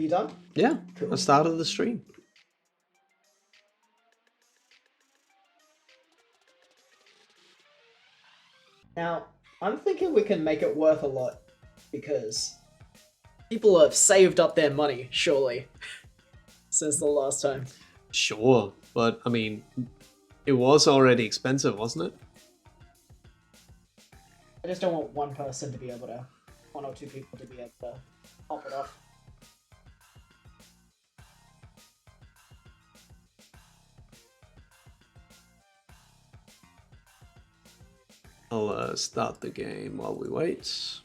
Are you done? Yeah, Cool. I started the stream. Now, I'm thinking we can make it worth a lot because people have saved up their money, surely, since the last time. Sure, but I mean, it was already expensive, wasn't it? I just don't want one person to be able to, one or two people to be able to pop it off. I'll start the game while we wait.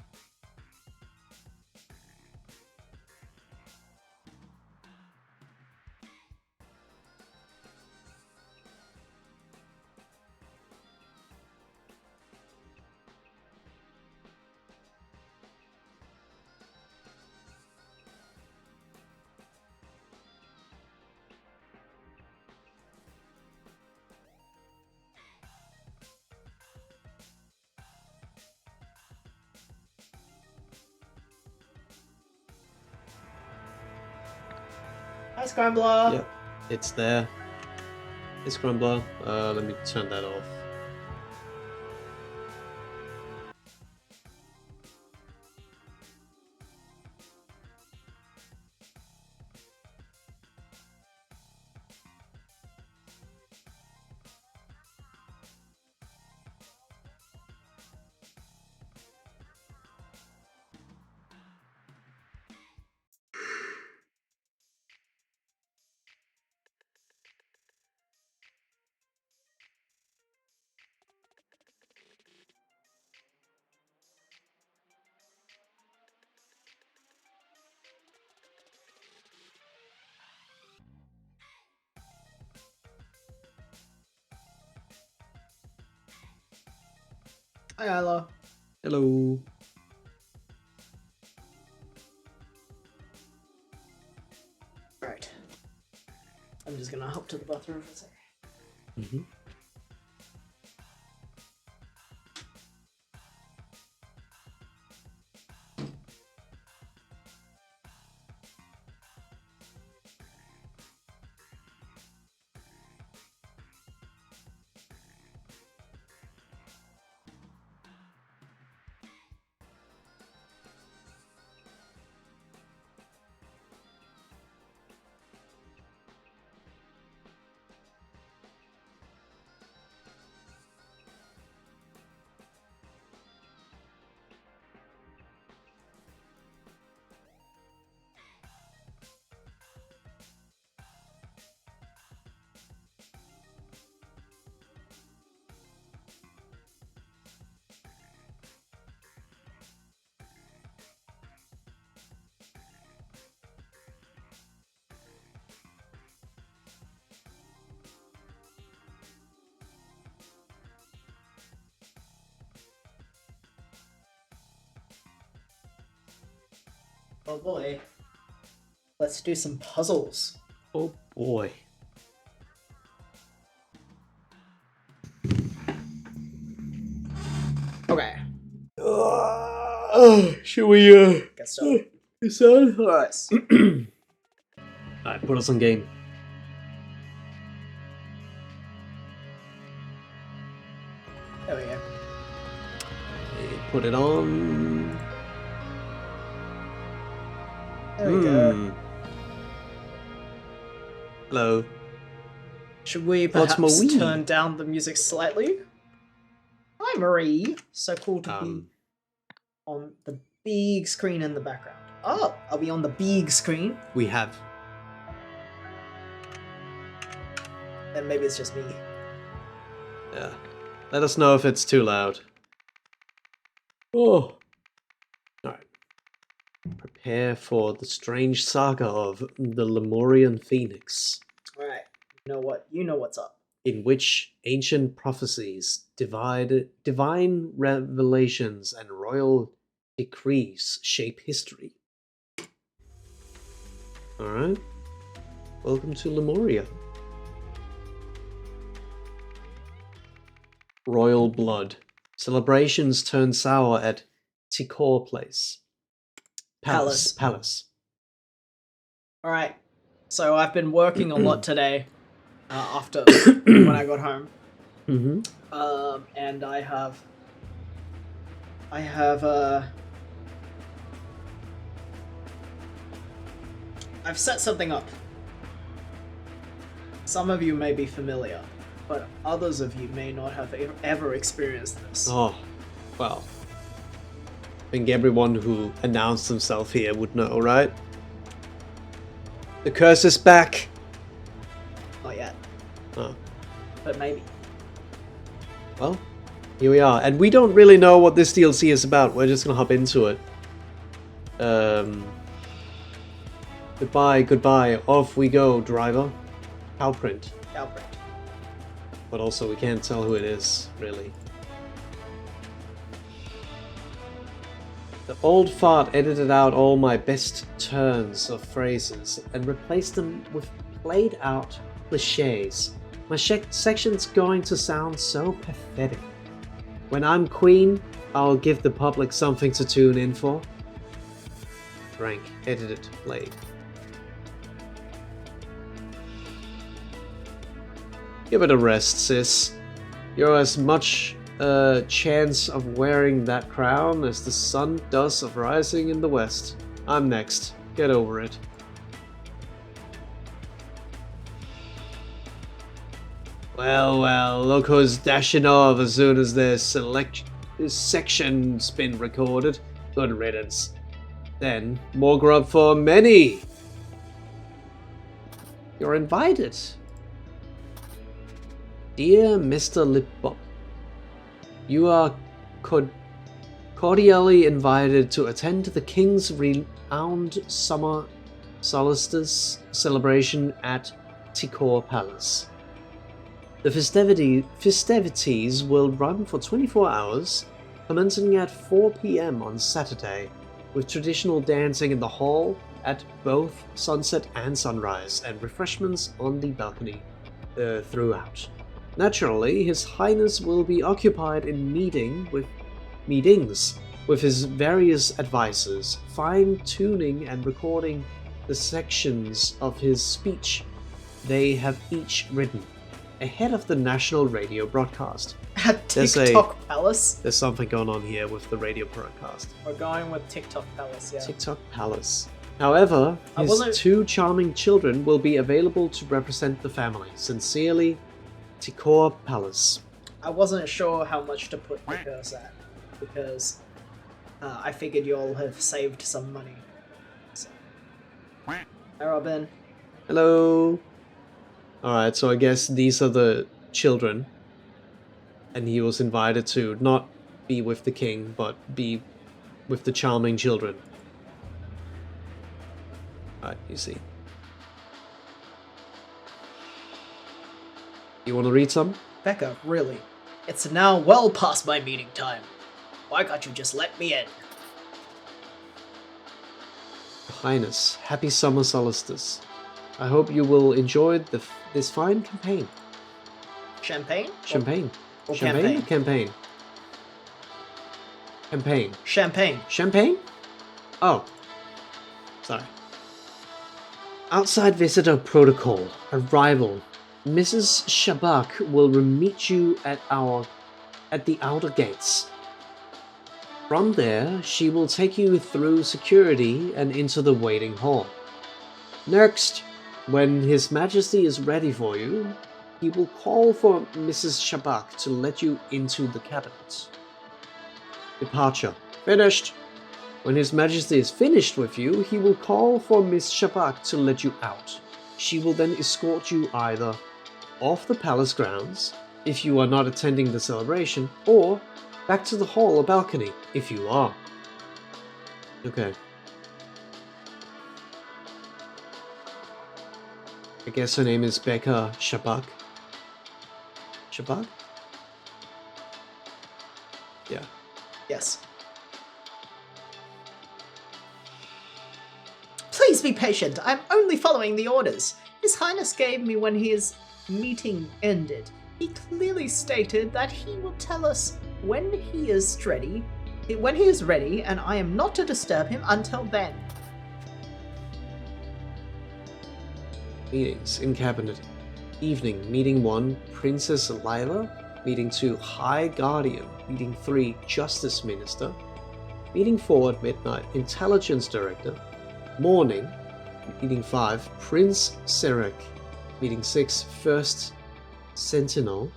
Hi, Scrambler! Yep, it's there. It's Grumbler. Let me turn that off. Hi, Isla. Hello. Alright. I'm just gonna hop to the bathroom for a second. Mm-hmm. Oh boy. Let's do some puzzles. Oh boy. Okay. Should we Get started. Is that? Alright. Alright, put us on game. There we go. Put it on. There we go. Hello. Should we What's perhaps Marie? turn down the music slightly? Hi, Marie. So cool to be on the big screen in the background. Oh, are we on the big screen? We have. Then maybe it's just me. Yeah. Let us know if it's too loud. Oh. Alright. Prepare for the strange saga of the Lemurian Phoenix. Alright. You know what's up. In which ancient prophecies, divine revelations, and royal decrees shape history. Alright. Welcome to Lemuria. Royal blood. Celebrations turn sour at Tikor Place. Palace. Alright, so I've been working a lot today after when I got home. And I've set something up. Some of you may be familiar, but others of you may not have ever experienced this. Oh, well. I think everyone who announced himself here would know, right? The curse is back! Not yet. Oh. But maybe. Well, here we are. And we don't really know what this DLC is about. We're just gonna hop into it. Goodbye. Off we go, driver. Cowprint. But also we can't tell who it is, really. The old fart edited out all my best turns of phrases and replaced them with played out cliches. My section's going to sound so pathetic. When I'm queen, I'll give the public something to tune in for. Rank, edited, played. Give it a rest, sis. You're as much a chance of wearing that crown as the sun does of rising in the west. I'm next. Get over it. Well, look who's dashing off as soon as this section's been recorded. Good riddance. Then, more grub for many. You're invited. Dear Mr. Lipbop, you are cordially invited to attend the King's renowned summer solstice celebration at Tikor Palace. The festivities will run for 24 hours, commencing at 4 p.m. on Saturday, with traditional dancing in the hall at both sunset and sunrise, and refreshments on the balcony throughout. Naturally, His Highness will be occupied in meetings with his various advisors, fine-tuning and recording the sections of his speech they have each written, ahead of the national radio broadcast. At TikTok Palace? There's something going on here with the radio broadcast. We're going with TikTok Palace, yeah. TikTok Palace. However, his two charming children will be available to represent the family. Sincerely, Tikor Palace. I wasn't sure how much to put the curse at, because I figured you all have saved some money. So. Hi, Robin. Hello. Alright, so I guess these are the children. And he was invited to not be with the king, but be with the charming children. Alright, you see. You want to read some? Becca, really? It's now well past my meeting time. Why can't you just let me in? Your Highness, happy summer solstice. I hope you will enjoy this fine campaign. Champagne? Champagne. Or Champagne? campaign? Campaign. Champagne. Champagne? Oh. Sorry. Outside visitor protocol. Arrival. Mrs. Shabak will meet you at the outer gates. From there, she will take you through security and into the waiting hall. Next, when His Majesty is ready for you, he will call for Mrs. Shabak to let you into the cabinet. Departure. Finished. When His Majesty is finished with you, he will call for Miss Shabak to let you out. She will then escort you either off the palace grounds, if you are not attending the celebration, or back to the hall or balcony, if you are. Okay. I guess her name is Becca Shabak. Shabak? Yeah. Yes. Please be patient. I'm only following the orders. His Highness gave me when his meeting ended. He clearly stated that he will tell us when he is ready, and I am not to disturb him until then. Meetings in cabinet. Evening. Meeting 1, Princess Lyra. Meeting 2, High Guardian. Meeting 3, Justice Minister. Meeting 4 at midnight, Intelligence Director. Morning. Meeting 5, Prince Serek. Meeting 6, First Sentinel.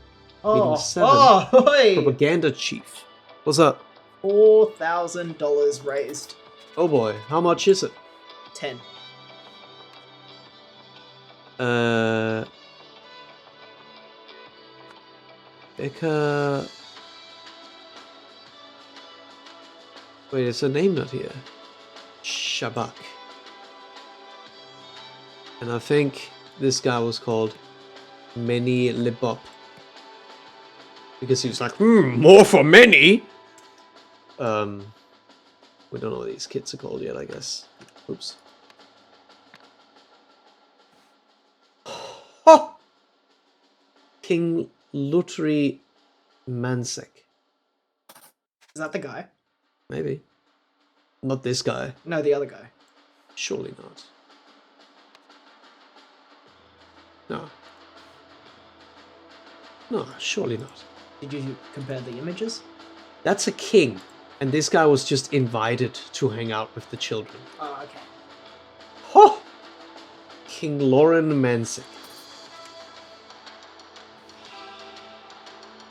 Meeting 7, hey! Propaganda Chief. What's up? $4,000 raised. Oh boy, how much is it? 10. Becca... Wait, is her name not here? Shabak. And I think this guy was called Many Libop. Because he was like, more for many! We don't know what these kids are called yet, I guess. Oops. Oh! King Lutri Mansek. Is that the guy? Maybe. Not this guy. No, the other guy. Surely not. No. No, surely not. Did you compare the images? That's a king. And this guy was just invited to hang out with the children. Oh, okay. Ho! King Lauren Mansik.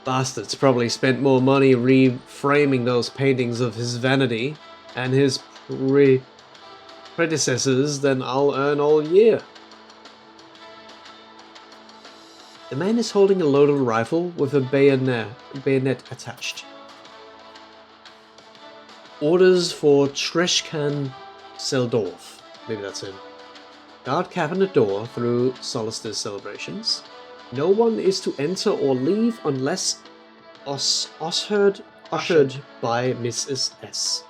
Bastards probably spent more money reframing those paintings of his vanity and his predecessors than I'll earn all year. The man is holding a loaded rifle with a bayonet attached. Orders for Treshkan Seldorf. Maybe that's him. Guard cabinet door through solstice celebrations. No one is to enter or leave unless ushered by Mrs. S.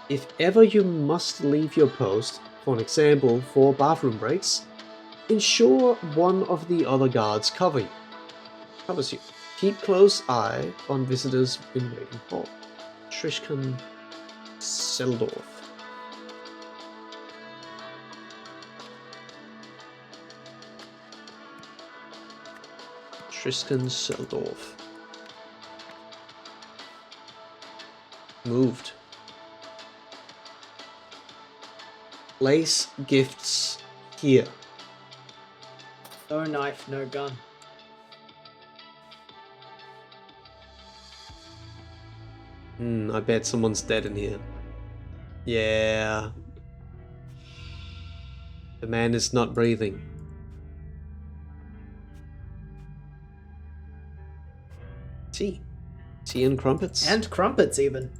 If ever you must leave your post, for an example for bathroom breaks, ensure one of the other guards covers you. Keep close eye on visitors in waiting hall. Trishkan Seldorf. Tristan Seldorf. Moved. Place gifts here. No knife, no gun. I bet someone's dead in here. Yeah. The man is not breathing. Tea. Tea and crumpets. And crumpets, even.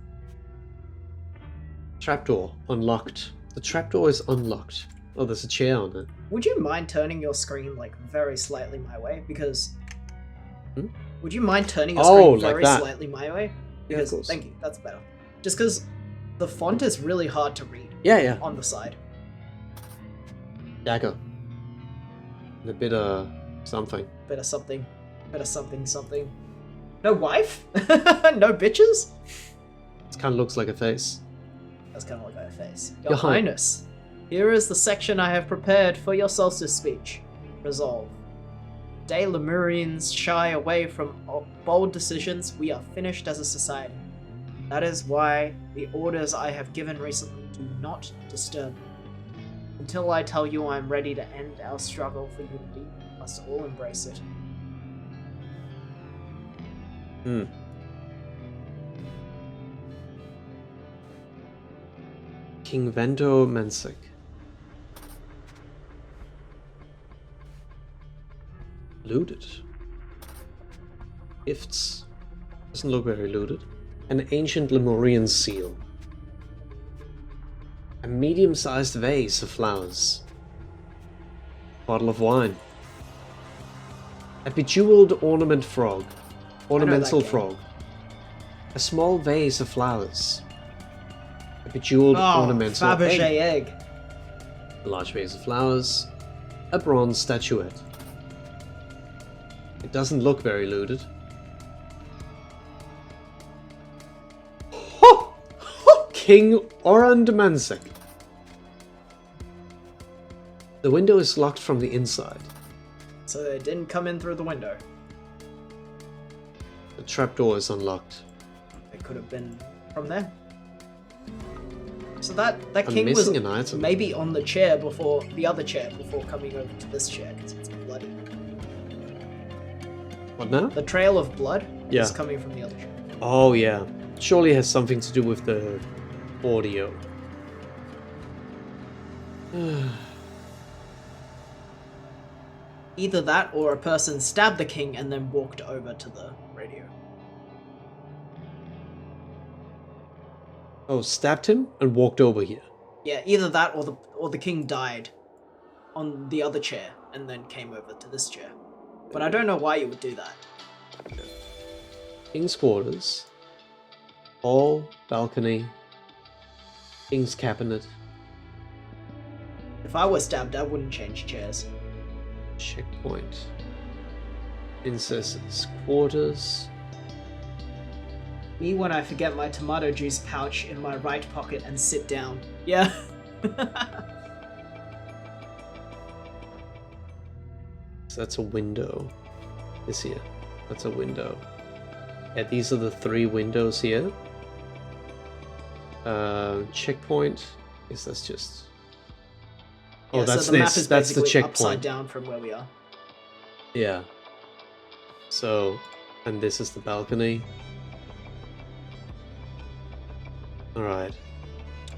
Trapdoor. Unlocked. The trapdoor is unlocked. Oh, there's a chair on it. Would you mind turning your screen, like, very slightly my way? Because... Would you mind turning your screen very slightly my way? Because, of course. Thank you, that's better. Just because the font is really hard to read. Yeah. On the side. Dagger. And a bit of something. Bit of something. Something. No wife? No bitches? This kind of looks like a face. That's kind of like a face. Your Highness, here is the section I have prepared for your solstice speech. Resolve. Today Lemurians shy away from bold decisions. We are finished as a society. That is why the orders I have given recently do not disturb me. Until I tell you I'm ready to end our struggle for unity, we must all embrace it. King Vento Mansik. Looted. Gifts. Doesn't look very looted. An ancient Lemurian seal. A medium-sized vase of flowers. Bottle of wine. A bejeweled ornamental frog. A small vase of flowers. A bejeweled ornamental Fabergé egg. A large vase of flowers. A bronze statuette. It doesn't look very looted. Ho! King Orand Mansek. The window is locked from the inside. So they didn't come in through the window. The trapdoor is unlocked. It could have been from there. So that I'm king was missing an item. maybe on the chair before the other chair before coming over to this chair because it's bloody. What now? The trail of blood Yeah. is coming from the other chair. Oh yeah. Surely it has something to do with the audio. Either that or a person stabbed the king and then walked over to the radio. Oh, stabbed him and walked over here. Yeah, either that or the king died on the other chair and then came over to this chair. But I don't know why you would do that. King's quarters. Hall, balcony. King's cabinet. If I was stabbed, I wouldn't change chairs. Checkpoint. Princess's quarters. Me when I forget my tomato juice pouch in my right pocket and sit down. Yeah. So that's a window. This here. That's a window. Yeah, these are the 3 windows here. Checkpoint. I guess that's just. Oh, Yeah, that's so the map this. is That's the basically upside checkpoint. down from where we are. Yeah. So, and this is the balcony. Alright.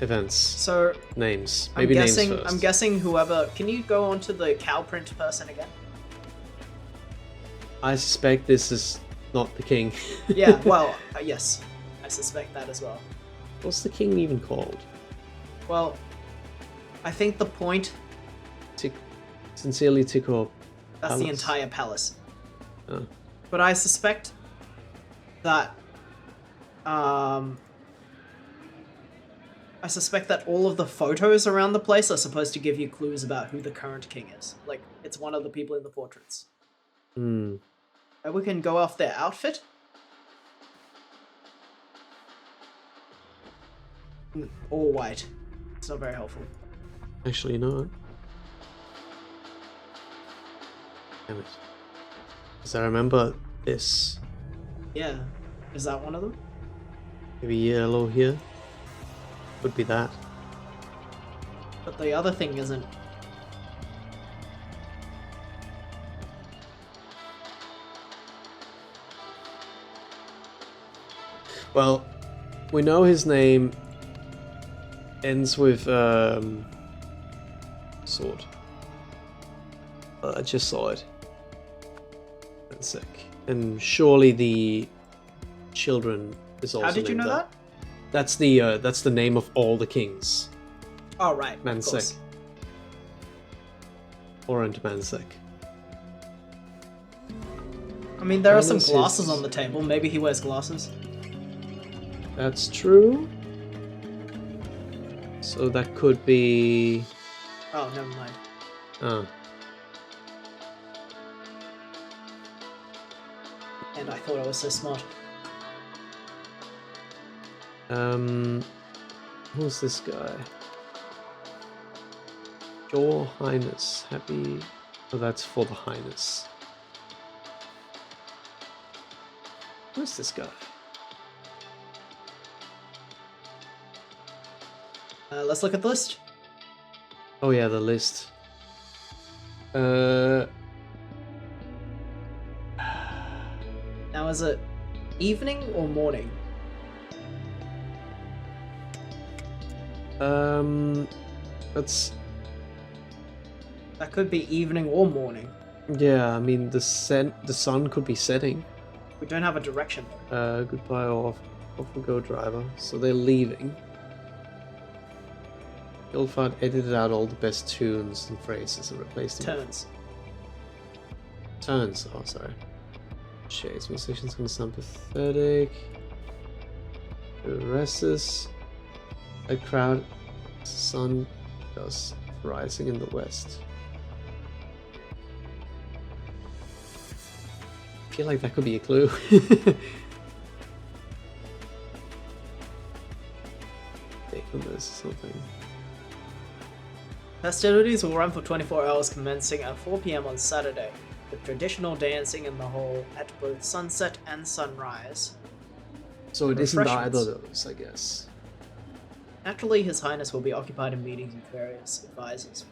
Events. So Names. Maybe names first. I'm guessing whoever. Can you go on to the cow print person again? I suspect this is not the king. Yeah. Well, yes, I suspect that as well. What's the king even called? Well, I think the point. Sincerely Tico. That's the Palace. entire palace. Oh. But I suspect that. I suspect that all of the photos around the place are supposed to give you clues about who the current king is. Like, it's one of the people in the portraits. Hmm. And we can go off their outfit. All white. It's not very helpful. Actually, no. Damn it. Because I remember this. Yeah. Is that one of them? Maybe yellow here. Would be that. But the other thing isn't. Well, we know his name ends with sword. I just saw it. That's sick. And surely the children is also. How did you named know that? that? That's the name of all the kings. Oh, right. Of Mansek. course. Orant Mansek. I mean, there are some Highness glasses is- on the table. Maybe he wears glasses. That's true. So that could be. Oh, never mind. Ah, And I thought I was so smart. who's this guy? Your Highness, happy. Oh, that's for the Highness. Who's this guy? Let's look at the list. Oh yeah, the list. Now, is it evening or morning? That's That could be evening or morning. yeah. I mean, the sun could be setting. We don't have a direction though. Goodbye, off we go, driver. So they're leaving. Guildford edited out all the best tunes and phrases and replaced them. Turns. Turns. Oh, sorry. Shades. Musician's gonna sound pathetic. The rest is a crowd. Sun just rising in the west. I feel like that could be a clue. Faithfulness or something. Festivities will run for 24 hours commencing at 4 p.m. on Saturday, with traditional dancing in the hall at both sunset and sunrise. So it isn't either Refreshments. of those, I guess. Naturally, His Highness will be occupied in meetings with various advisors.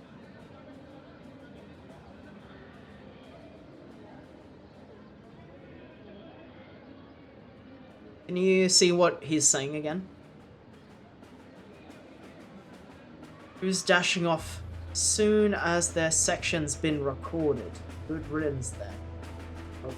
Can you see what he's saying again? Who's dashing off soon as their section's been recorded? Good riddance then. Oh.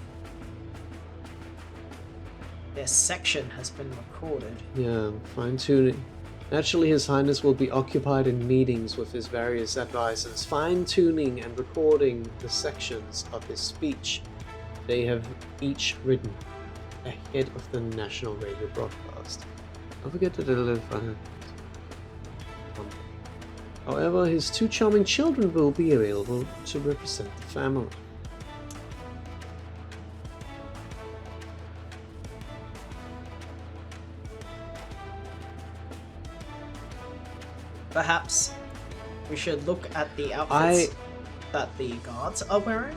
Their section has been recorded. Yeah, fine-tuning. Naturally, His Highness will be occupied in meetings with his various advisors, fine-tuning and recording the sections of his speech they have each written ahead of the national radio broadcast. Don't forget to deliver. However, his two charming children will be available to represent the family. Perhaps we should look at the outfits that the guards are wearing.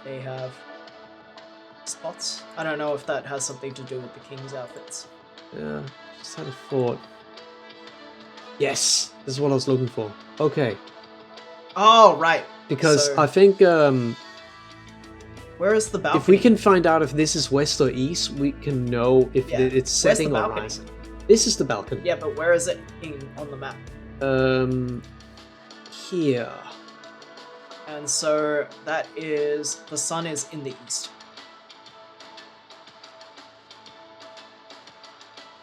They have spots. I don't know if that has something to do with the king's outfits. Yeah, just had a thought. Yes, this is what I was looking for. Okay, Oh, right. because So- I think Where is the balcony? if we can find out if this is west or east, we can know if Yeah. it's Where's the setting or balcony? rising. This is the balcony. Yeah, but where is it on the map? Here. And so that is the sun is in the east.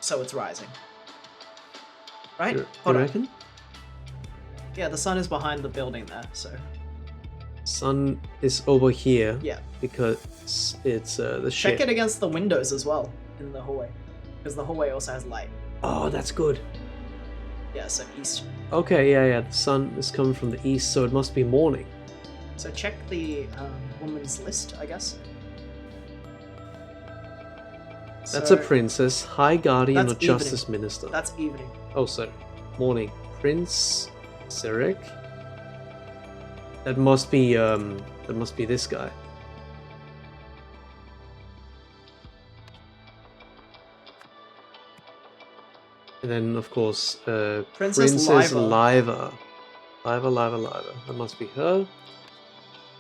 So it's rising. Right? You Hold on. reckon? Yeah, the sun is behind the building there, so Sun is over here yeah. because it's the Check ship. it against the windows as well in the hallway. Because the hallway also has light. Oh, that's good. Yeah, so east. Okay, yeah. The sun is coming from the east, so it must be morning. So check the woman's list, I guess. That's So a princess, high guardian, or that's evening. justice minister. That's evening. Oh, sorry. Morning. Prince Sirik. That must be this guy. And then, of course, Princess Liva. Liva. That must be her.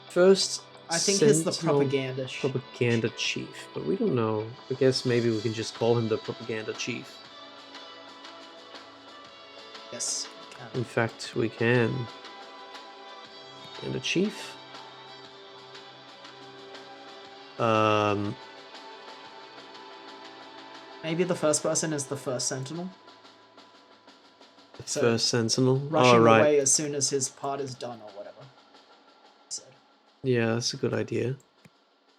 First, I think he's the Sentinel propaganda chief, but we don't know. I guess maybe we can just call him the propaganda chief. Yes, we can. In fact, we can. And the chief. Maybe the first person is the first sentinel. The So, first sentinel. Rushing Oh, right. away as soon as his part is done or whatever. He said. Yeah, that's a good idea.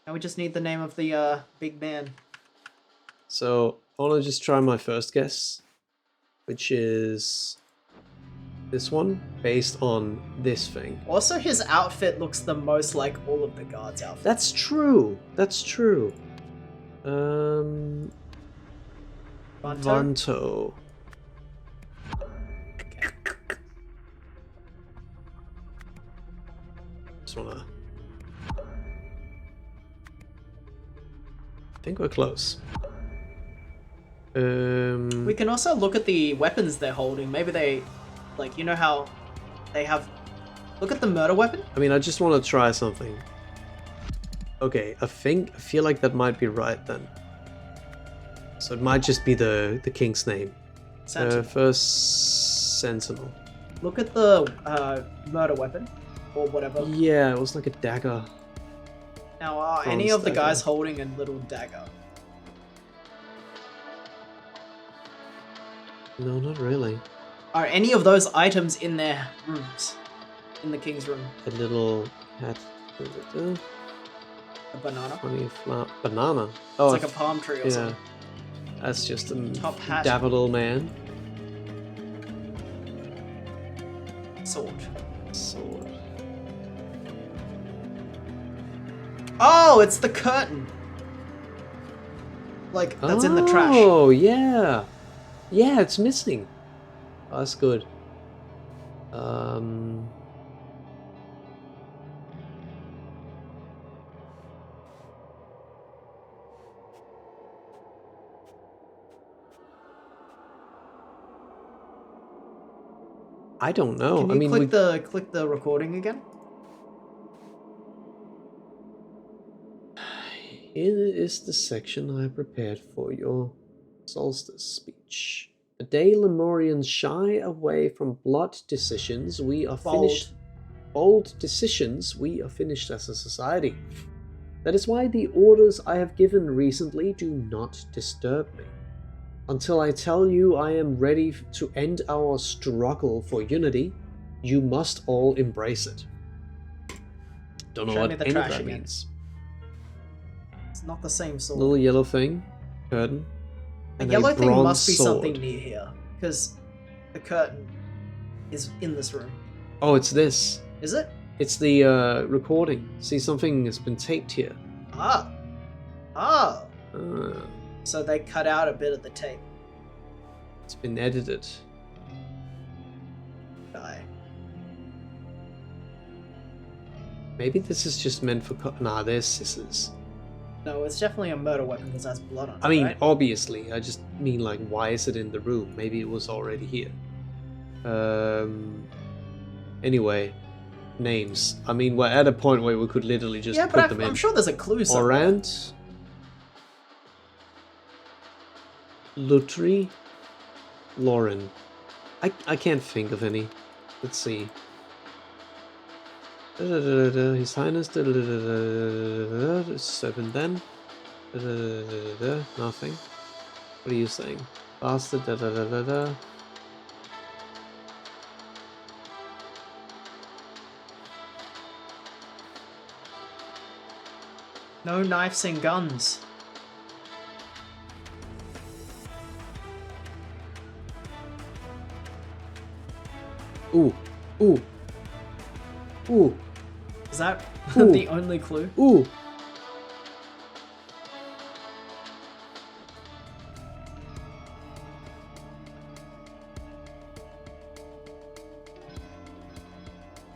Now we just need the name of the big man. So, I want to just try my first guess, which is this one, based on this thing. Also, his outfit looks the most like all of the guards' outfits. That's true. Vanto. Just wanna. I think we're close. We can also look at the weapons they're holding. Maybe they, like, you know how they have. Look at the murder weapon. I mean, I just want to try something. Okay, I feel like that might be right then. So it might just be the king's name. Sentinel. First sentinel. Look at the murder weapon, or whatever. Yeah, it was like a dagger. Now, are any Bronze of the guys dagger. holding a little dagger? No, not really. Are any of those items in their rooms? In the king's room? A little hat. A banana? Funny flower. Banana. Oh, It's like a palm tree or yeah. something. That's just a Top hat. daffodil man. Sword. Sword. Oh, it's the curtain! Like, that's in the trash. Oh, yeah. Yeah, it's missing. Oh, that's good. Um... I don't know. Can you click the recording again? Here is the section I prepared for your solstice speech. The day Lemurians shy away from blood decisions, we are finished. Bold decisions, we are finished as a society. That is why the orders I have given recently do not disturb me. Until I tell you I am ready to end our struggle for unity, you must all embrace it. Don't know what any of that means. It's not the same sword. Little yellow thing, curtain. The yellow thing must be something near here, because the curtain is in this room. Oh, it's this. Is it? It's the recording. See, something has been taped here. Ah. Oh. So they cut out a bit of the tape. It's been edited. Die. Maybe this is just meant for... Nah, there's scissors. No, it's definitely a murder weapon because it has blood on it, I mean, right? obviously. I just mean, like, why is it in the room? Maybe it was already here. Anyway, names. I mean, we're at a point where we could literally just put them in. I'm sure there's a clue somewhere. Orant. Lutri. Lauren. I can't think of any. Let's see. His Highness. Seven then. Nothing. What are you saying? Bastard. No knives and guns. Ooh. Ooh. Ooh. Is that Ooh. the only clue? Ooh.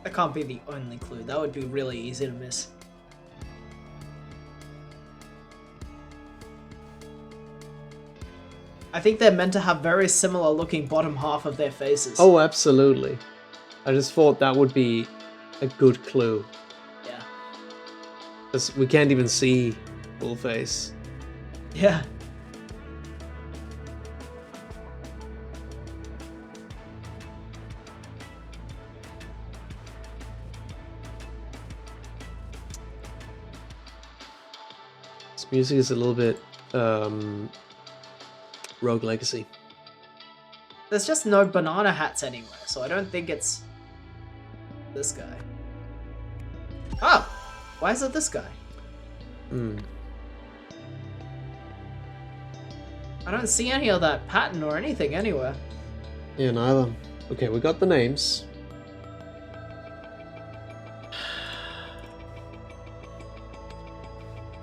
That can't be the only clue. That would be really easy to miss. I think they're meant to have very similar looking bottom half of their faces. Oh, absolutely. I just thought that would be a good clue. Yeah. Because we can't even see full face. Yeah. This music is a little bit Rogue Legacy. There's just no banana hats anywhere, so I don't think it's this guy. Oh! Why is it this guy? I don't see any of that pattern or anything anywhere. Yeah, neither. Okay, we got the names.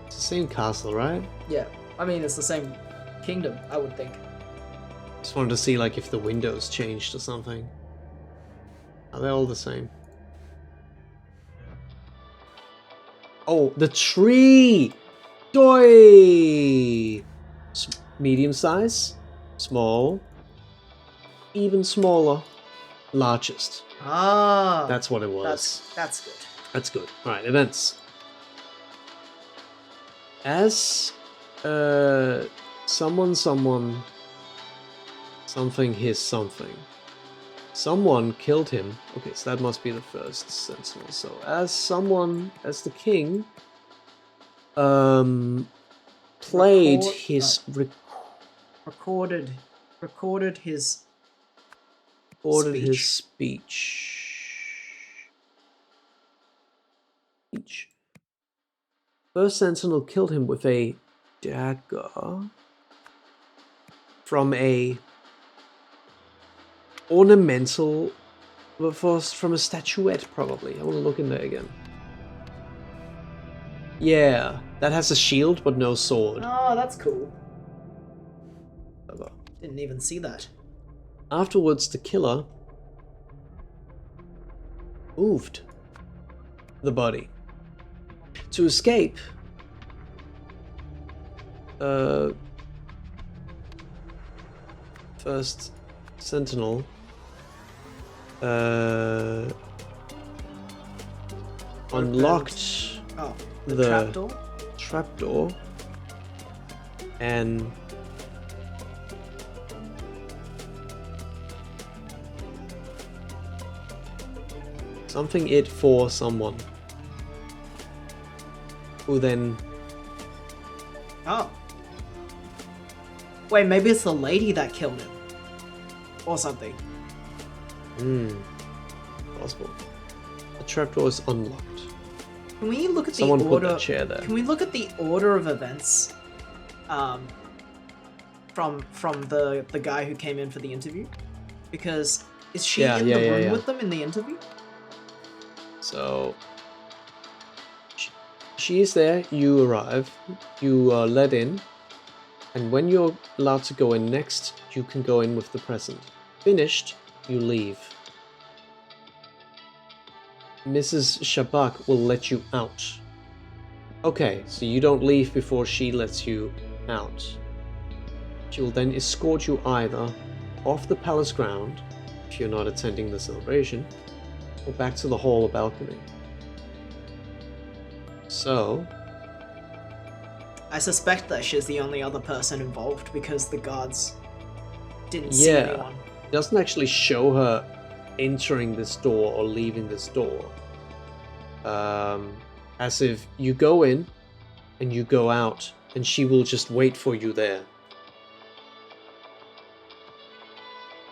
It's the same castle, right? Yeah, I mean, it's the same kingdom, I would think. Just wanted to see, like, if the windows changed or something. Are they all the same? Oh, the tree! Doi! Medium size, small, even smaller, largest. Ah, That's what it was. That's good. That's good. All right, events. As someone, something his something. Someone killed him. Okay, so that must be the first sentinel. So as the king, played his recorded his speech. First sentinel killed him with a dagger from a ornamental, from a statuette probably. I want to look in there again. Yeah, that has a shield but no sword. Oh, that's cool. Didn't even see that. Afterwards, the killer moved the body. To escape, first sentinel unlocked the trapdoor and something it for someone who then wait, maybe it's the lady that killed him or something. Possible. The trapdoor is unlocked. Can we look at Someone the put order? that chair there. Can we look at the order of events? From the guy who came in for the interview, because is she in the room with them in the interview? So she is there. You arrive. You are let in, and when you're allowed to go in next, you can go in with the present. Finished, you leave. Mrs. Shabak will let you out. Okay, so you don't leave before she lets you out. She will then escort you either off the palace ground, if you're not attending the celebration, or back to the hall or balcony. So, I suspect that she's the only other person involved because the guards didn't see anyone. It doesn't actually show her entering this door or leaving this door. As if you go in and you go out and she will just wait for you there.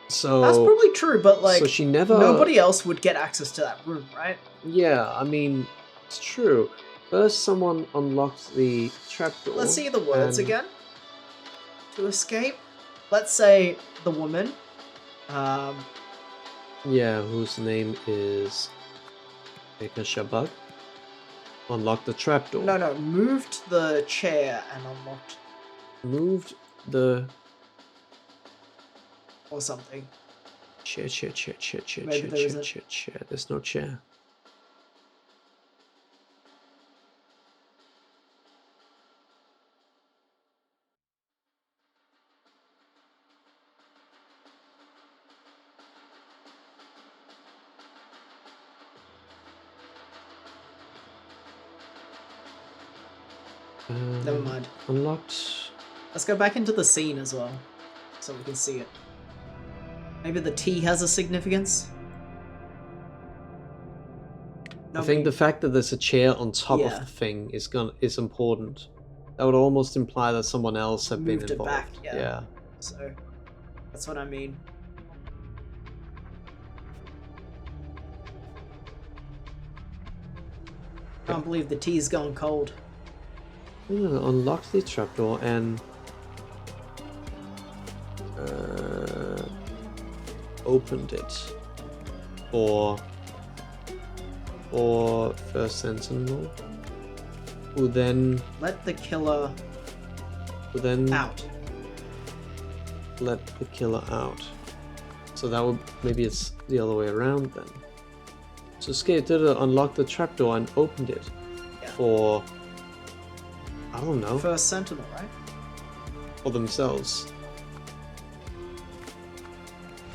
So that's probably true, but like, so she never. Nobody else would get access to that room, right? Yeah, I mean, it's true. First, someone unlocked the trapdoor. Let's see the words again. To escape, let's say the woman. Yeah, whose name is Eka Shabak. Unlocked the trapdoor. No, moved the chair and unlocked. Moved the. Or something. Chair. Maybe there isn't. Chair. There's no chair. Never mind. Unlocked. Let's go back into the scene as well, so we can see it. Maybe the T has a significance? I think the fact that there's a chair on top of the thing is important. That would almost imply that someone else had been involved. Moved it back, yeah. So, that's what I mean. I can't believe the T's gone cold. Unlocked the trapdoor and opened it for first sentinel, who then let the killer out. Let the killer out. So that would, maybe it's the other way around then. So Skate did unlock the trapdoor and opened it for, I don't know. First sentinel, right? For themselves.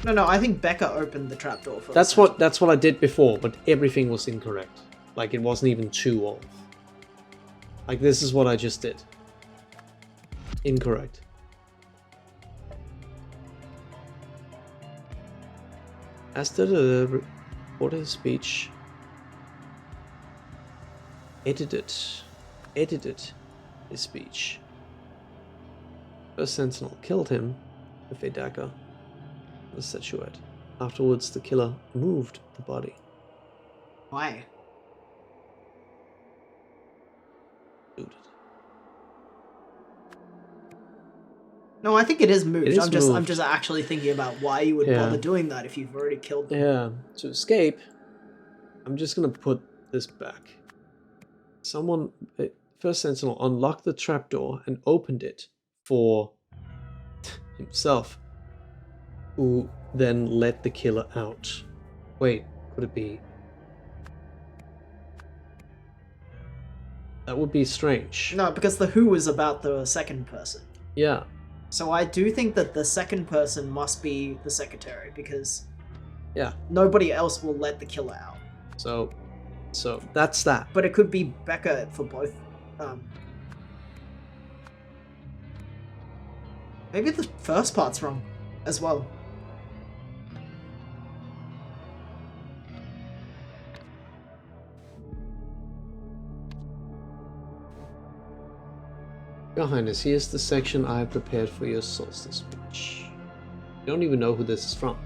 No, I think Becca opened the trapdoor for. That's what I did before, but everything was incorrect. Like, it wasn't even 2 off. Like, this is what I just did. Incorrect. As to the reported speech, edited his speech. First sentinel killed him with a dagger, the statuette. Afterwards, the killer moved the body. Why? Looted. No, I think it is moved. It is I'm just actually thinking about why you would bother doing that if you've already killed them. Yeah. To escape, I'm just gonna put this back. Someone, first sentinel, unlocked the trapdoor and opened it for himself, who then let the killer out. Wait, could it be That would be strange. No, because the who is about the second person. Yeah. So I do think that the second person must be the secretary, because Yeah. nobody else will let the killer out. So that's that. But it could be Becca for both. Maybe the first part's wrong as well. Your Highness, here's the section I have prepared for your solstice speech. You don't even know who this is from.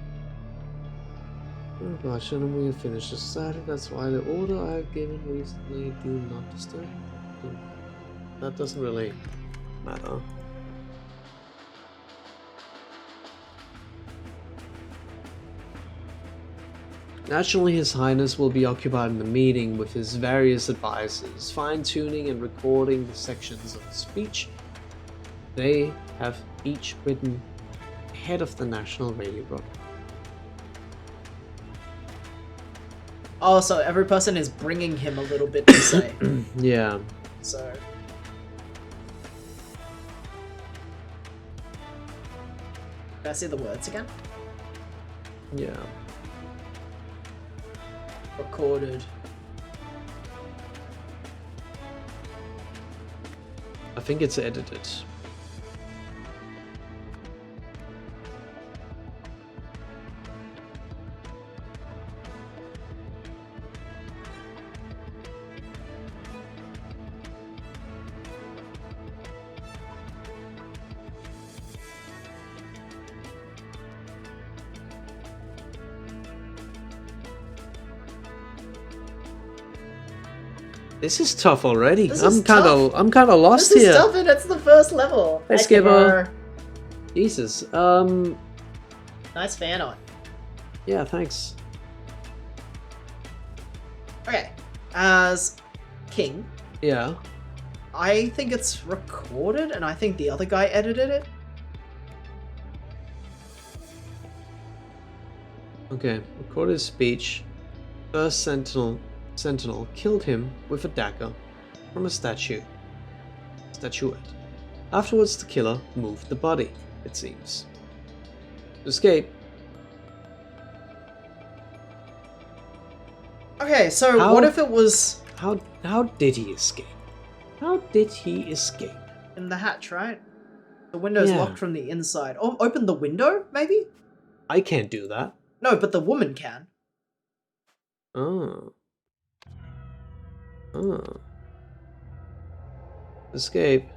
Oh gosh, and we have finished the study. That's why the order I have given recently, do not disturb. That doesn't really matter. Naturally, His Highness will be occupied in the meeting with his various advisors, fine-tuning and recording the sections of the speech. They have each written ahead of the national radio broadcast. Oh, so every person is bringing him a little bit to say. Yeah. So... Can I see the words again? Yeah. Recorded. I think it's edited. This is tough already. I'm kind of lost here. here. This is tough, and it's the first level. Hey, Skipper. Jesus. Nice fan art. Yeah, thanks. Okay, as King. Yeah. I think it's recorded, and I think the other guy edited it. Okay, recorded speech. First Sentinel killed him with a dagger from a statuette. Afterwards, the killer moved the body, it seems. To escape. Okay, so what if it was... How did he escape? How did he escape? In the hatch, right? The window's locked from the inside. Oh, open the window, maybe? I can't do that. No, but the woman can. Oh. Escape.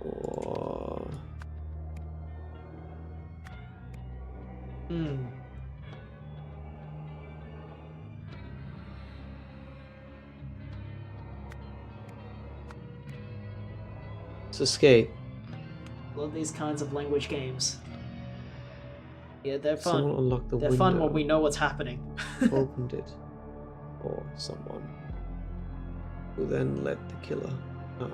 Oh. Escape. Love these kinds of language games. Yeah, they're fun. Someone unlocked the window. They're fun when we know what's happening. Opened it. Or someone. Who then let the killer out.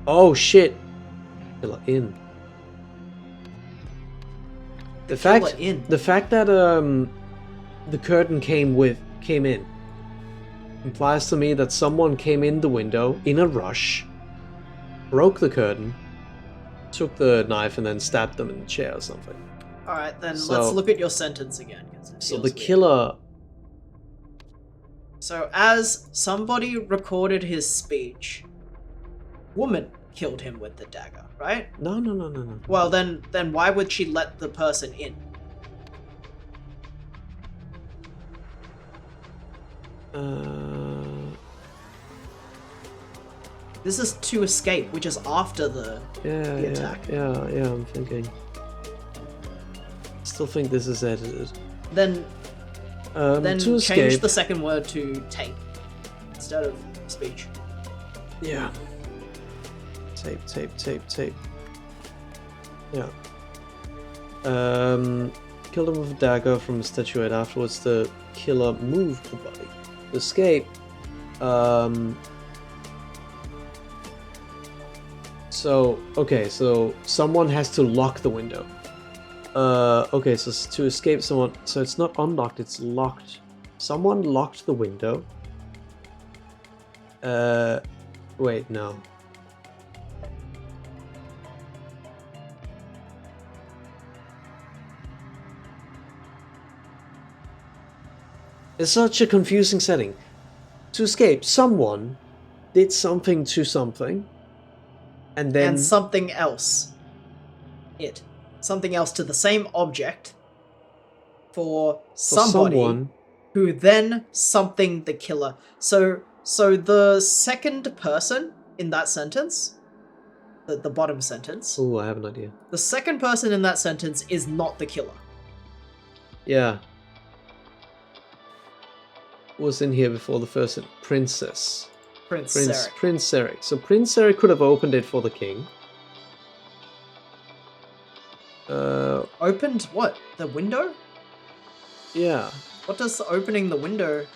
Oh shit! Killer in. The fact that the curtain came in implies to me that someone came in the window in a rush, broke the curtain, took the knife, and then stabbed them in the chair or something. Alright, then let's look at your sentence again. So the killer... So as somebody recorded his speech, woman killed him with the dagger, right? No. Well, then why would she let the person in? This is to escape, which is after the attack. Yeah, I'm thinking. Still think this is edited. Then to escape. Change the second word to tape instead of speech. Yeah. Tape. Yeah. killed him with a dagger from a statuette. Afterwards, the killer moved the body. To escape, so someone has to lock the window. Okay, so to escape someone... So it's not unlocked, it's locked. Someone locked the window. Wait, no. It's such a confusing setting. To escape, someone did something to something, and then... And something else. Something else to the same object for somebody someone who then something the killer. So the second person in that sentence, the bottom sentence. Oh, I have an idea. The second person in that sentence is not the killer. Yeah. Was in here before the first princess. Prince Eric. Prince Eric. So Prince Eric could have opened it for the king. Opened what? The window? Yeah. What does opening the window...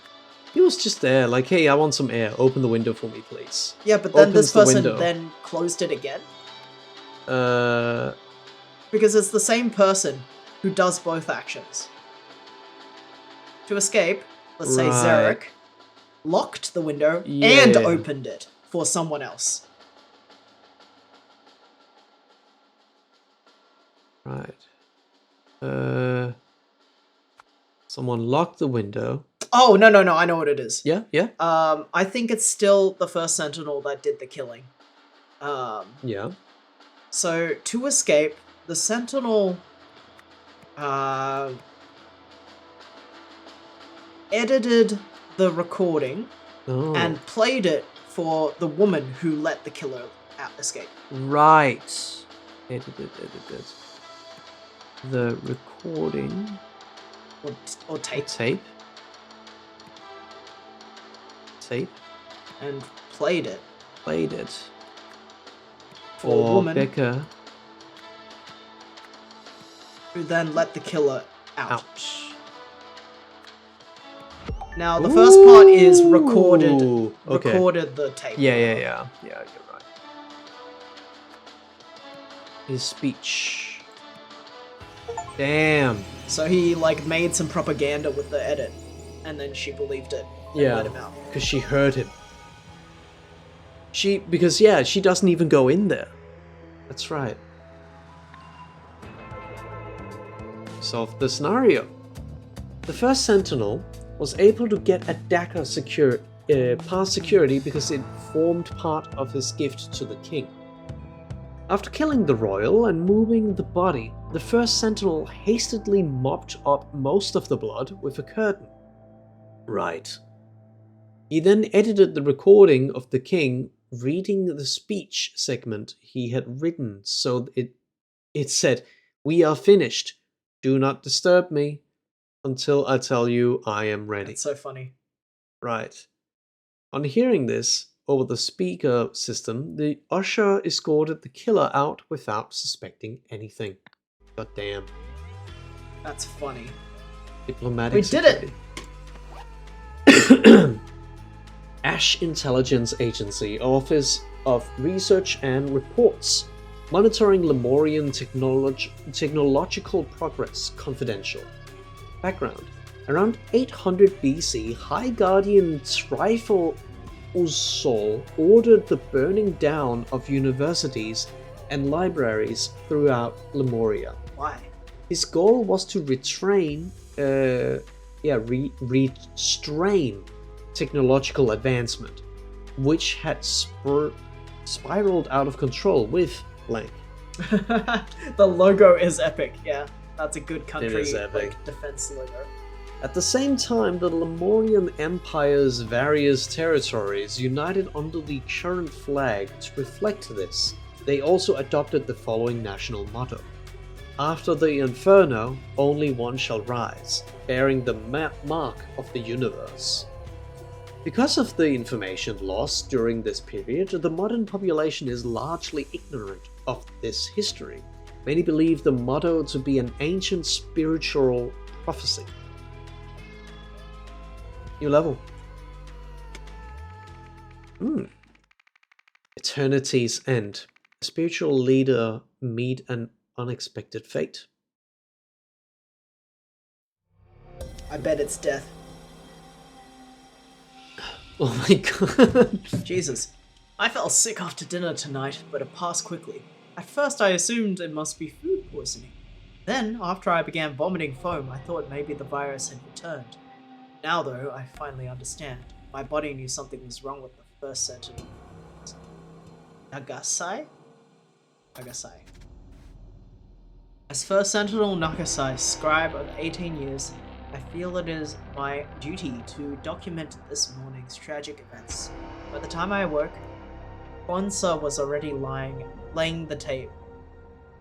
He was just there, like, hey, I want some air. Open the window for me, please. Yeah, but then Opens this person the window. then closed it again? Because it's the same person who does both actions. To escape, let's say Right. Zarek locked the window Yeah. and opened it for someone else. Right. Someone locked the window. Oh, no, I know what it is. Yeah, yeah. I think it's still the first sentinel that did the killing. Yeah. So, to escape, the sentinel edited the recording Oh. and played it for the woman who let the killer escape. Right. Edited. The recording. Or tape. Tape. And played it Played it. for a woman Becca. who then let the killer out. Ouch. Now, the first part is recorded Ooh, okay. recorded the tape. Yeah, you're right. His speech. Damn. So he, like, made some propaganda with the edit, and then she believed it and Yeah. let him out. Because she heard him. She doesn't even go in there. That's right. Solve the scenario. The first Sentinel was able to get a dagger past security because it formed part of his gift to the king. After killing the royal and moving the body, the first Sentinel hastily mopped up most of the blood with a curtain. Right. He then edited the recording of the king reading the speech segment he had written so it said, "We are finished. Do not disturb me until I tell you I am ready." That's so funny. Right. On hearing this over the speaker system, the usher escorted the killer out without suspecting anything. God damn. That's funny. Diplomatic We did it! security. Ash Intelligence Agency, Office of Research and Reports, monitoring Lemurian technological progress, confidential. Background. Around 800 BC, High Guardian Trifle Usul ordered the burning down of universities and libraries throughout Lemuria. Why? His goal was to restrain technological advancement, which had spiraled out of control with blank. The logo is epic, yeah. That's a good country It is epic. like, defense logo. At the same time, the Lemurian Empire's various territories united under the current flag to reflect this. They also adopted the following national motto: "After the inferno, only one shall rise, bearing the mark of the universe." Because of the information lost during this period, the modern population is largely ignorant of this history. Many believe the motto to be an ancient spiritual prophecy. New level. Eternity's end. A spiritual leader meet an unexpected fate. I bet it's death. Oh my god. Jesus. I felt sick after dinner tonight, but it passed quickly. At first I assumed it must be food poisoning. Then, after I began vomiting foam, I thought maybe the virus had returned. Now though, I finally understand. My body knew something was wrong with the first sentinel. Nagasai? Nagasai. As first sentinel Nagasai, scribe of 18 years, I feel it is my duty to document this morning's tragic events. By the time I awoke, Kwanzaa was already laying the table.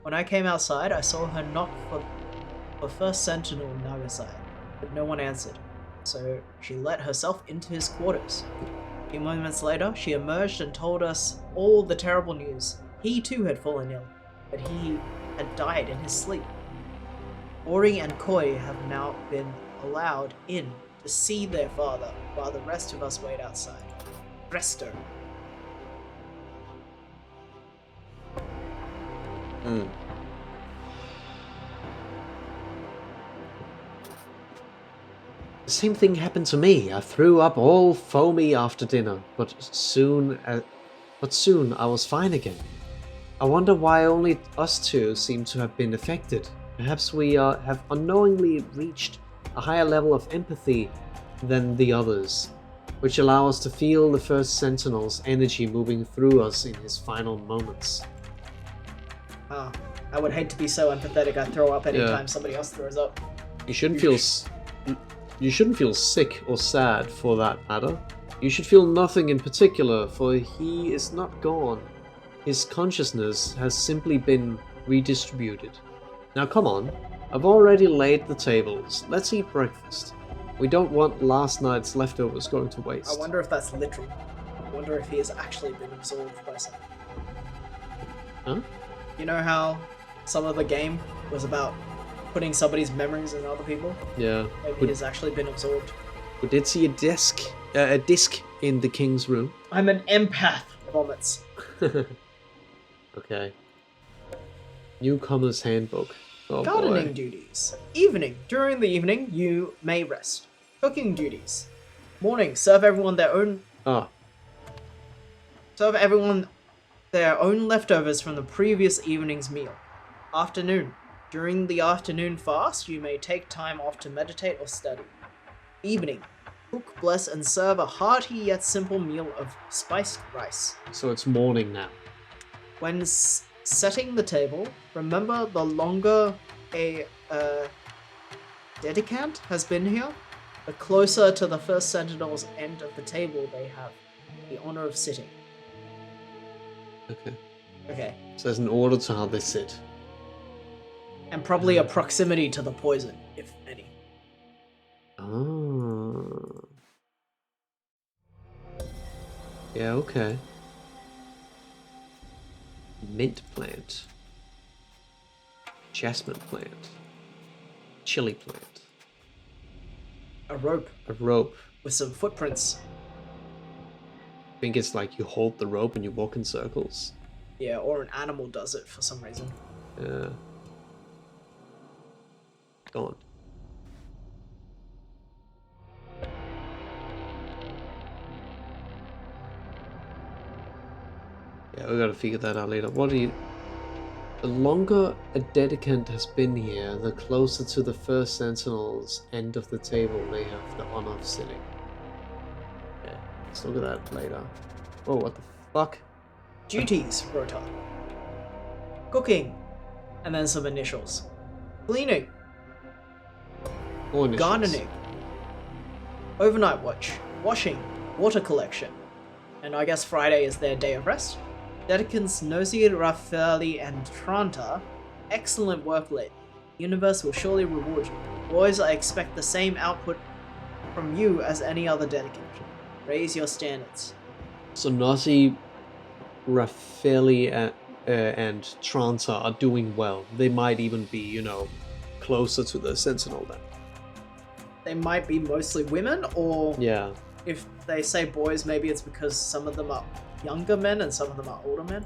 When I came outside, I saw her knock for first sentinel Nagasai, but no one answered, so she let herself into his quarters. A few moments later, she emerged and told us all the terrible news. He too had fallen ill, but he had died in his sleep. Ori and Koi have now been allowed in to see their father, while the rest of us wait outside. Presto. The same thing happened to me. I threw up all foamy after dinner, but soon I was fine again. I wonder why only us two seem to have been affected. Perhaps we have unknowingly reached a higher level of empathy than the others, which allow us to feel the first sentinel's energy moving through us in his final moments. Ah, I would hate to be so empathetic I'd throw up anytime somebody else throws up. You shouldn't feel sick or sad for that matter. You should feel nothing in particular, for he is not gone. His consciousness has simply been redistributed. Now come on, I've already laid the tables. Let's eat breakfast. We don't want last night's leftovers going to waste. I wonder if that's literal. I wonder if he has actually been absorbed by something. Huh? You know how some of the game was about putting somebody's memories in other people? Yeah. Maybe he has actually been absorbed. We did see a disc in the king's room. I'm an empath. Vomits. Okay. Newcomer's handbook. Oh, Gardening boy. duties. Evening. During the evening, you may rest. Cooking duties. Morning. Serve everyone their own leftovers from the previous evening's meal. Afternoon. During the afternoon fast, you may take time off to meditate or study. Evening. Cook, bless, and serve a hearty yet simple meal of spiced rice. So it's morning now. When setting the table, remember the longer a dedicant has been here, the closer to the first sentinel's end of the table they have the honor of sitting. Okay. So there's an order to how they sit. And probably a proximity to the poison, if any. Oh. Yeah, okay. Mint plant. Jasmine plant. Chili plant. A rope A rope. with some footprints. I think it's like you hold the rope and you walk in circles. Yeah, or an animal does it for some reason. Yeah. Go on. Yeah, we gotta figure that out later. What do you... The longer a dedicant has been here, the closer to the first sentinel's end of the table they have the honor of sitting. Yeah, let's look at that later. Oh, what the fuck? Duties, Rota. Cooking. And then some initials. Cleaning. More initials. Gardening. Overnight watch. Washing. Water collection. And I guess Friday is their day of rest. Dedicants Nosy, Raffaelli, and Tranta. Excellent work late. The universe will surely reward you. Boys, I expect the same output from you as any other dedicant. Raise your standards. So Nosy, Raffaelli, and Tranta are doing well. They might even be, you know, closer to the Sentinel then. They might be mostly women, or Yeah. if they say boys, maybe it's because some of them are younger men and some of them are older men.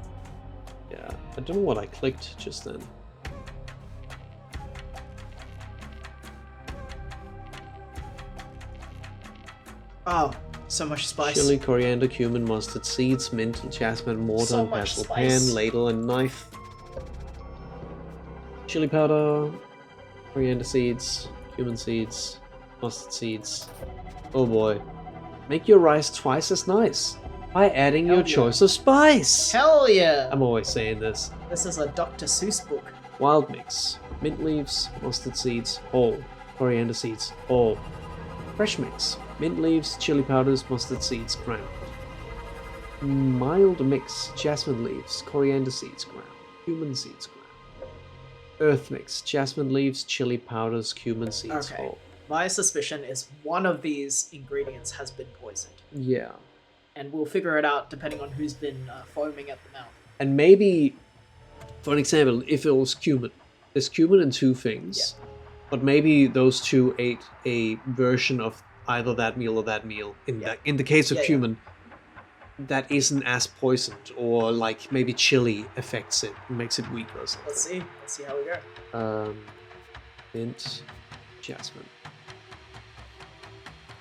Yeah. I don't know what I clicked just then. Oh, so much spice. Chili, coriander, cumin, mustard seeds, mint, jasmine, mortar, So and much pestle, spice. pan, ladle, and knife. Chili powder, coriander seeds, cumin seeds, mustard seeds. Oh boy. Make your rice twice as nice by adding Hell your yeah. choice of spice. Hell yeah! I'm always saying this. This is a Dr. Seuss book. Wild mix. Mint leaves, mustard seeds, whole. Coriander seeds, whole. Fresh mix. Mint leaves, chili powders, mustard seeds, ground. Mild mix. Jasmine leaves, coriander seeds, ground. Cumin seeds, ground. Earth mix. Jasmine leaves, chili powders, cumin seeds, Okay. whole. My suspicion is one of these ingredients has been poisoned. Yeah. And we'll figure it out depending on who's been foaming at the mouth. And maybe, for an example, if it was cumin. There's cumin in two things. Yeah. But maybe those two ate a version of either that meal or that meal. In the case of cumin, that isn't as poisoned, or like maybe chili affects it and makes it weaker or something. Let's see how we go. Mint, jasmine.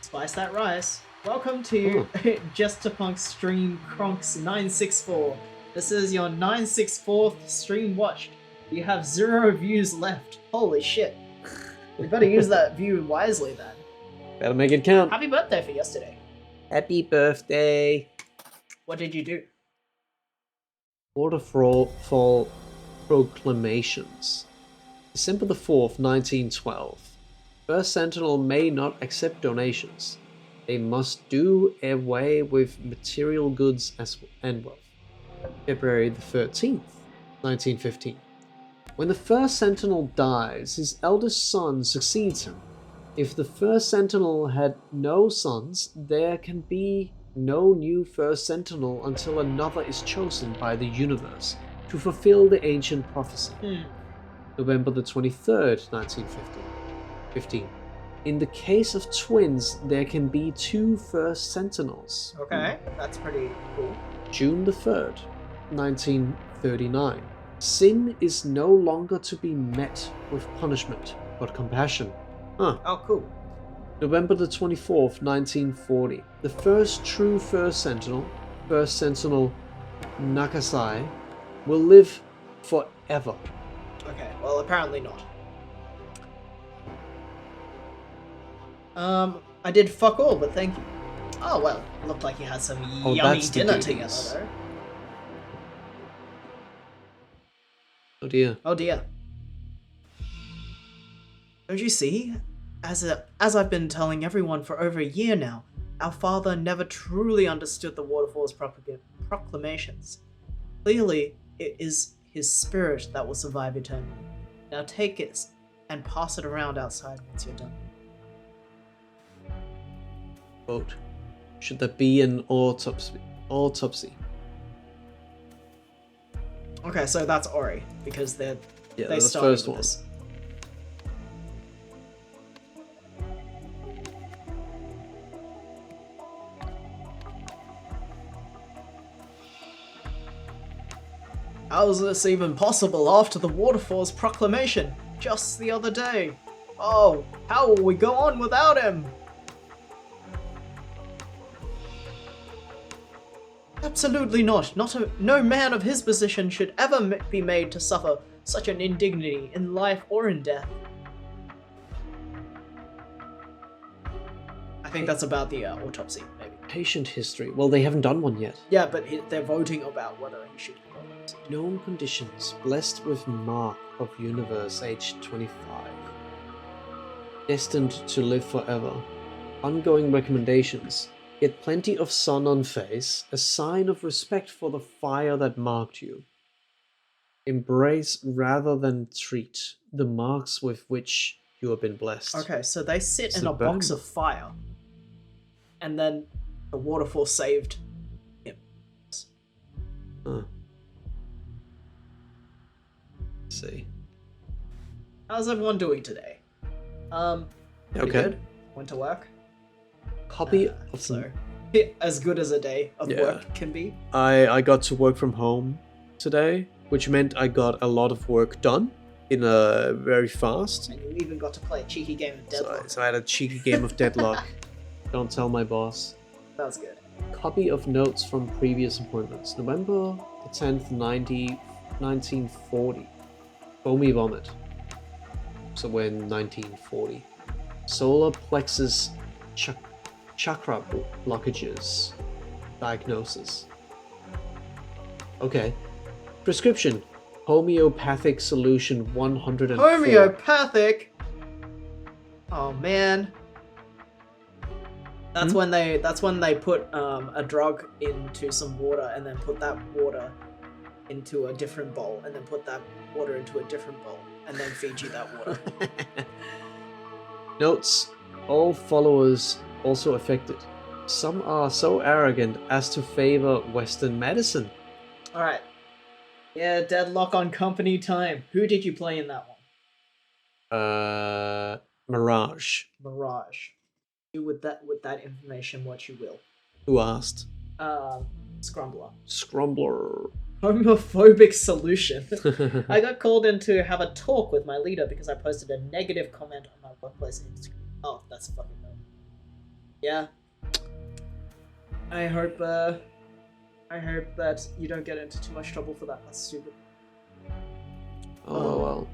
Spice that rice. Welcome to Just to Punk Stream Kronks 964. This is your 964th stream watched. You have 0 views left. Holy shit. We better use that view wisely then. Better make it count. Happy birthday for yesterday. Happy birthday. What did you do? Waterfall proclamations. December the 4th, 1912. First Sentinel may not accept donations. They must do away with material goods and wealth. February the 13th, 1915. When the first Sentinel dies, his eldest son succeeds him. If the first Sentinel had no sons, there can be no new first Sentinel until another is chosen by the universe to fulfill the ancient prophecy. November the 23rd, 1915. In the case of twins, there can be 2 first Sentinels. Okay, that's pretty cool. June the 3rd, 1939. Sin is no longer to be met with punishment, but compassion. Oh, cool. November the 24th, 1940. The first true First Sentinel Nakasai, will live forever. Okay, well, apparently not. I did fuck all, but thank you. Oh, well, looked like you had some yummy dinner together, though. Oh dear. Oh dear. Don't you see? As I've been telling everyone for over a year now, our father never truly understood the Waterfall's proclamations. Clearly, it is his spirit that will survive eternally. Now take it and pass it around outside once you're done. Quote, should there be an autopsy? Okay, so that's Ori, because they the started first with one. this. How is this even possible after the Waterfall's proclamation just the other day? Oh, how will we go on without him? Absolutely not. No man of his position should ever be made to suffer such an indignity in life or in death. I think that's about the autopsy, maybe. Patient history. Well, they haven't done one yet. Yeah, but they're voting about whether he should go. Known conditions. Blessed with mark of universe, age 25. Destined to live forever. Ongoing recommendations. Get plenty of sun on face, a sign of respect for the fire that marked you. Embrace rather than treat the marks with which you have been blessed. Okay, so they sit in a box of fire, and then the waterfall saved him. see. How's everyone doing today? Pretty Okay. good. Went to work. Copy of So as good as a day of work can be. I got to work from home today, which meant I got a lot of work done in a very fast. And you even got to play a cheeky game of Deadlock. So I had a cheeky game of Deadlock. Don't tell my boss. That was good. Copy of notes from previous appointments. November the 10th, 1940. Foamy vomit. So we're in 1940. Solar plexus chakra blockages. Diagnosis. Okay. Prescription. Homeopathic solution 104. Homeopathic? Oh man. That's when they put a drug into some water and then put that water into a different bowl and then put that water into a different bowl and then feed you that water. Notes. All followers also affected. Some are so arrogant as to favor Western medicine. Alright. Yeah, Deadlock on company time. Who did you play in that one? Mirage. Mirage. Do with that information what you will. Who asked? Scrumbler. Scrumbler. Homophobic solution. I got called in to have a talk with my leader because I posted a negative comment on my workplace Instagram. Oh, that's fucking no. Yeah. I hope that you don't get into too much trouble for that. That's stupid. Oh well.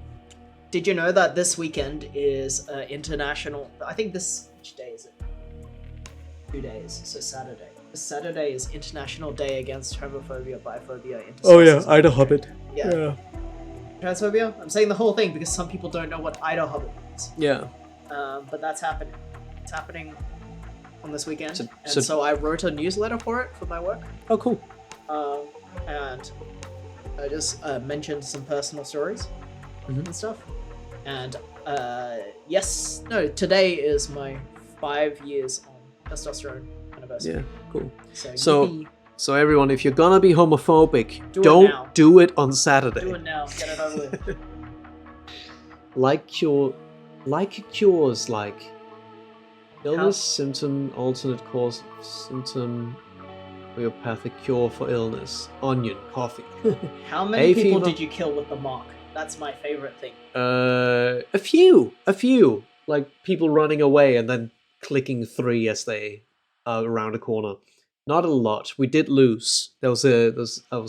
Did you know that this weekend is international? I think this. Which day is it? 2 days. So Saturday. This Saturday is International Day Against Homophobia, Biphobia, Intersex. Oh yeah, Ida Hobbit. Yeah. Transphobia? I'm saying the whole thing because some people don't know what Ida Hobbit means. Yeah. But that's happening. It's happening on this weekend. So So I wrote a newsletter for it for my work. Oh cool. And I just mentioned some personal stories and stuff. And today is my 5 years on testosterone anniversary. Yeah, cool. So So everyone, if you're gonna be homophobic, Do it don't now. do it on Saturday. do it now. Get it over with. Like cures like illness, symptom, alternate cause, symptom, homeopathic cure for illness, onion, coffee. How many Hay people fever. did you kill with the mark? That's my favorite thing. A few, like people running away and then clicking 3 as they are around a corner. Not a lot. We did lose. I was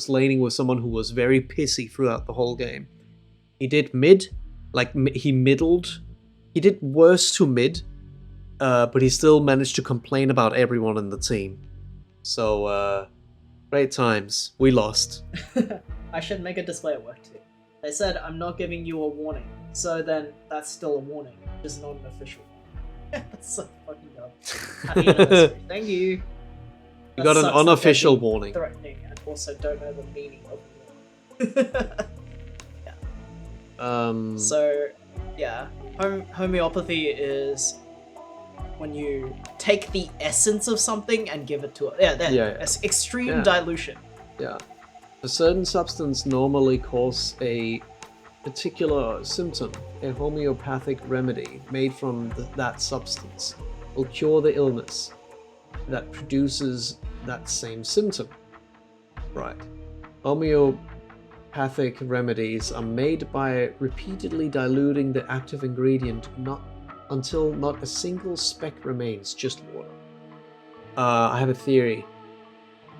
laning with someone who was very pissy throughout the whole game. He did mid, he middled. He did worse to mid, but he still managed to complain about everyone in the team. So, great times. We lost. I should make a display at work too. They said I'm not giving you a warning, so then that's still a warning, just not an official one. That's so fucking dumb. Happy anniversary. Thank you. You got an unofficial warning. Threatening and also don't know the meaning of the warning. So, yeah, homeopathy is when you take the essence of something and give it to it. Extreme dilution. Yeah. A certain substance normally causes a particular symptom. A homeopathic remedy made from that substance will cure the illness that produces that same symptom. Right. Homeopathic remedies are made by repeatedly diluting the active ingredient until not a single speck remains, just water. I have a theory.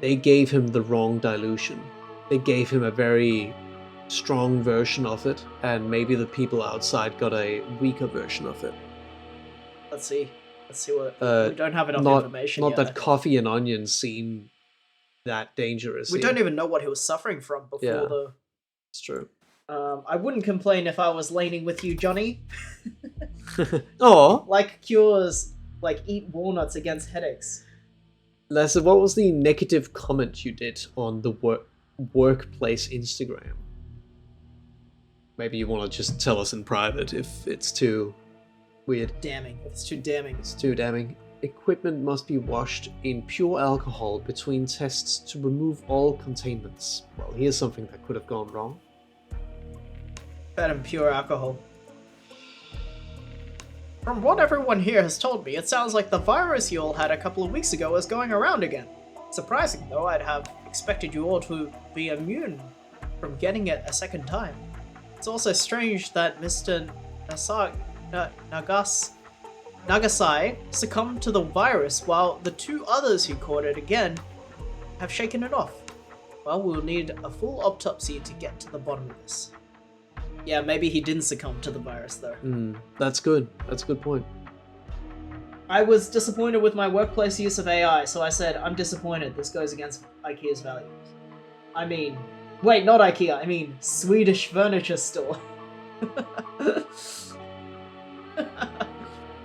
They gave him the wrong dilution. They gave him a very strong version of it, and maybe the people outside got a weaker version of it. Let's see what we don't have enough information Not yet. that coffee and onions seem that dangerous. We don't even know what he was suffering from before It's true. I wouldn't complain if I was laning with you, Johnny. Oh, Like cures, like eat walnuts against headaches. Lessa, what was the negative comment you did on the workplace Instagram? Maybe you want to just tell us in private if it's too weird. Damning. If it's too damning. It's too damning. Equipment must be washed in pure alcohol between tests to remove all containments. Well, here's something that could have gone wrong. Fed him pure alcohol. From what everyone here has told me, it sounds like the virus you all had a couple of weeks ago is going around again. Surprising, though, I'd have expected you all to be immune from getting it a second time. It's also strange that Mr. Nagasai succumbed to the virus while the two others who caught it again have shaken it off. Well, we'll need a full autopsy to get to the bottom of this. Yeah, maybe he didn't succumb to the virus, though. That's good. That's a good point. I was disappointed with my workplace use of AI, so I said, I'm disappointed. This goes against IKEA's values. I mean... Wait, not IKEA. I mean, Swedish furniture store.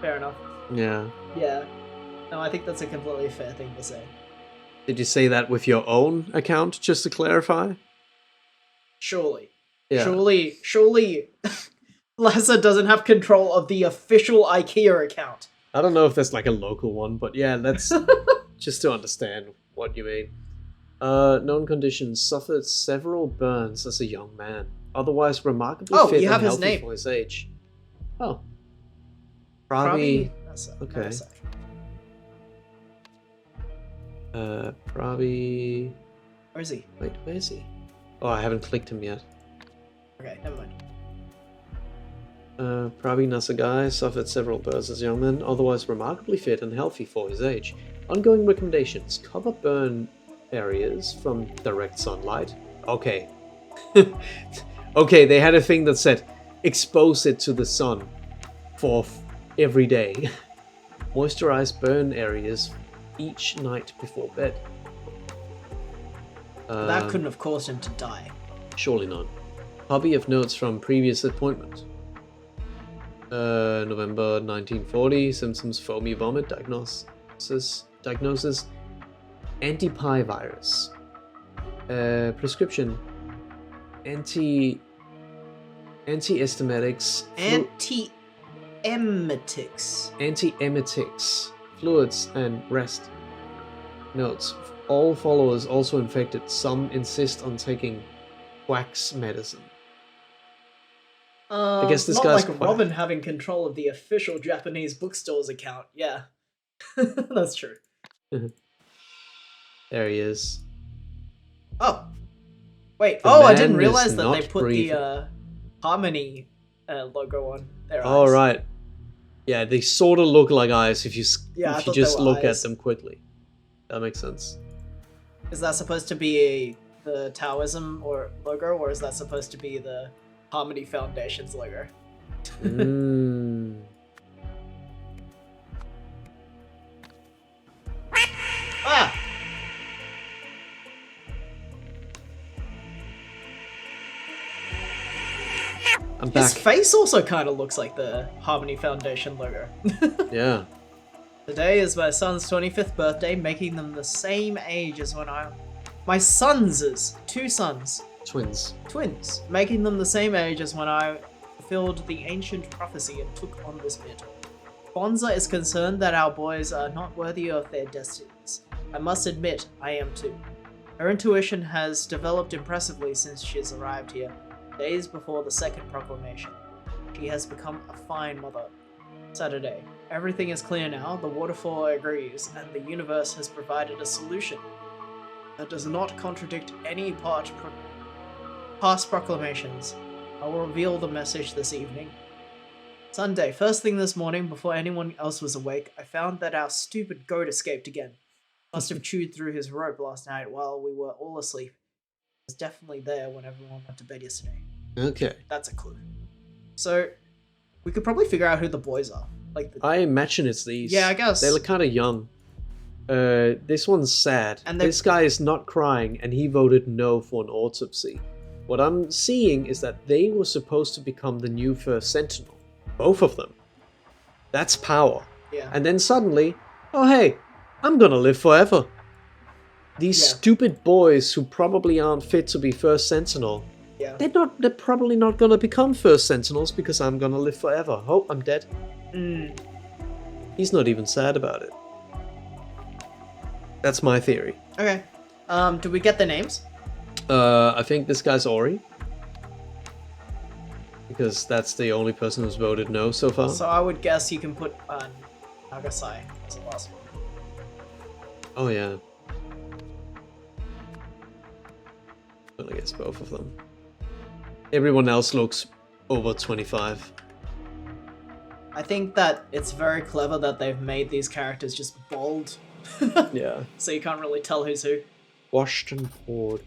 Fair enough. Yeah. Yeah. No, I think that's a completely fair thing to say. Did you say that with your own account, just to clarify? Surely. Yeah. Surely Lazar doesn't have control of the official IKEA account. I don't know if there's like a local one, but yeah, that's just to understand what you mean. Known conditions: suffered several burns as a young man. Otherwise remarkably fit you have and his healthy name. for his age. Oh. Pravi. Okay. Pravi... Where is he? Wait, where is he? Oh, I haven't clicked him yet. Okay, never mind. Pravi Nasagai suffered several burns as a young man, otherwise remarkably fit and healthy for his age. Ongoing recommendations: cover burn areas from direct sunlight. Okay. Okay, they had a thing that said expose it to the sun for every day. Moisturize burn areas each night before bed. That couldn't have caused him to die. Surely not. Copy of notes from previous appointment. November 1940. Symptoms: foamy vomit. Diagnosis: anti-pi virus. Prescription: anti-esthetics. Anti-emetics, fluids, and rest. Notes: all followers also infected. Some insist on taking wax medicine. I guess this not guy's like quack. Robin having control of the official Japanese bookstore's account. Yeah, that's true. There he is. Oh, wait. The I man didn't is realize that they not put breathing. the Harmony logo on their eyes. Oh, right. Yeah, they sort of look like eyes if you Yeah, I if you thought they just were look at eyes. them quickly. That makes sense. Is that supposed to be the Taoism or logo, or is that supposed to be the Harmony Foundation's logo? Ah! I'm back. His face also kind of looks like the Harmony Foundation logo. Yeah. Today is my son's 25th birthday, making them the same age as when My sons' two sons. Twins. Twins. Making them the same age as when I fulfilled the ancient prophecy and took on this mantle. Bonza is concerned that our boys are not worthy of their destinies. I must admit, I am too. Her intuition has developed impressively since she has arrived here, days before the second proclamation. She has become a fine mother. Saturday. Everything is clear now, the waterfall agrees, and the universe has provided a solution that does not contradict any past proclamations. I will reveal the message this evening. Sunday. First thing this morning, before anyone else was awake, I found that our stupid goat escaped again. Must have chewed through his rope last night while we were all asleep. It was definitely there when everyone went to bed yesterday. Okay. That's a clue. So, we could probably figure out who the boys are. I imagine it's these. Yeah, I guess. They look kind of young. This one's sad. And this guy is not crying, and he voted no for an autopsy. What I'm seeing is that they were supposed to become the new first Sentinel. Both of them. That's power. Yeah. And then suddenly, oh hey, I'm gonna live forever. These stupid boys who probably aren't fit to be first Sentinel. Yeah. They're probably not gonna become first Sentinels because I'm gonna live forever. Oh, I'm dead. He's not even sad about it. That's my theory. Okay. Do we get the names? I think this guy's Ori. because that's the only person who's voted no so far. So I would guess you can put Nagasai as the last one. Oh yeah. Well, I guess both of them. Everyone else looks over 25. I think that it's very clever that they've made these characters just bald. Yeah. So you can't really tell who's who. Washed and poured.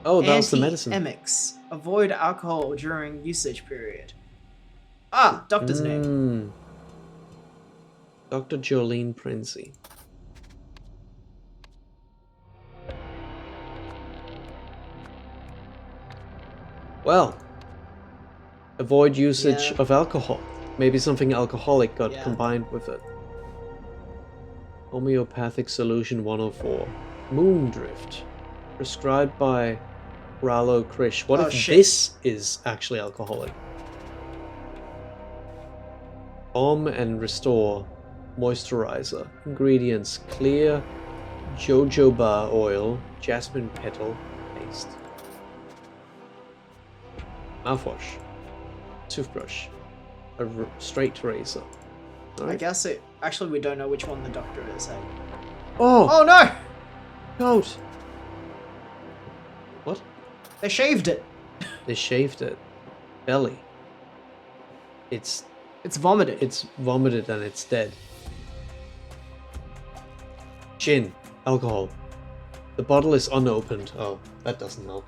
Oh, that was the medicine. Anti-emics. Avoid alcohol during usage period. Ah, doctor's name. Dr. Jolene Princey. Well, avoid usage of alcohol. Maybe something alcoholic got combined with it. Homeopathic solution 104. Moondrift. Prescribed by Rallo Krish. What if this is actually alcoholic? Balm and Restore. Moisturizer. Ingredients. Clear jojoba oil. Jasmine petal paste. Mouthwash. Toothbrush. A straight razor. I guess it... Actually, we don't know which one the doctor is, eh? Oh! Oh no! Goat! What? They shaved it! They shaved it. Belly. It's vomited. It's vomited and it's dead. Gin. Alcohol. The bottle is unopened. Oh, that doesn't help.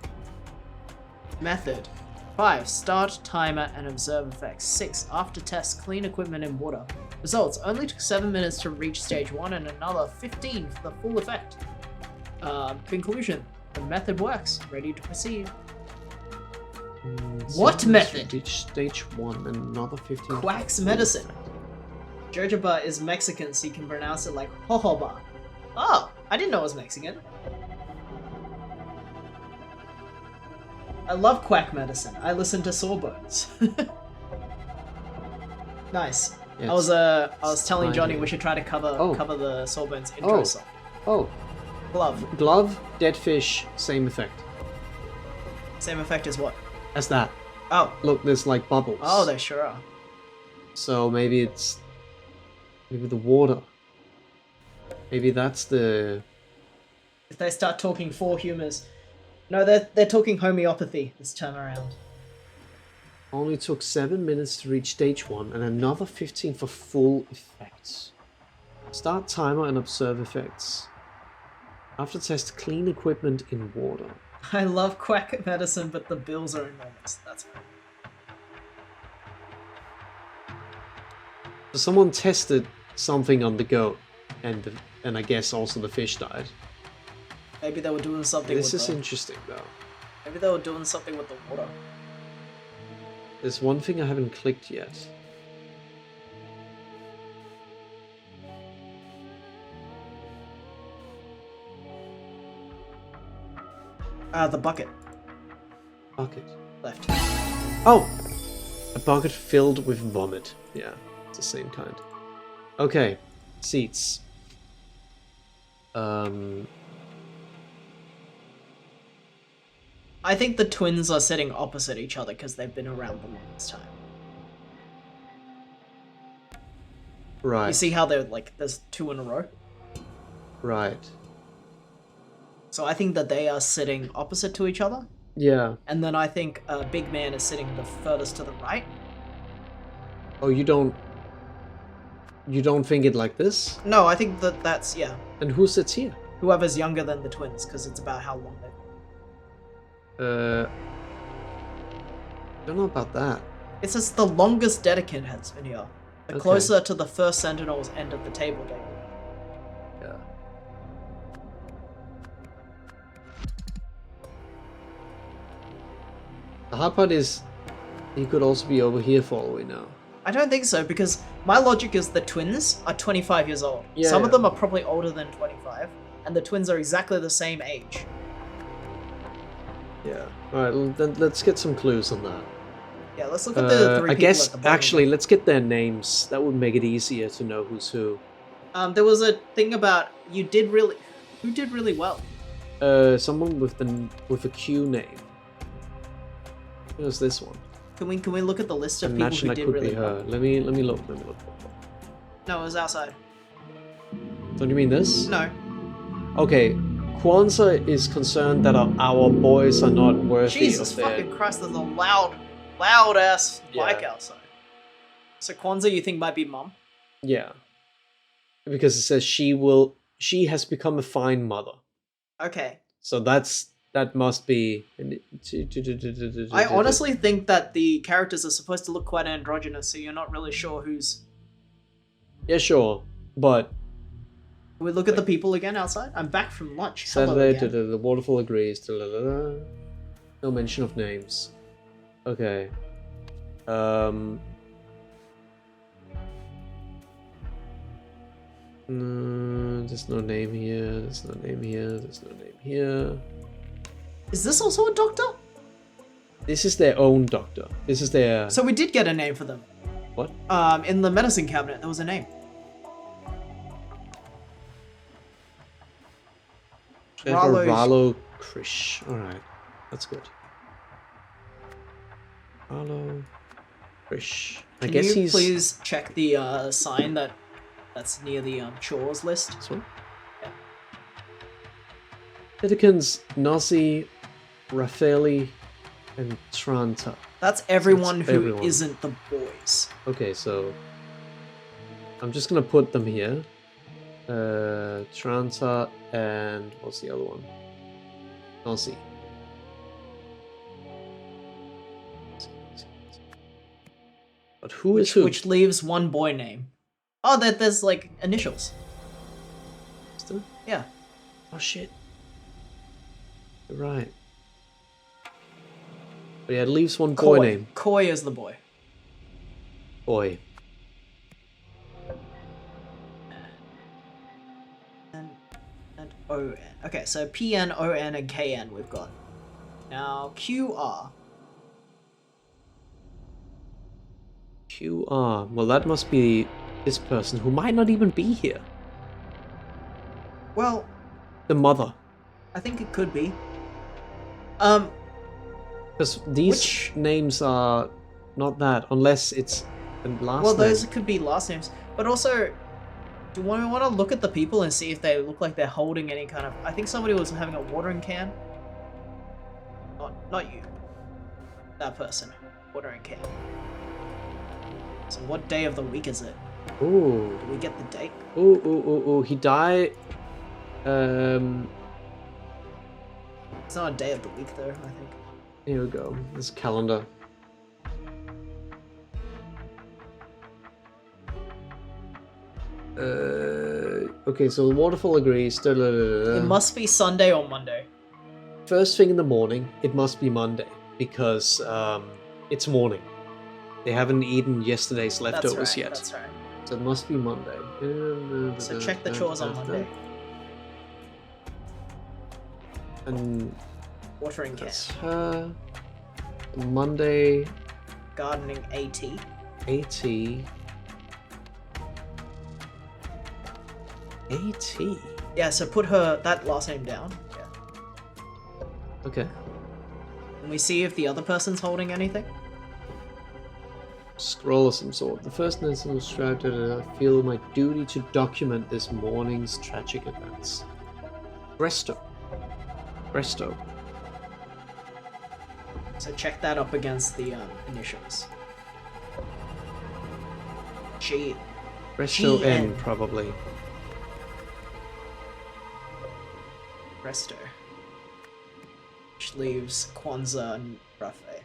Method. 5. Start timer and observe effects. 6. After test, clean equipment in water. Results. Only took 7 minutes to reach stage 1 and another 15 for the full effect. Conclusion. The method works. Ready to proceed. What method? Reach stage 1 and another 15. Quack's medicine. Jojoba is Mexican, so you can pronounce it like jojoba. Oh, I didn't know it was Mexican. I love quack medicine. I listen to Sawbones. Nice. Yeah, I was telling Johnny we should try to cover the Sawbones intro song. Oh. Glove. Glove, dead fish, same effect. Same effect as what? As that. Oh. Look, there's like bubbles. Oh, they sure are. So maybe it's the water. Maybe that's the... If they start talking four humours. No, they're talking homeopathy this time around. Only took 7 minutes to reach stage 1 and another 15 for full effects. Start timer and observe effects. After test, clean equipment in water. I love quack medicine, but the bills are enormous. That's right. So someone tested something on the goat, and I guess also the fish died. Maybe they were doing something This with is the... interesting, though. Maybe they were doing something with the water. There's one thing I haven't clicked yet. The bucket. Bucket. Left. Oh! A bucket filled with vomit. Yeah, it's the same kind. Okay. Seats. I think the twins are sitting opposite each other because they've been around the longest time. Right. You see how they're like, there's two in a row? Right. So I think that they are sitting opposite to each other. Yeah. And then I think Big Man is sitting the furthest to the right. Oh, you don't think it like this? No, I think that's, yeah. And who sits here? Whoever's younger than the twins, because it's about how long they've... I don't know about that. It says the longest Dedekind has been here. The closer to the first Sentinel's end of the table, David. Yeah. The hard part is, he could also be over here for all we know. I don't think so, because my logic is the twins are 25 years old. Yeah, Some of them are probably older than 25, and the twins are exactly the same age. Yeah. Alright, then let's get some clues on that. Yeah, let's look at the three I people guess, at the bottom. actually, let's get their names. That would make it easier to know who's who. There was a thing about who did really well? Someone with a Q name. Where's this one? Can we look at the list of people Imagine who that did could really be well? her. Let me look. No, it was outside. Don't you mean this? No. Okay, Kwanzaa is concerned that our boys are not worthy Jesus of their... fucking Christ, there's a loud ass bike Yeah. outside. So Kwanzaa you think might be mum? Yeah. Because it says she has become a fine mother. Okay. So that must be... I honestly think that the characters are supposed to look quite androgynous, so you're not really sure who's... Yeah, sure. But... Can we look at the people again outside? I'm back from lunch. Hello Saturday, again. the waterfall agrees. No mention of names. Okay. There's no name here. There's no name here. There's no name here. Is this also a doctor? This is their own doctor. This is their... So we did get a name for them. What? In the medicine cabinet, there was a name. Ralo Krish. Alright. That's good. Ralo Krish. I guess Can you he's... please check the sign that's near the chores list? This one? Yeah. Pitikins, Nazi, Raffaeli, and Tranta. That's everyone That's who everyone. isn't the boys. Okay, so... I'm just gonna put them here. Tranta and... What's the other one? Nazi. But who is who? Which leaves one boy name. Oh, there's like initials. Still? Yeah. Oh shit. You're right. But yeah, it leaves one boy name. Koi is the boy. Boy. And O-N. Okay, so P-N, O-N, and K-N we've got. Now, Q-R. QR. Well, that must be this person who might not even be here. Well, The mother. I think it could be. Because these Which- names are not that, unless it's the last Well, name. those could be last names. But also, do we want to look at the people and see if they look like they're holding any kind of... I think somebody was having a watering can. Not you. That person. Watering can. So what day of the week is it? Ooh. Do we get the date? Ooh. He died... It's not a day of the week though, I think. Here we go. This calendar. Okay, so the waterfall agrees. It must be Sunday or Monday. First thing in the morning, it must be Monday because it's morning. They haven't eaten yesterday's leftovers That's right, yet, that's right. so it must be Monday. So check the chores on Monday. And Watering can. that's her. Monday, Gardening AT. AT. AT. Yeah, so put that last name down. Yeah. Okay. Can we see if the other person's holding anything? Scroll of some sort. The first name was described that I feel my duty to document this morning's tragic events. Resto. So check that up against the initials. G. Resto N, GN. probably. Resto. Which leaves Kwanzaa and Rafe.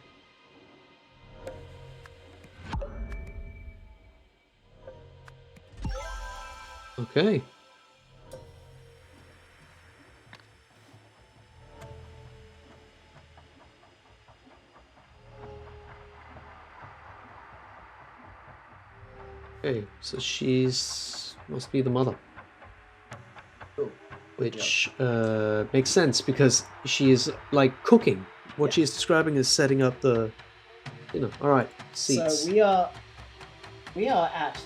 Okay. Okay, so she's must be the mother. Cool. Which makes sense because she is like cooking. What Yeah. she's describing is setting up the, alright, seats. So we are at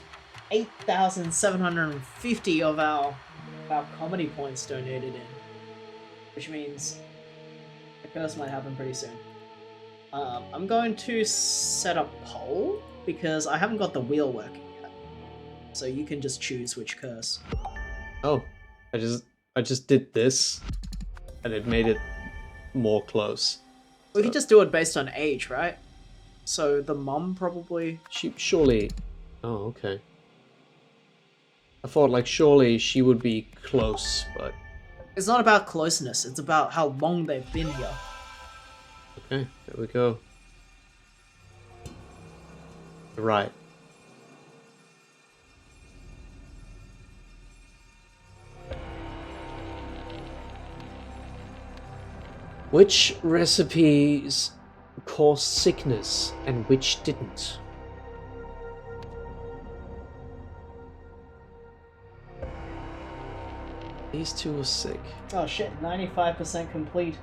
8,750 of our comedy points donated in, which means the curse might happen pretty soon. I'm going to set up poll because I haven't got the wheel working yet. So you can just choose which curse. Oh, I just did this, and it made it more close. We can just do it based on age, right? So the mum probably... She surely... Oh, okay. I thought, like, surely she would be close, but... It's not about closeness, it's about how long they've been here. Okay, there we go. Right. Which recipes caused sickness and which didn't? These two were sick. Oh shit, 95% complete.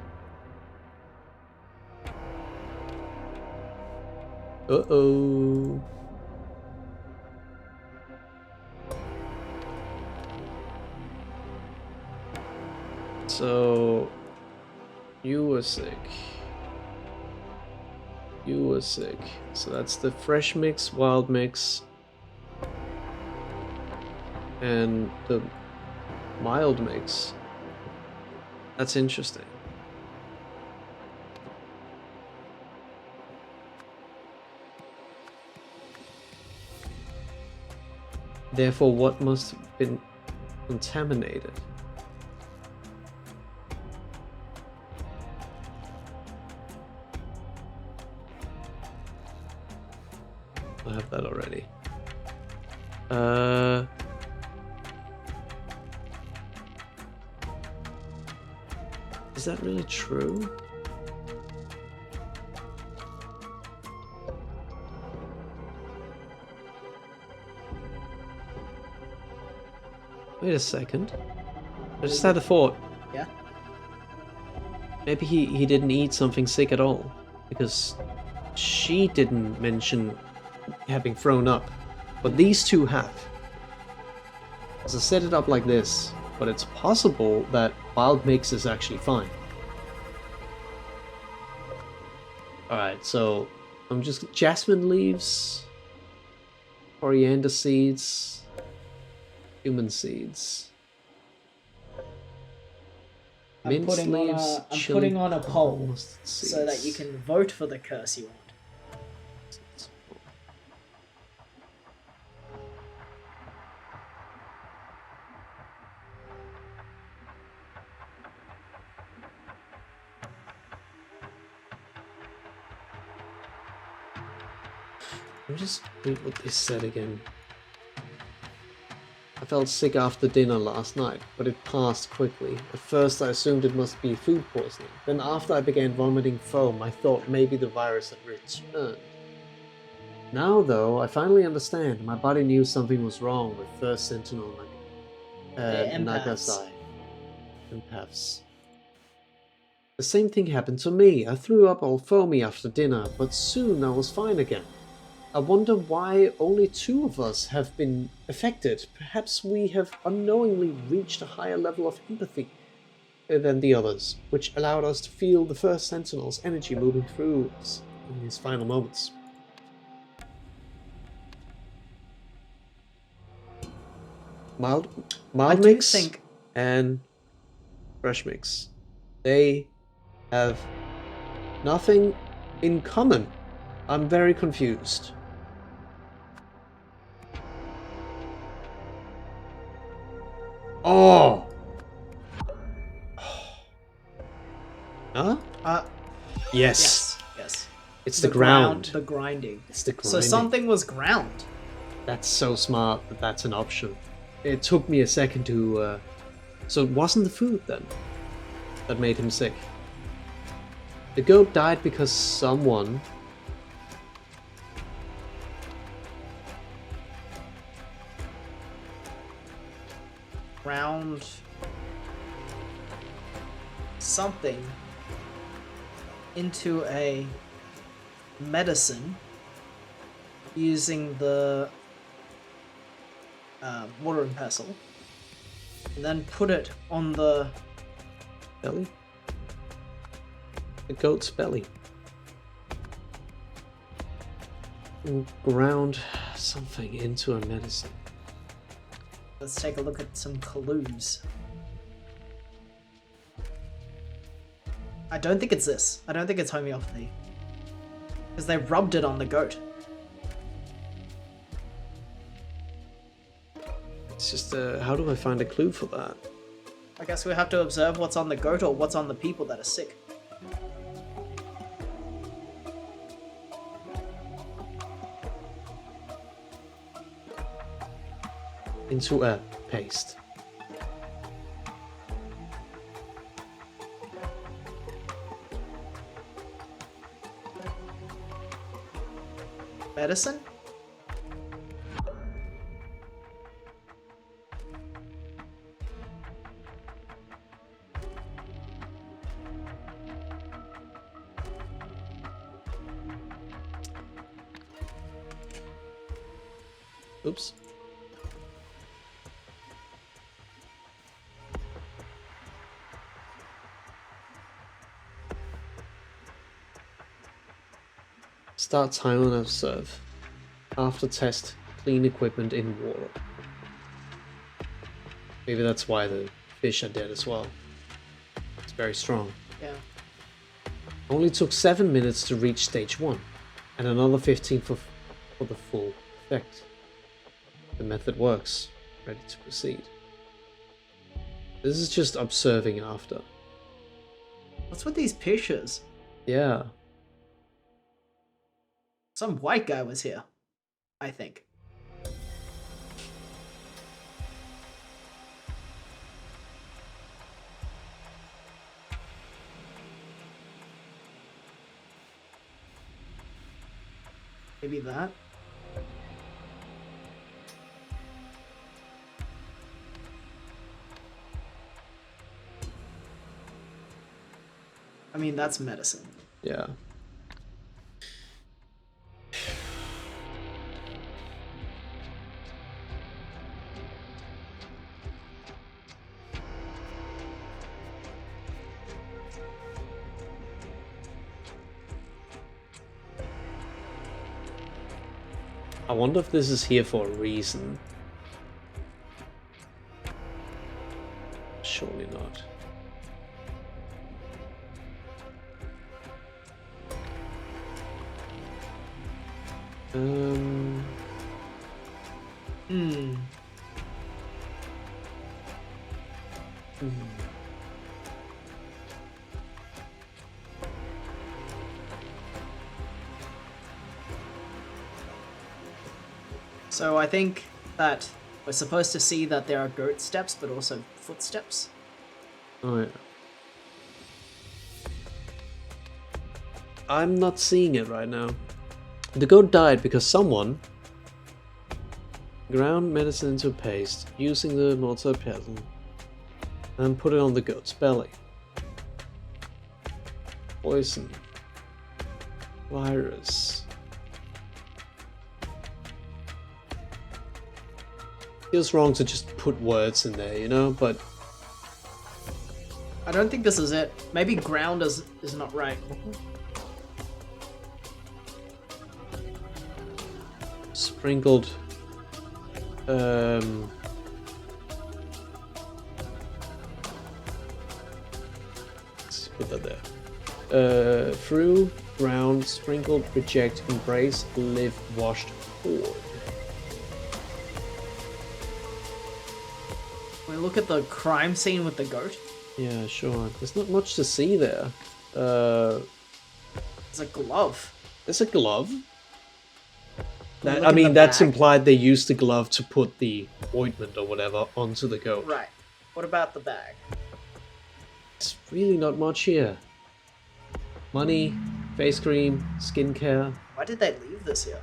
Uh-oh. So... You were sick. You were sick. So that's the fresh mix, wild mix, and the mild mix. That's interesting. Therefore, what must have been contaminated? I have that already. Is that really true? Wait a second. I just had a thought. Yeah? Maybe he didn't eat something sick at all. Because she didn't mention having thrown up. But these two have. So set it up like this. But it's possible that wild mix is actually fine. Alright, so I'm just jasmine leaves, coriander seeds, cumin seeds, mint leaves, I'm chili putting on a poll mustard so that you seeds. can vote for the curse you want. Let me just read what they said again. I felt sick after dinner last night, but it passed quickly. At first I assumed it must be food poisoning. Then after I began vomiting foam, I thought maybe the virus had returned. Now though, I finally understand. My body knew something was wrong with First Sentinel Nagasai. Empaths. The same thing happened to me. I threw up all foamy after dinner, but soon I was fine again. I wonder why only 2 of us have been affected. Perhaps we have unknowingly reached a higher level of empathy than the others, which allowed us to feel the First Sentinel's energy moving through us in his final moments. Mild mix and fresh mix. They have nothing in common. I'm very confused. Oh! Huh? Yes. Yes. It's the ground. The grinding. It's the grinding. So something was ground. That's so smart that that's an option. It took me a second to... So it wasn't the food then that made him sick. The goat died because someone... Ground something into a medicine using the water and pestle, and then put it on the belly? The goat's belly. ground something into a medicine. Let's take a look at some clues. I don't think it's this. I don't think it's homeopathy. Because they rubbed it on the goat. It's just, how do I find a clue for that? I guess we have to observe what's on the goat or what's on the people that are sick. Into a paste. Medicine? Oops. Start time on observe. After test, clean equipment in water. Maybe that's why the fish are dead as well. It's very strong. Yeah. Only took 7 minutes to reach stage 1, and another 15 for the full effect. The method works. Ready to proceed. This is just observing after. What's with these pictures? Yeah. Some white guy was here, I think. Maybe that? I mean, that's medicine. Yeah. I wonder if this is here for a reason. Surely not. Hmm. So I think that we're supposed to see that there are goat steps, but also footsteps. Oh yeah. I'm not seeing it right now. The goat died because someone ground medicine into paste using the mortar pestle and put it on the goat's belly. Poison. Virus. Feels wrong to just put words in there, you know, but I don't think this is it. Maybe ground is not right. sprinkled let's put that there. Through, ground, sprinkled, reject, embrace, live, washed, poured. We look at the crime scene with the goat. Yeah, sure. There's not much to see there. It's a glove. There's a glove. Look I in mean, the that's bag. implied they used the glove to put the ointment or whatever onto the goat. Right. What about the bag? It's really not much here. Money, face cream, skincare, Why did they leave this here?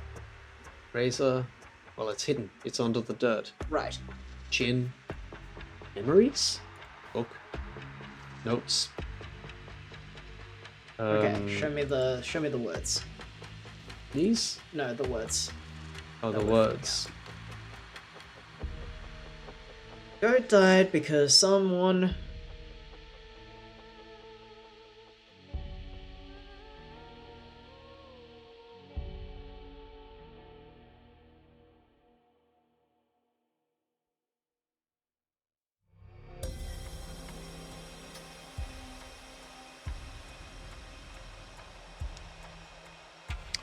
razor. Well, it's hidden. It's under the dirt. Right. Gin. Memories? Book. Notes. Okay. Show me the words. These? No, the words. Oh, the That was- words. Goat died because someone.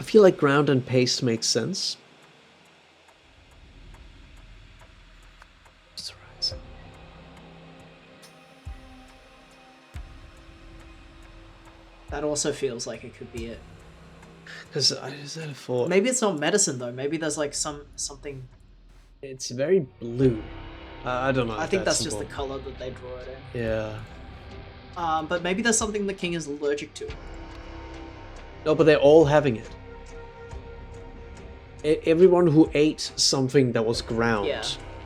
feel like ground and paste makes sense. That also feels like it could be it. Because I just had a thought. Maybe it's not medicine though. Maybe there's like something. It's very blue. I don't know. I think that's just the color that they draw it in. Yeah. But maybe there's something the king is allergic to. No, but they're all having it. Everyone who ate something that was ground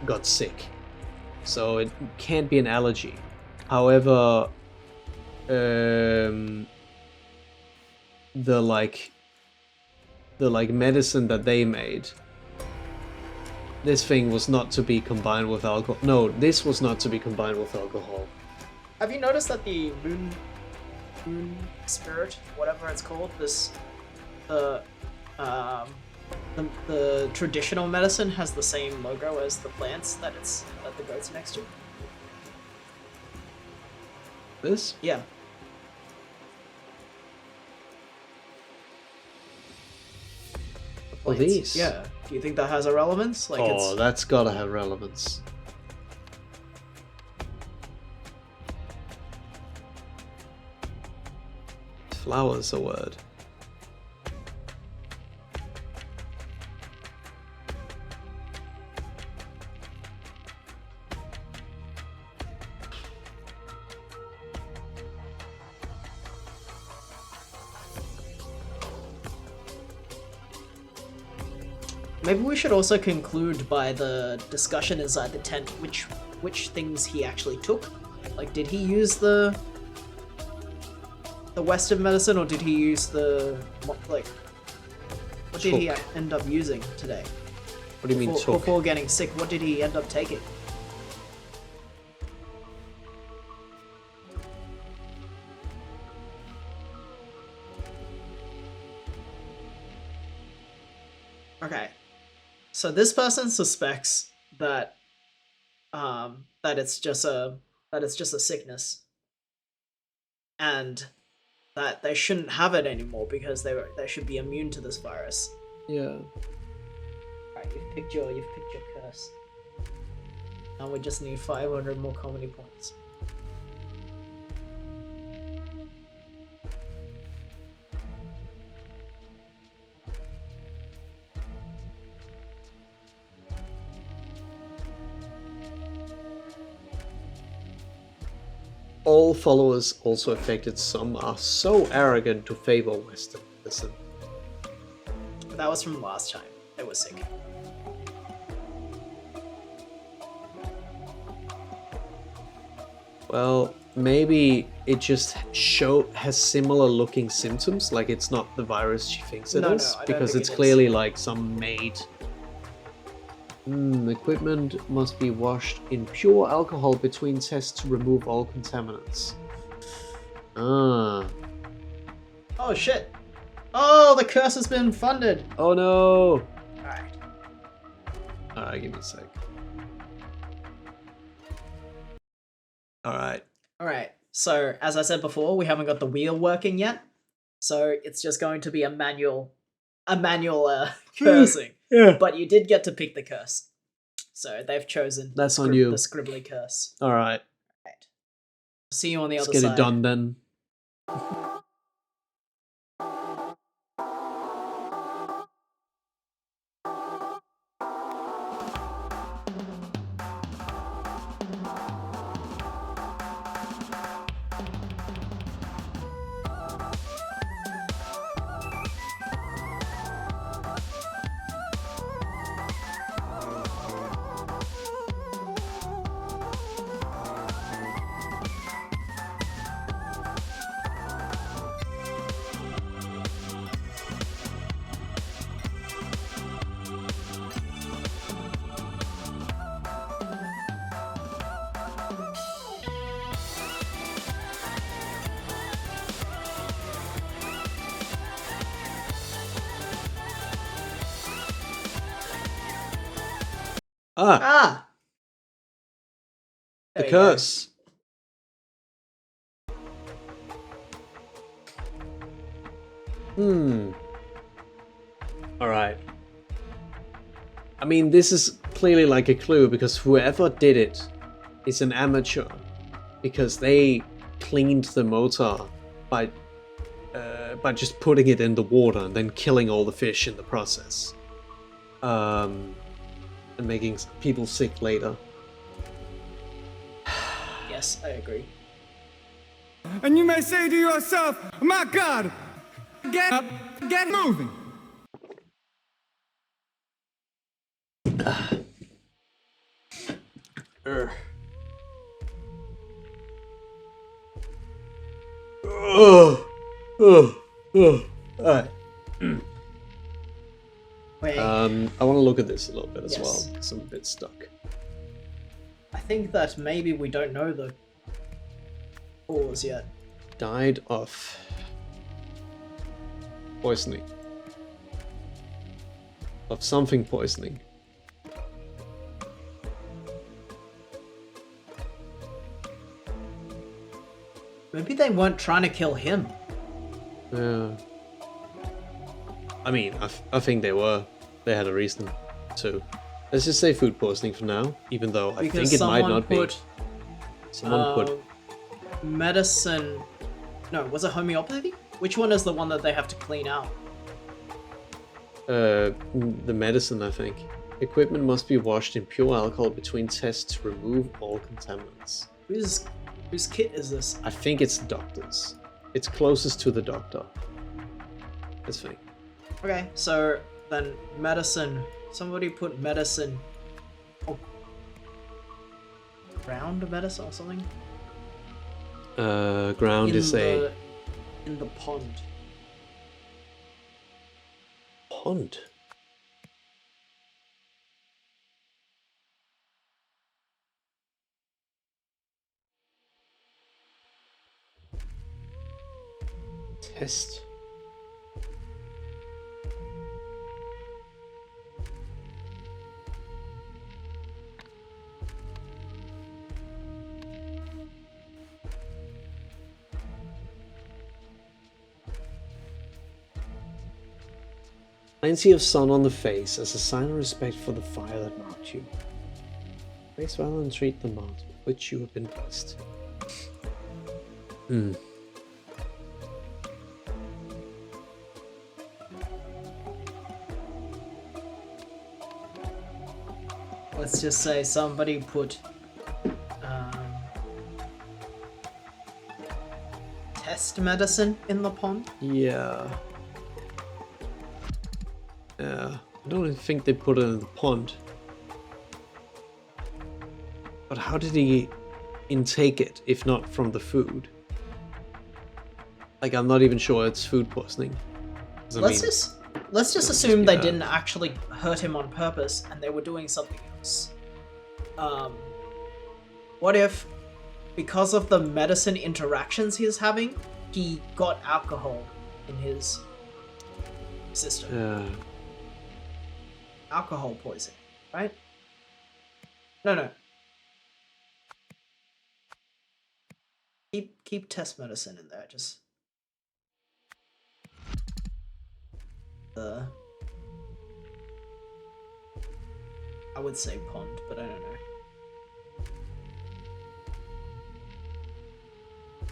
got sick. So it can't be an allergy. However, the medicine that they made, this thing was not to be combined with alcohol. No, this was not to be combined with alcohol. Have you noticed that the moon spirit, whatever it's called, the traditional medicine has the same logo as the plants that the goat's next to? This? Yeah. Oh, these? Yeah. Do you think that has a relevance? Like that's gotta have relevance. Flower's a word. Maybe we should also conclude by the discussion inside the tent which things he actually took. Like, did he use the Western medicine, or did he use what did he end up using today? What do you mean took? Before getting sick, what did he end up taking? Okay. So this person suspects that it's just a sickness, and that they shouldn't have it anymore because they should be immune to this virus. Yeah. Alright, you've picked your curse. And we just need 500 more comedy points. All followers also affected. Some are so arrogant to favor Western medicine. That was from last time. They were sick. Well, maybe it just has similar looking symptoms. Like it's not the virus she thinks it is, because it's clearly like some made. Equipment must be washed in pure alcohol between tests to remove all contaminants. Ah. Oh shit! Oh, the curse has been funded! Oh no! Alright. Alright, give me a sec. Alright. Alright, so as I said before, we haven't got the wheel working yet. So it's just going to be a manual cursing. Yeah. But you did get to pick the curse. So they've chosen That's on you. The scribbly curse. Alright. Right. See you on the other Let's side. get it done then. Ah! The curse. Alright. I mean, this is clearly like a clue because whoever did it is an amateur. Because they cleaned the motor by just putting it in the water and then killing all the fish in the process. And making people sick later. Yes, I agree. And you may say to yourself, my God, get up, get moving. Alright. Wait, I want to look at this a little bit as Yes. well, because I'm a bit stuck. I think that maybe we don't know the cause yet. Died of poisoning. Of something poisoning. Maybe they weren't trying to kill him. Yeah. I mean, I think they were. They had a reason to. Let's just say food poisoning for now, even though I Because think it might someone not be. put Someone put medicine. No, was it homeopathy? Which one is the one that they have to clean out? the medicine, I think. Equipment must be washed in pure alcohol between tests to remove all contaminants. Whose kit is this? I think it's the doctor's. It's closest to the doctor. Let's think. Okay, so then medicine. Somebody put medicine. Oh, ground medicine or something? Ground is a in the pond. pond. Test. Plenty of sun on the face as a sign of respect for the fire that marked you. Face well and treat the mark with which you have been blessed. Let's just say somebody put test medicine in the pond. Yeah. Yeah. I don't even think they put it in the pond. But how did he intake it if not from the food? Like, I'm not even sure it's food poisoning. 'Cause I Let's mean, just assume they didn't actually hurt him on purpose and they were doing something else. What if, because of the medicine interactions he's having, he got alcohol in his system? Alcohol poisoning, right? No. Keep test medicine in there, just I would say pond, but I don't know.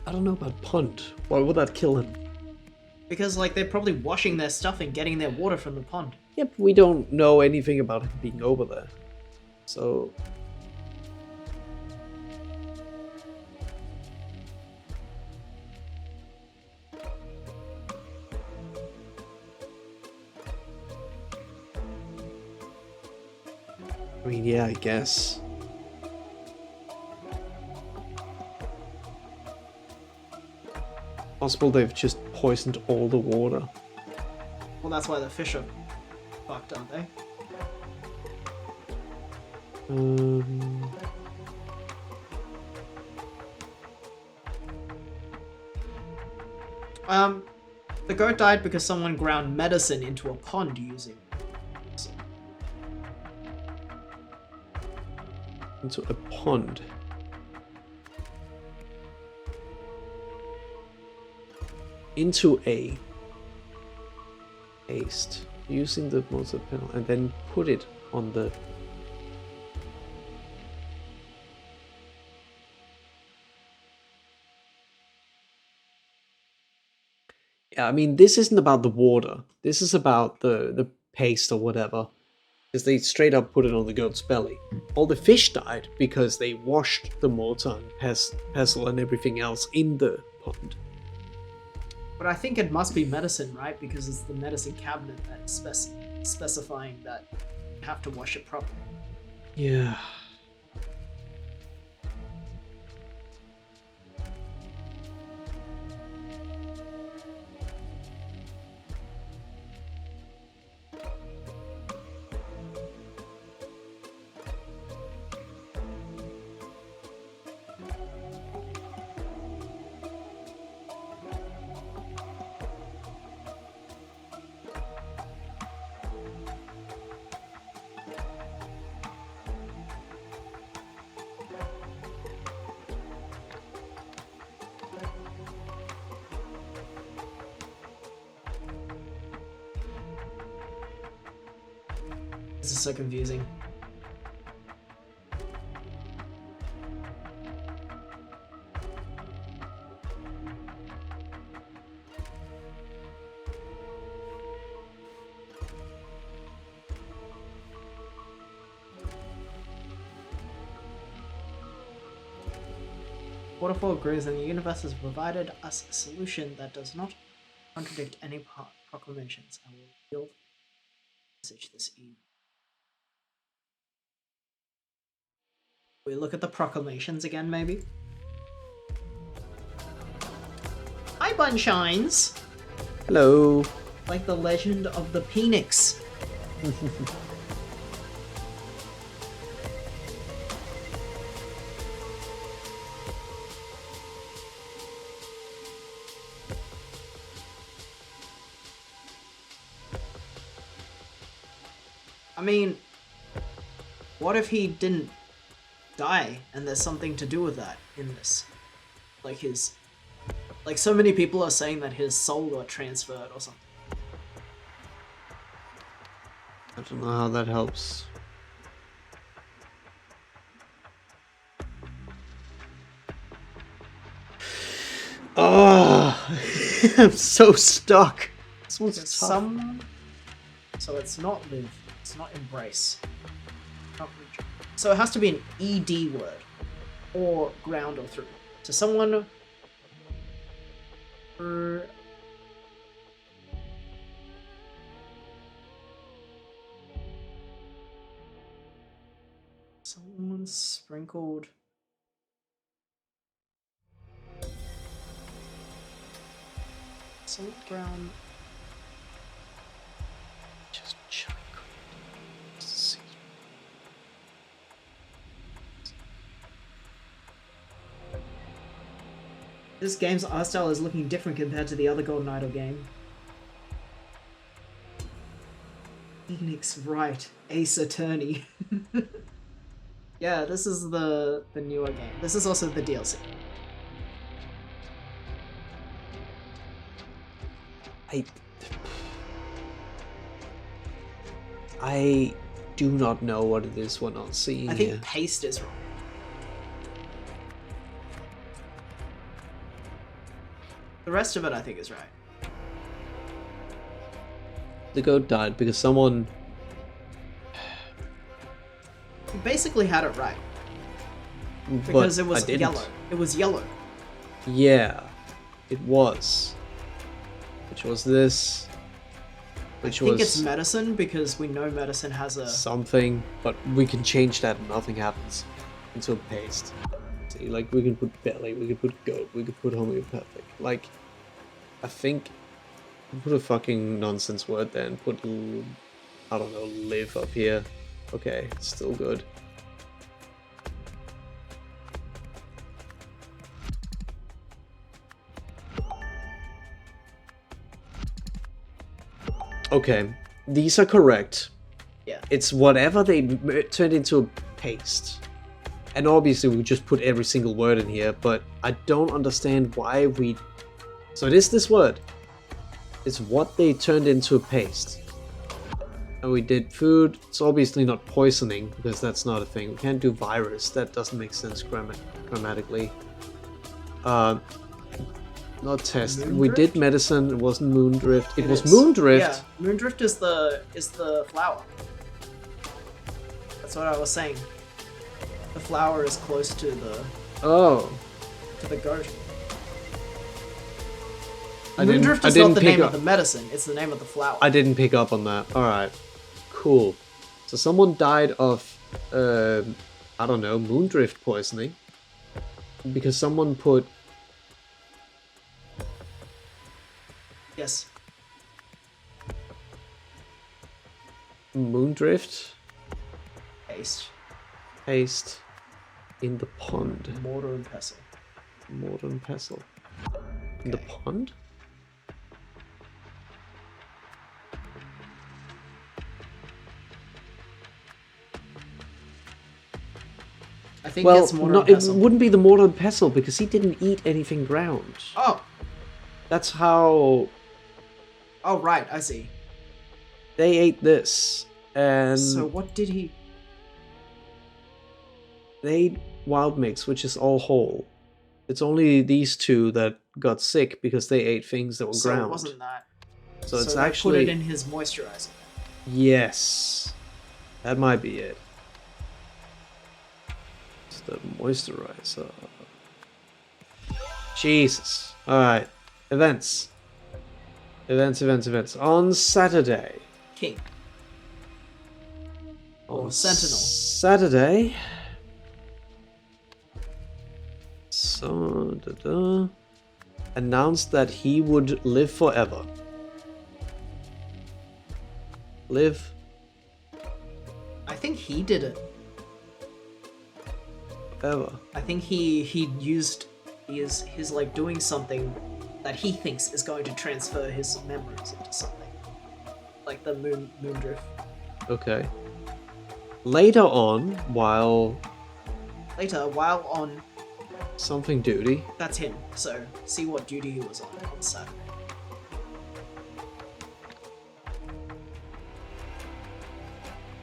I don't know about pond. Why would that kill him? Because like they're probably washing their stuff and getting their water from the pond. Yep, we don't know anything about him being over there. So... I mean, yeah, I guess. Possible they've just poisoned all the water. Well, that's why the fish are fucked, aren't they? The goat died because someone ground medicine into a pond using it. Into a pond. Into a paste. Using the motor panel and then put it on the... Yeah, I mean, this isn't about the water. This is about the paste or whatever. Because they straight up put it on the goat's belly. All the fish died because they washed the mortar and pestle and everything else in the pond. But I think it must be medicine, right? Because it's the medicine cabinet that's specifying that you have to wash it properly. Yeah. This is so confusing. Waterfall agrees, and the universe has provided us a solution that does not contradict any proclamations. I will reveal the message this evening. We look at the proclamations again, maybe? Hi, Bunshines! Hello. Like the legend of the Phoenix. I mean, what if he didn't die and there's something to do with that in this? Like so many people are saying that his soul got transferred or something. I don't know how that helps. Oh, I'm so stuck. This one's tough. So it's not live. It's not embrace. Not reach. So it has to be an ED word, or ground or through. So someone. Someone sprinkled. Salt ground. Just chug. This game's art style is looking different compared to the other Golden Idol game. Phoenix Wright, Ace Attorney. Yeah, this is the newer game. This is also the DLC. I do not know what it is we're not seeing I think here. paste is wrong. The rest of it I think is right. The goat died because someone... You basically had it right. Because it was yellow. It was yellow. Yeah, it was. Which was this. Which I think was it's medicine because we know medicine has a... something, but we can change that and nothing happens into a paste. See, like we can put belly, we can put goat, we could put homeopathic. Like, I think put a fucking nonsense word there and put, I don't know, live up here. Okay, still good. Okay, these are correct. Yeah. It's whatever they turned into a paste. And obviously we just put every single word in here, but I don't understand why we... So it is this word. It's what they turned into a paste. And we did food. It's obviously not poisoning, because that's not a thing. We can't do virus. That doesn't make sense grammatically. Not test. We did medicine. It wasn't Moondrift. It was Moondrift. Yeah, Moondrift is the flower. That's what I was saying. The flower is close to the goat. Moondrift is not the name of the medicine, it's the name of the flower. I didn't pick up on that. Alright. Cool. So someone died of, I don't know, Moondrift poisoning. Because someone put... Yes. Moondrift paste in the pond. Mortar and pestle. Mortar and pestle. In the pond? I think it's mortar and pestle. It wouldn't be the mortar and pestle because he didn't eat anything ground. Oh. That's how... Oh, right, I see. They ate this, and... So what did he... They ate wild mix, which is all whole. It's only these two that got sick because they ate things that were ground. So it wasn't that. So it's they actually... put it in his moisturizer. Yes. That might be it. It's the moisturizer. Jesus. Alright. Events. Events. On Saturday. King. On Sentinel. Saturday. So, announced that he would live forever. Live. I think he did it. Forever. I think he used his like doing something that he thinks is going to transfer his memories into something. Like the Moondrift. Okay. Later on, while on something duty. That's him. So see what duty he was on Saturday.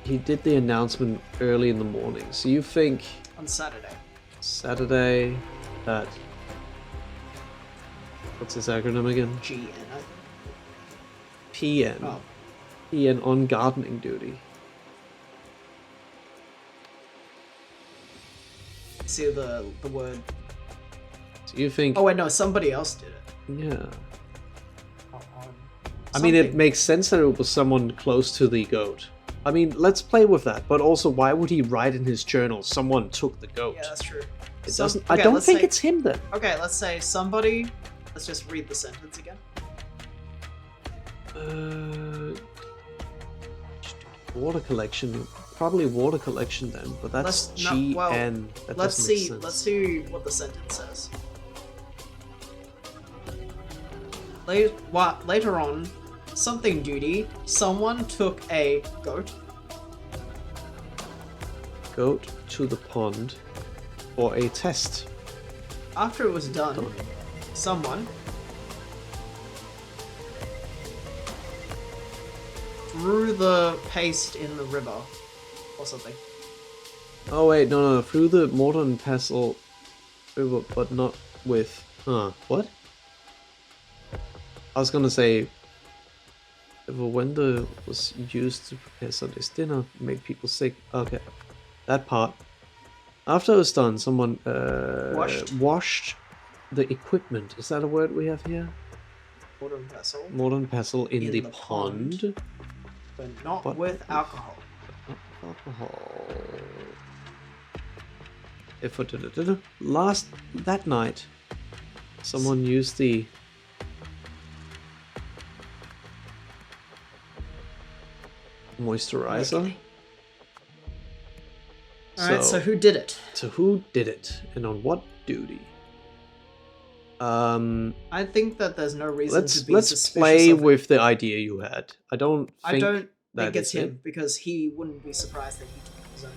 He did the announcement early in the morning. So you think on Saturday that what's his acronym again? GN. PN. Oh. PN on gardening duty. See the word. So you think? Oh wait, no, somebody else did it. Yeah. I mean, it makes sense that it was someone close to the goat. I mean, let's play with that. But also, why would he write in his journal, someone took the goat? Yeah, that's true. It doesn't. Okay, I don't think it's him then. Okay, let's say somebody. Let's just read the sentence again. Water collection. Probably water collection then, but that's GN. That let's doesn't make see. sense. Let's see what the sentence says. Later on, something duty. Someone took a goat. Goat to the pond for a test. After it was done, someone threw the paste in the river or something. Oh wait, no, through the mortar and pestle river, but not with. What? I was gonna say. When the was used to prepare Sunday's dinner, make people sick. Okay, that part. After it was done, someone washed the equipment. Is that a word we have here? Mortar and pestle. Mortar and pestle in the pond. But not with alcohol. Not alcohol. That night, someone used the moisturizer. Okay. Alright, so who did it? So who did it, and on what duty? I think that there's no reason to be let's suspicious play of with the idea you had. I don't think it's him because he wouldn't be surprised that he took his own.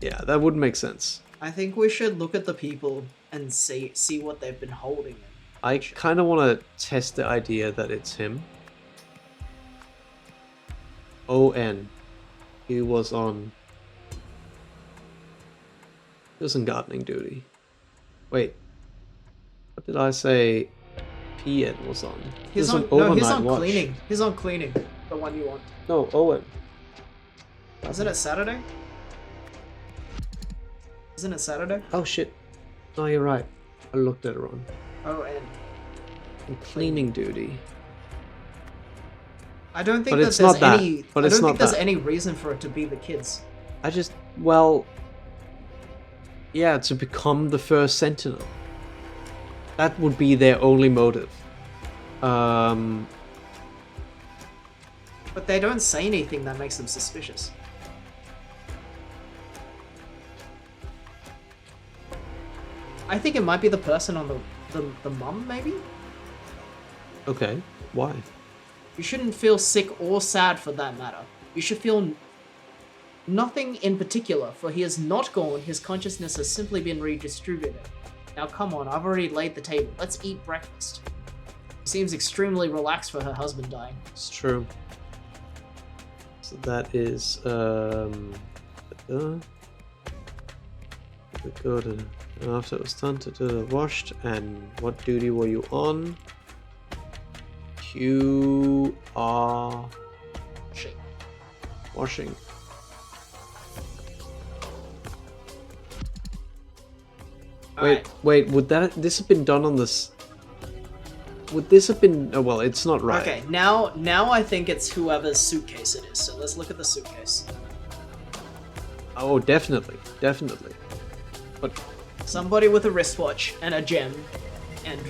Yeah, that would make sense. I think we should look at the people and see what they've been holding I kind of want to test the idea that it's him. O.N. He was on gardening duty. Wait. What did I say P.N. was on? He's on watch. cleaning. He's on cleaning. The one you want. No, Owen. Isn't it Saturday? Isn't it Saturday? Oh shit. No, you're right. I looked at it wrong. Oh, and On cleaning duty. I don't think But that it's there's not that. any. But I it's don't think not there's that. any reason for it to be the kids. Yeah, to become the first Sentinel. That would be their only motive. But they don't say anything that makes them suspicious. I think it might be the person on the mum, maybe? Okay, why? You shouldn't feel sick or sad for that matter. You should feel nothing in particular, for he is not gone, his consciousness has simply been redistributed. Now come on, I've already laid the table. Let's eat breakfast. She seems extremely relaxed for her husband dying. It's true. So that is good. After it was done, washed. And what duty were you on? QR Shit. washing. Wait, would this have been done on this? Would this have been? Oh, well, it's not right. Okay, now I think it's whoever's suitcase it is. So let's look at the suitcase. Oh, definitely. But Somebody with a wristwatch and a gem, and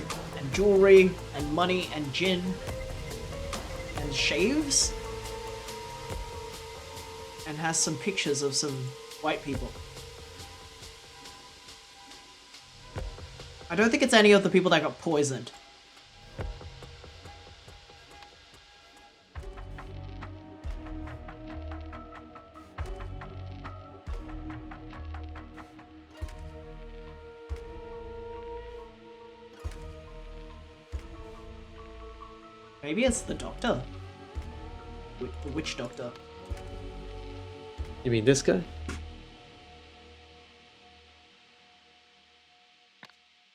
jewelry and money and gin and shaves, and has some pictures of some white people. I don't think it's any of the people that got poisoned. Maybe it's the doctor. The witch doctor. you mean this guy?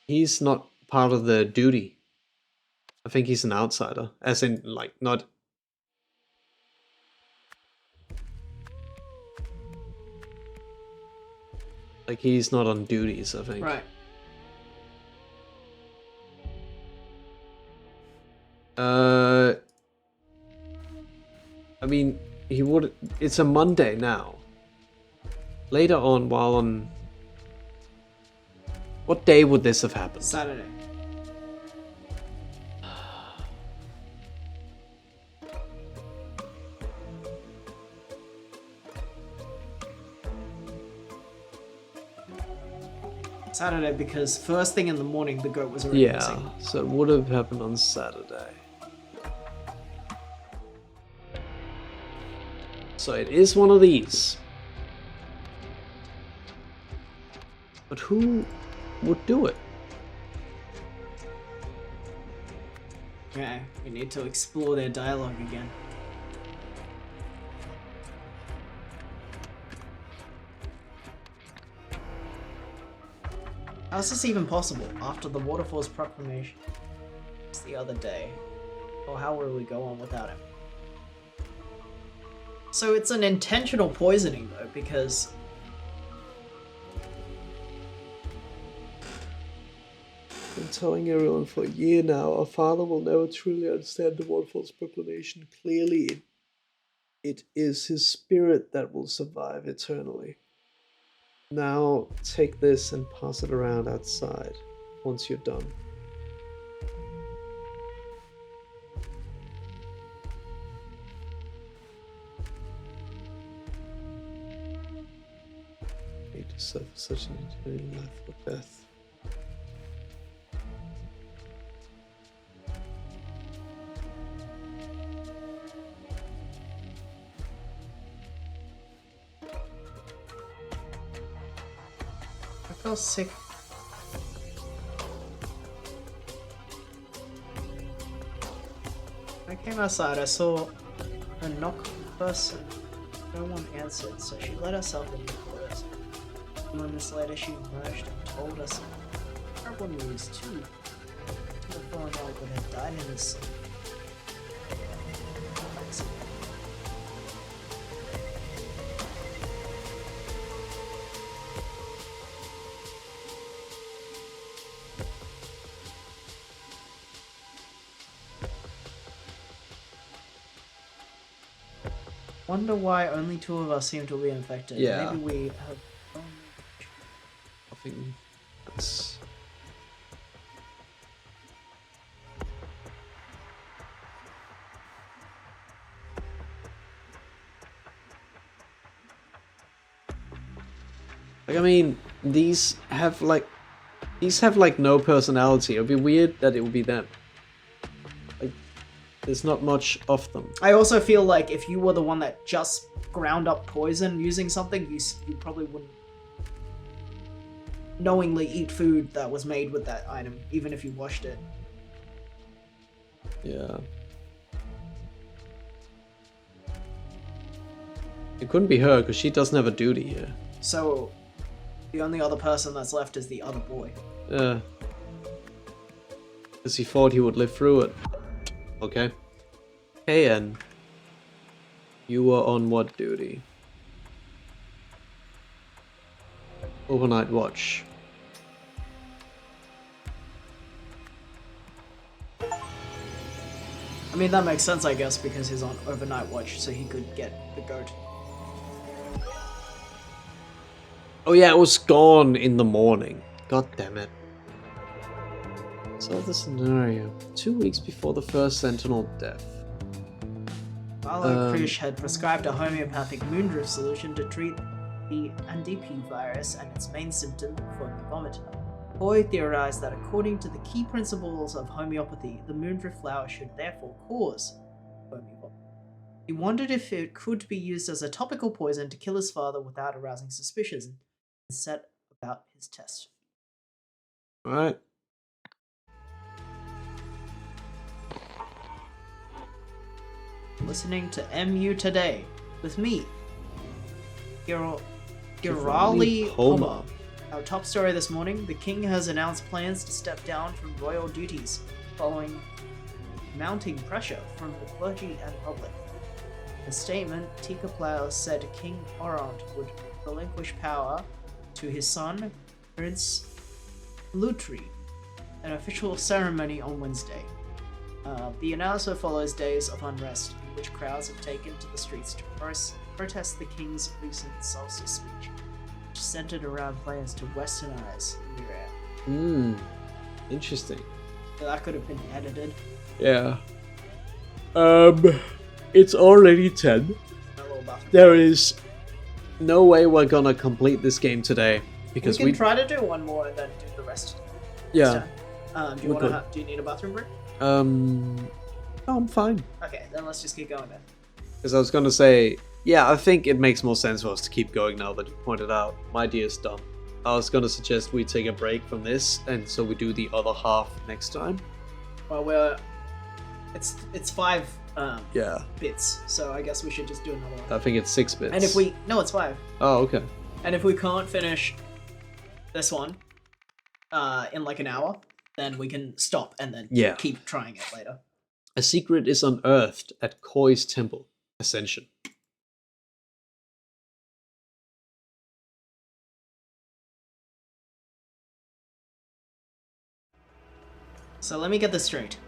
He's not part of the duty. I think he's an outsider, as in, like, not. Like, he's not on duties, I think. Right. I mean, he would. It's a Monday now. Later on, while on. What day would this have happened? Saturday. Saturday, because first thing in the morning the goat was already Yeah, missing. so it would have happened on Saturday. So it is one of these. But who would do it? Okay, we need to explore their dialogue again. How's this even possible? After the Waterfall's proclamation. It's the other day. Or how will we go on without him? So it's an intentional poisoning though, because I've been telling everyone for a year now, our father will never truly understand the Waterfall's proclamation. Clearly, it is his spirit that will survive eternally. Now, take this and pass it around outside once you're done. Need to suffer such an eternal life or death. I feel sick. I came outside, I saw a knock person. No one answered, so she let herself into the clothes. Moments later, she emerged and told us terrible news too. The fallen Albert had died in his sleep. Wonder why only 2 of us seem to be infected. Yeah. Maybe we have. I think that's. Like, I mean, these have like no personality. It would be weird that it would be them. Like, there's not much of them. I also feel like if you were the one that just ground up poison using something, you probably wouldn't knowingly eat food that was made with that item, even if you washed it. Yeah. It couldn't be her because she doesn't have a duty here. So, the only other person that's left is the other boy. Yeah. Because he thought he would live through it. Okay. Hey, and you were on what duty? Overnight watch. I mean, that makes sense, I guess, because he's on overnight watch, so he could get the goat. Oh yeah, it was gone in the morning. God damn it. So the scenario. 2 weeks before the first Sentinel death. Marlo Krish had prescribed a homeopathic moondrift solution to treat the NDP virus and its main symptom, foamy vomit. Boy theorized that according to the key principles of homeopathy, the moondrift flower should therefore cause foamy vomit. He wondered if it could be used as a topical poison to kill his father without arousing suspicions, and set about his test. Alright. Listening to MU Today with me, Girali Homer. Homer. Our top story this morning, the king has announced plans to step down from royal duties following mounting pressure from the clergy and public. In a statement, Tika Plau said King Orant would relinquish power to his son, Prince Lutri, an official ceremony on Wednesday. The announcement follows days of unrest in which crowds have taken to the streets to protest the king's recent solstice speech, which centered around plans to westernize Lemurian. Interesting. That could have been edited. Yeah. It's already 10. A little bathroom. There is no way we're gonna complete this game today because we can try to do one more and then do the rest. Yeah. Do you need a bathroom break? No, I'm fine. Okay, then let's just keep going then. Because I was gonna say, yeah, I think it makes more sense for us to keep going now that you pointed out. My idea is done. I was gonna suggest we take a break from this, and so we do the other half next time. Well, it's 5 Yeah. bits, so I guess we should just do another one. I think it's 6 bits. And it's 5. Oh, okay. And if we can't finish this one in like an hour, then we can stop and then keep trying it later. A secret is unearthed at Koi's temple. Ascension. So let me get this straight.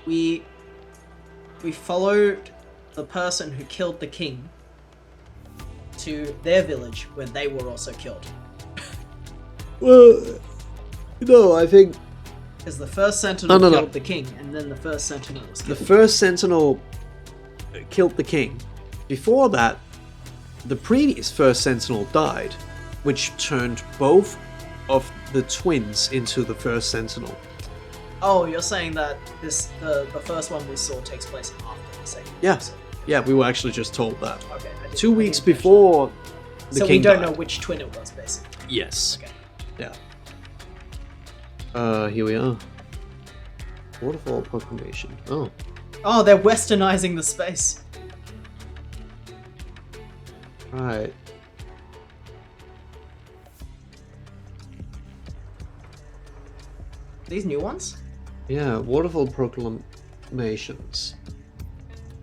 We followed the person who killed the king to their village where they were also killed. Well, no, I think Because the first sentinel killed the king, and then the first sentinel was killed. the first sentinel killed the king. Before that, the previous first sentinel died, which turned both of the twins into the first sentinel. Oh, you're saying that the first one we saw takes place after the second. Yeah. episode. Yeah, we were actually just told that. Okay. 2 weeks before the so king we don't died. know which twin it was, basically. Yes. Okay. Yeah. Here we are. Waterfall proclamation. Oh. Oh, they're westernizing the space. Right. These new ones? Yeah, Waterfall proclamations.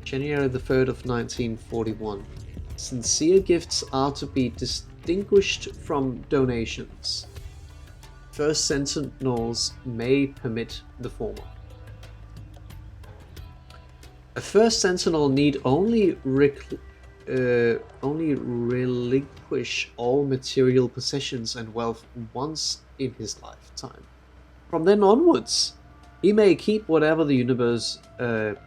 January the 3rd of 1941. Sincere gifts are to be distinguished from donations. First Sentinels may permit the former. A First Sentinel need only relinquish all material possessions and wealth once in his lifetime. From then onwards, he may keep whatever the universe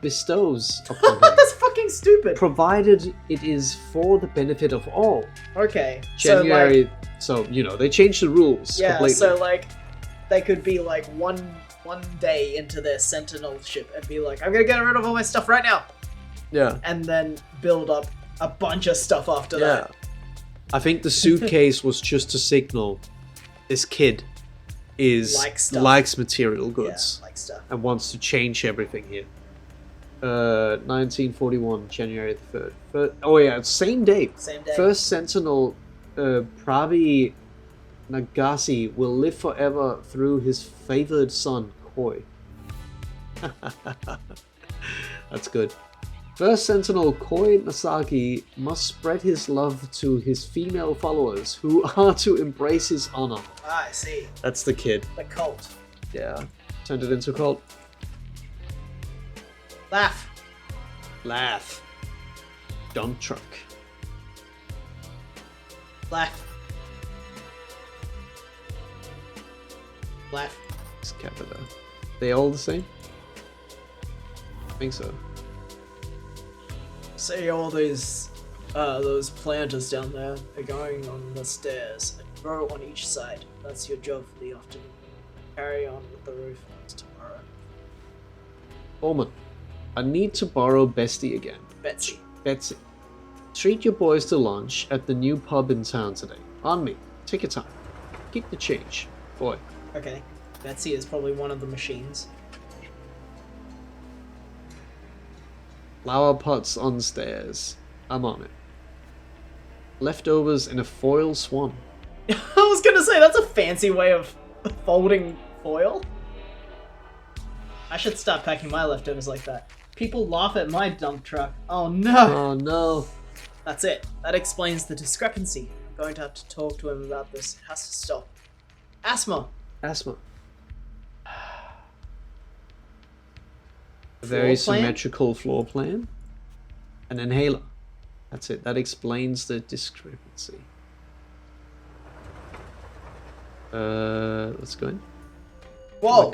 bestows upon him, That's fucking stupid. provided it is for the benefit of all. Okay. January, so you know they changed the rules Yeah, completely. so like they could be like one day into their sentinel ship and be like, I'm gonna get rid of all my stuff right now. Yeah. And then build up a bunch of stuff after that. I think the suitcase was just to signal this kid likes material goods Yeah, like stuff. and wants to change everything here. 1941, January the 3rd. Oh yeah, same day. Same day. First Sentinel, Pravi Nagasi will live forever through his favored son, Koi. That's good. First Sentinel Koi Nasagi must spread his love to his female followers, who are to embrace his honor. Ah, I see. That's the kid. The cult. Yeah. Turned it into a cult. Laugh. Laugh. Dump truck. Laugh. Laugh. It's Capita. They all the same? I think so. See all those planters down there are going on the stairs and grow on each side. That's your job for the afternoon. Carry on with the roof tomorrow. Orman, I need to borrow Bestie again. Betsy. Betsy. Treat your boys to lunch at the new pub in town today. On me. Take your time. Keep the change. Boy. Okay. Betsy is probably one of the machines. Flower pots on stairs. I'm on it. Leftovers in a foil swan. I was gonna say, that's a fancy way of folding foil. I should start packing my leftovers like that. People laugh at my dump truck. Oh no! Oh no. That's it. That explains the discrepancy. I'm going to have to talk to him about this. It has to stop. Asthma. Asthma. A very Floor plan? symmetrical floor plan. An inhaler. That's it. That explains the discrepancy. Let's go in. Whoa! Oh my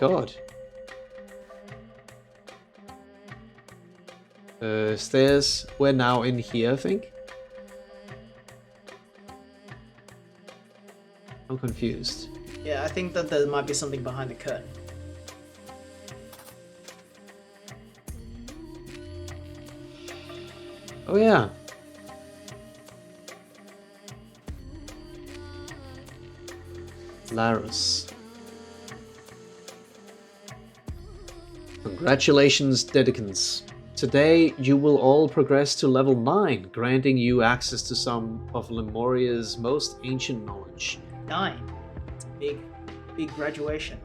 god. Stairs. We're now in here, I think. I'm confused. Yeah, I think that there might be something behind the curtain. Oh yeah. Larus. Congratulations, Dedicans. Today, you will all progress to level 9, granting you access to some of Lemuria's most ancient knowledge. 9. It's a big graduation.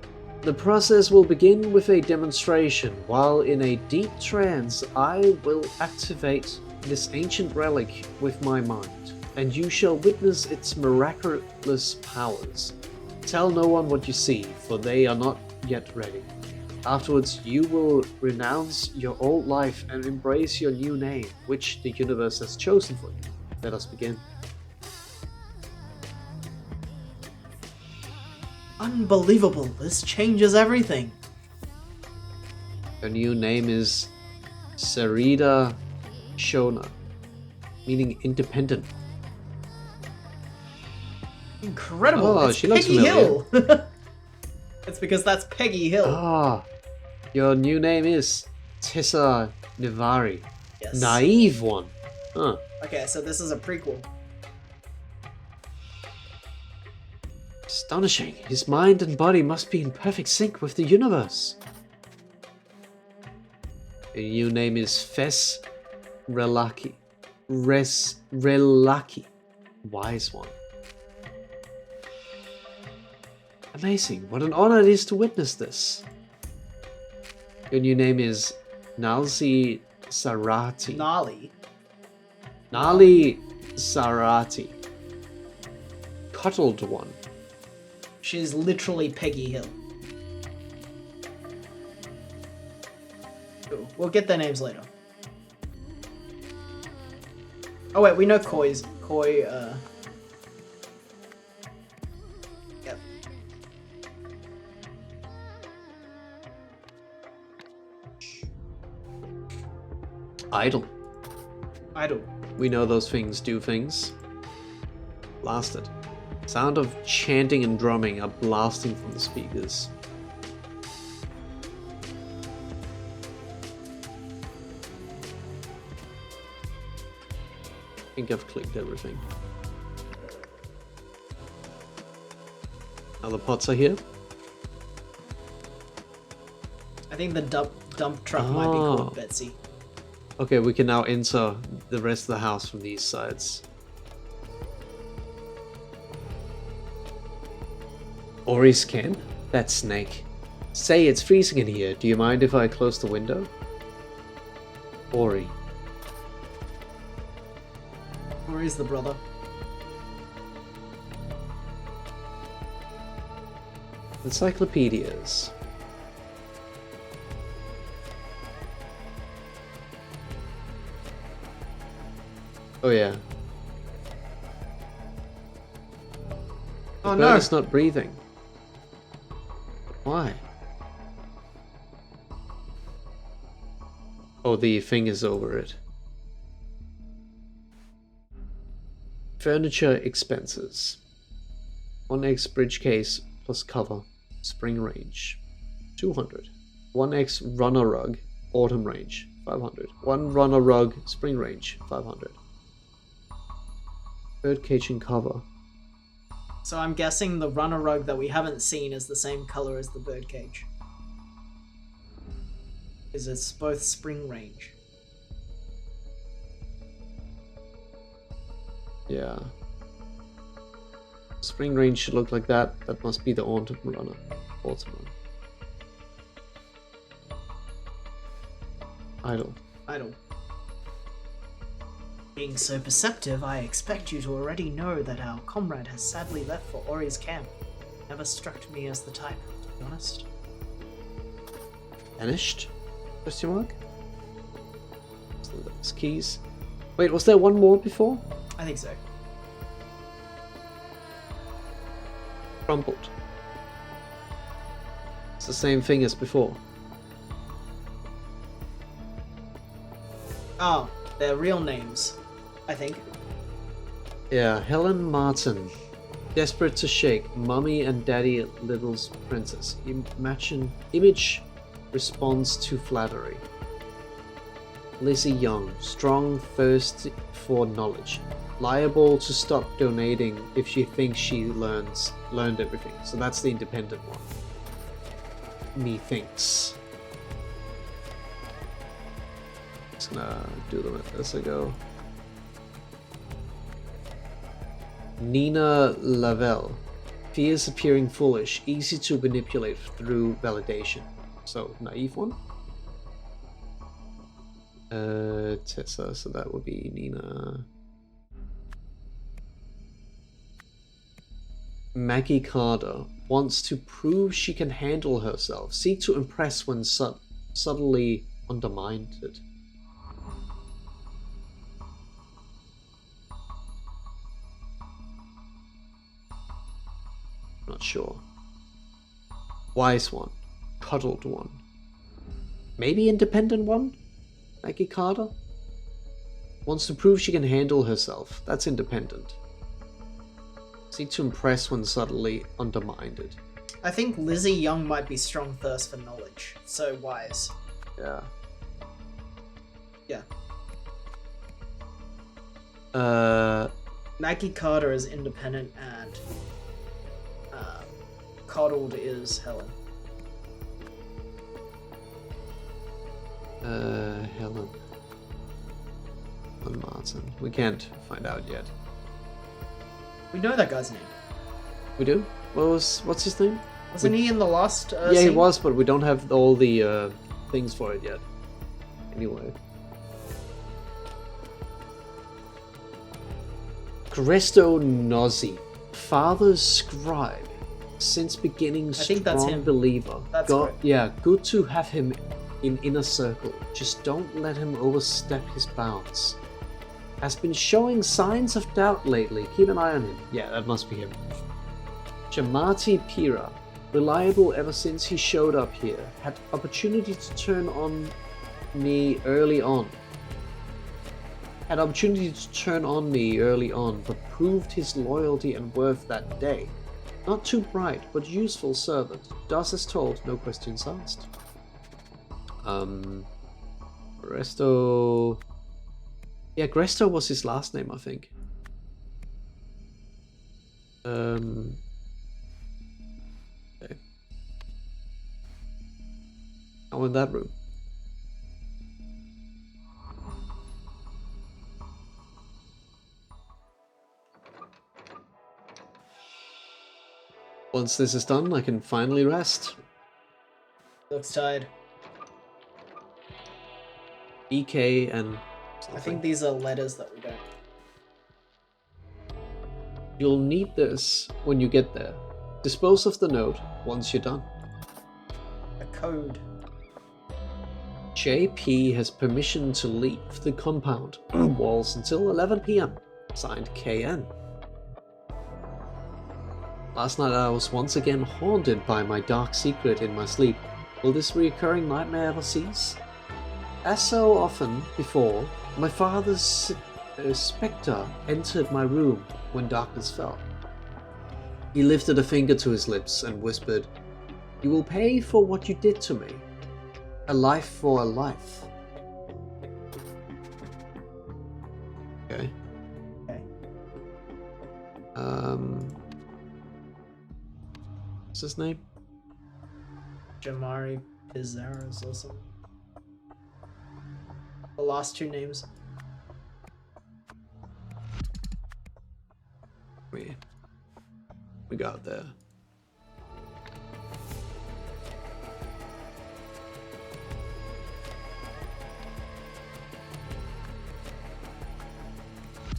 The process will begin with a demonstration. While in a deep trance, I will activate this ancient relic with my mind, and you shall witness its miraculous powers. Tell no one what you see, for they are not yet ready. Afterwards, you will renounce your old life and embrace your new name, which the universe has chosen for you. Let us begin. Unbelievable. This changes everything. Your new name is Sarita Shona, meaning independent. Incredible. Oh, it's she looks Peggy familiar. Hill. It's because that's Peggy Hill. Ah, your new name is Tessa Nivari. Yes. Naive one. Huh. Okay, so this is a prequel. Astonishing. His mind and body must be in perfect sync with the universe. Your name is Fes Relaki. Relaki. Wise one. Amazing. What an honor it is to witness this. Your new name is Nalsi Sarati. Nali Sarati. Cuddled one. She's literally Peggy Hill. Cool. We'll get their names later. Oh wait, we know Koi, Yep. Idle. Idle. We know those things do things. Blasted. Sound of chanting and drumming are blasting from the speakers. I think I've clicked everything. Now the pots are here. I think the dump truck might be called Betsy. Okay, we can now enter the rest of the house from these sides. Ori's camp? That snake. Say, it's freezing in here. Do you mind if I close the window? Ori. Ori's the brother. Encyclopedias. Oh yeah. The Oh bird no! is not breathing. Why? Oh, the thing is over it. Furniture expenses. 1x bridge case plus cover. Spring range. 200. 1x runner rug. Autumn range. 500. 1 runner rug. Spring range. 500. Bird cage and cover. So I'm guessing the runner rug that we haven't seen is the same color as the bird cage. Because it's both spring range. Yeah. Spring range should look like that. That must be the autumn runner. Autumn runner. Idle. Being so perceptive, I expect you to already know that our comrade has sadly left for Ori's camp. Never struck me as the type, to be honest. Vanished? Question mark? So that's keys. Wait, was there one more before? I think so. Crumpled. It's the same thing as before. Oh, their real names, I think. Yeah, Helen Martin. Desperate to shake Mummy and Daddy Little's princess. Image responds to flattery. Lizzie Young. Strong thirst for knowledge. Liable to stop donating if she thinks she learned everything. So that's the independent one. Methinks. Just gonna do them as I go. Nina Lavelle. Fears appearing foolish, easy to manipulate through validation. So, naive one. Tessa, so that would be Nina. Maggie Carter wants to prove she can handle herself. Seek to impress when subtly undermined. Not sure. Wise one. Cuddled one. Maybe independent one? Maggie Carter? Wants to prove she can handle herself. That's independent. Seek to impress when subtly undermined. I think Lizzie Young might be strong thirst for knowledge, so wise. Yeah. Yeah. Maggie Carter is independent and coddled is Helen. Alan Martin. We can't find out yet. We know that guy's name. We do? What's his name? Wasn't he in the last Yeah, he scene? was, but we don't have all the things for it yet. Anyway. Cresto Nozzi, father's scribe, since beginning think that's strong him. believer. That's correct. Yeah, good to have him in inner circle. Just don't let him overstep his bounds. Has been showing signs of doubt lately. Keep an eye on him. Yeah, that must be him. Jamati Pira, reliable ever since he showed up here. Had opportunity to turn on me early on. But proved his loyalty and worth that day. Not too bright, but useful servant. Does as told, no questions asked. Gresto... Yeah, Gresto was his last name, I think. Okay. Now in that room. Once this is done, I can finally rest. Looks tired. EK and I think these are letters that we don't. You'll need this when you get there. Dispose of the note once you're done. A code. JP has permission to leave the compound walls until 11 PM. Signed KN. Last night I was once again haunted by my dark secret in my sleep. Will this reoccurring nightmare ever cease? As so often before, my father's spectre entered my room when darkness fell. He lifted a finger to his lips and whispered, "You will pay for what you did to me. A life for a life." Okay. Okay. What's his name? Jamari Pizarro's or something. The last two names. We got there.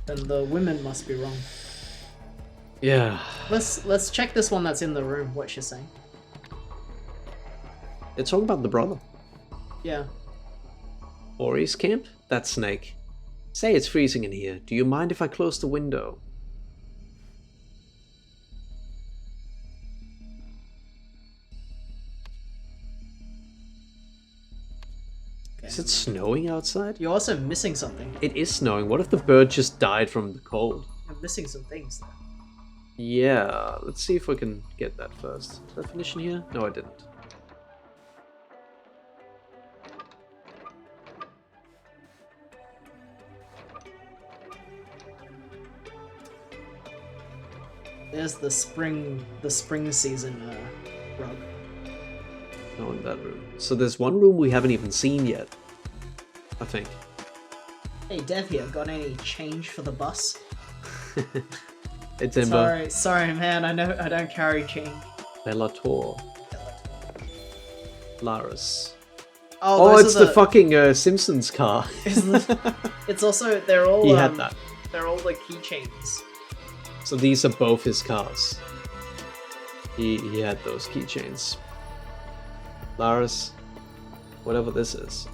Then the women must be wrong. Yeah. Let's check this one that's in the room. What she's saying. They're talking about the brother. Yeah. Ori's camp? That snake. Say it's freezing in here. Do you mind if I close the window? Okay. Is it snowing outside? You're also missing something. It is snowing. What if the bird just died from the cold? You're missing some things there. Yeah, let's see if we can get that first. Did I finish in here? No, I didn't. There's the spring season rug. No, in that room. So there's one room we haven't even seen yet. I think. Hey, Dev here. Got any change for the bus? It's Ember. Sorry, man. I know I don't carry change. Bellator. Laris. Oh, it's the fucking Simpsons car. It's also they're all. He had that. They're all the keychains. So these are both his cars. He had those keychains. Laris, whatever this is.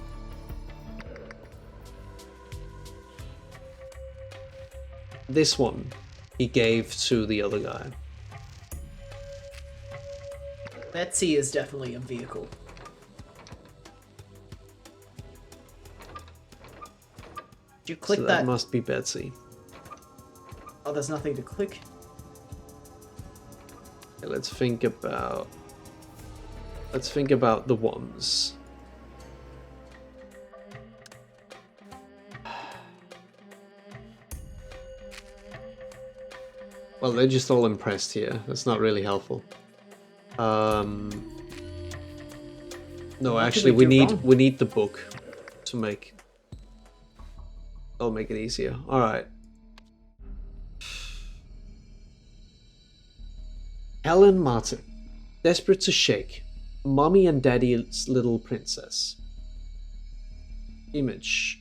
This one he gave to the other guy. Betsy is definitely a vehicle. Did you click So that? must be Betsy. Oh, there's nothing to click. Okay, let's think about the ones. Well, they're just all impressed here. That's not really helpful. No, What actually, did we do wrong? we need the book to make. That'll make it easier. Alright. Helen Martin. Desperate to shake. Mommy and Daddy's little princess. Image.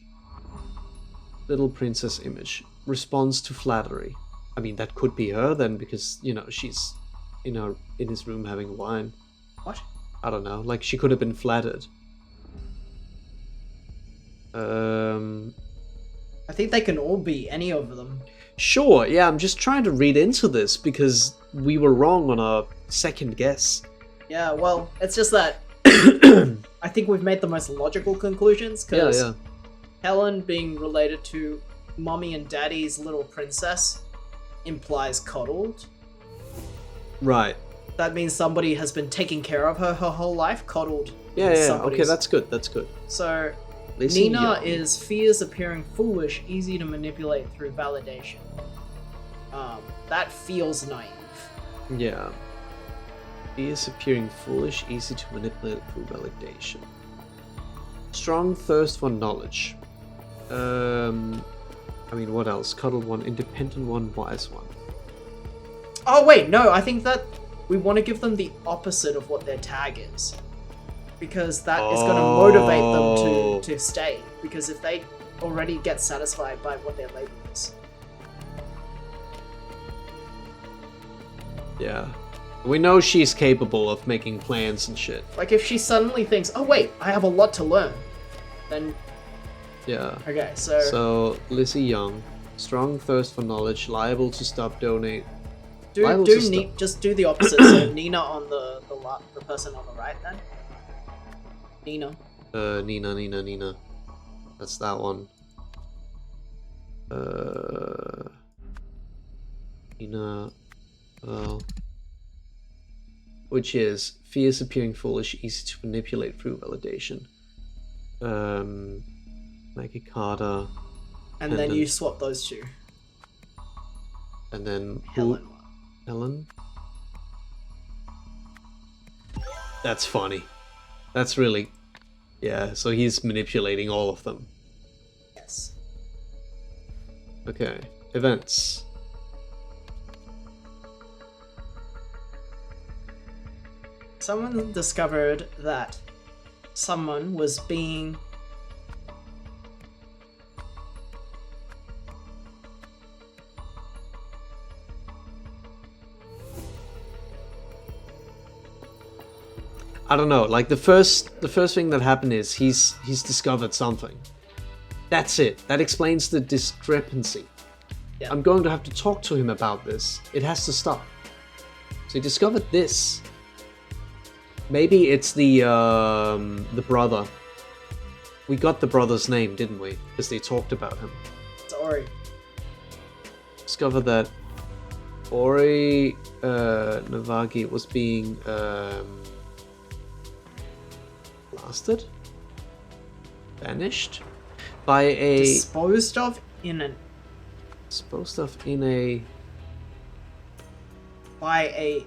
Little princess image. Responds to flattery. I mean, that could be her then, because, you know, she's in his room having wine. What? I don't know. Like, she could have been flattered. I think they can all be any of them. Sure, yeah, I'm just trying to read into this because we were wrong on our second guess. Yeah, well, it's just that I think we've made the most logical conclusions, Yeah, because yeah. Helen being related to Mommy and Daddy's little princess implies coddled. Right. That means somebody has been taking care of her whole life, coddled. Yeah, yeah, okay, somebody's- that's good, that's good. So, Lizzie Nina Young. is fears appearing foolish, easy to manipulate through validation. That feels naive. Yeah. He is appearing foolish, easy to manipulate through validation. Strong thirst for knowledge. I mean, what else? Cuddled one, independent one, wise one. Oh wait, no, I think that we want to give them the opposite of what their tag is. Because that is going to motivate them to stay. Because if they already get satisfied by what their label is. Yeah. We know she's capable of making plans and shit. Like if she suddenly thinks, oh wait, I have a lot to learn, then Yeah. okay, so So, Lizzie Young. Strong thirst for knowledge, liable to stop donate. just do the opposite. So Nina on the person on the right then. Nina. Nina. That's that one. Nina. Well. Which is fears appearing foolish, easy to manipulate through validation. Maggie Carter. And then you swap those two. And then Helen. Helen? That's funny. That's really... Yeah, so he's manipulating all of them. Yes. Okay. Events. Someone discovered that someone was being I don't know, like the first thing that happened is he's discovered something. That's it. That explains the discrepancy. Yeah. I'm going to have to talk to him about this. It has to stop. So he discovered this. Maybe it's the brother. We got the brother's name, didn't we? Because they talked about him. It's Ori. Discovered that Ori Navagi was being blasted, banished by a Disposed of in a by a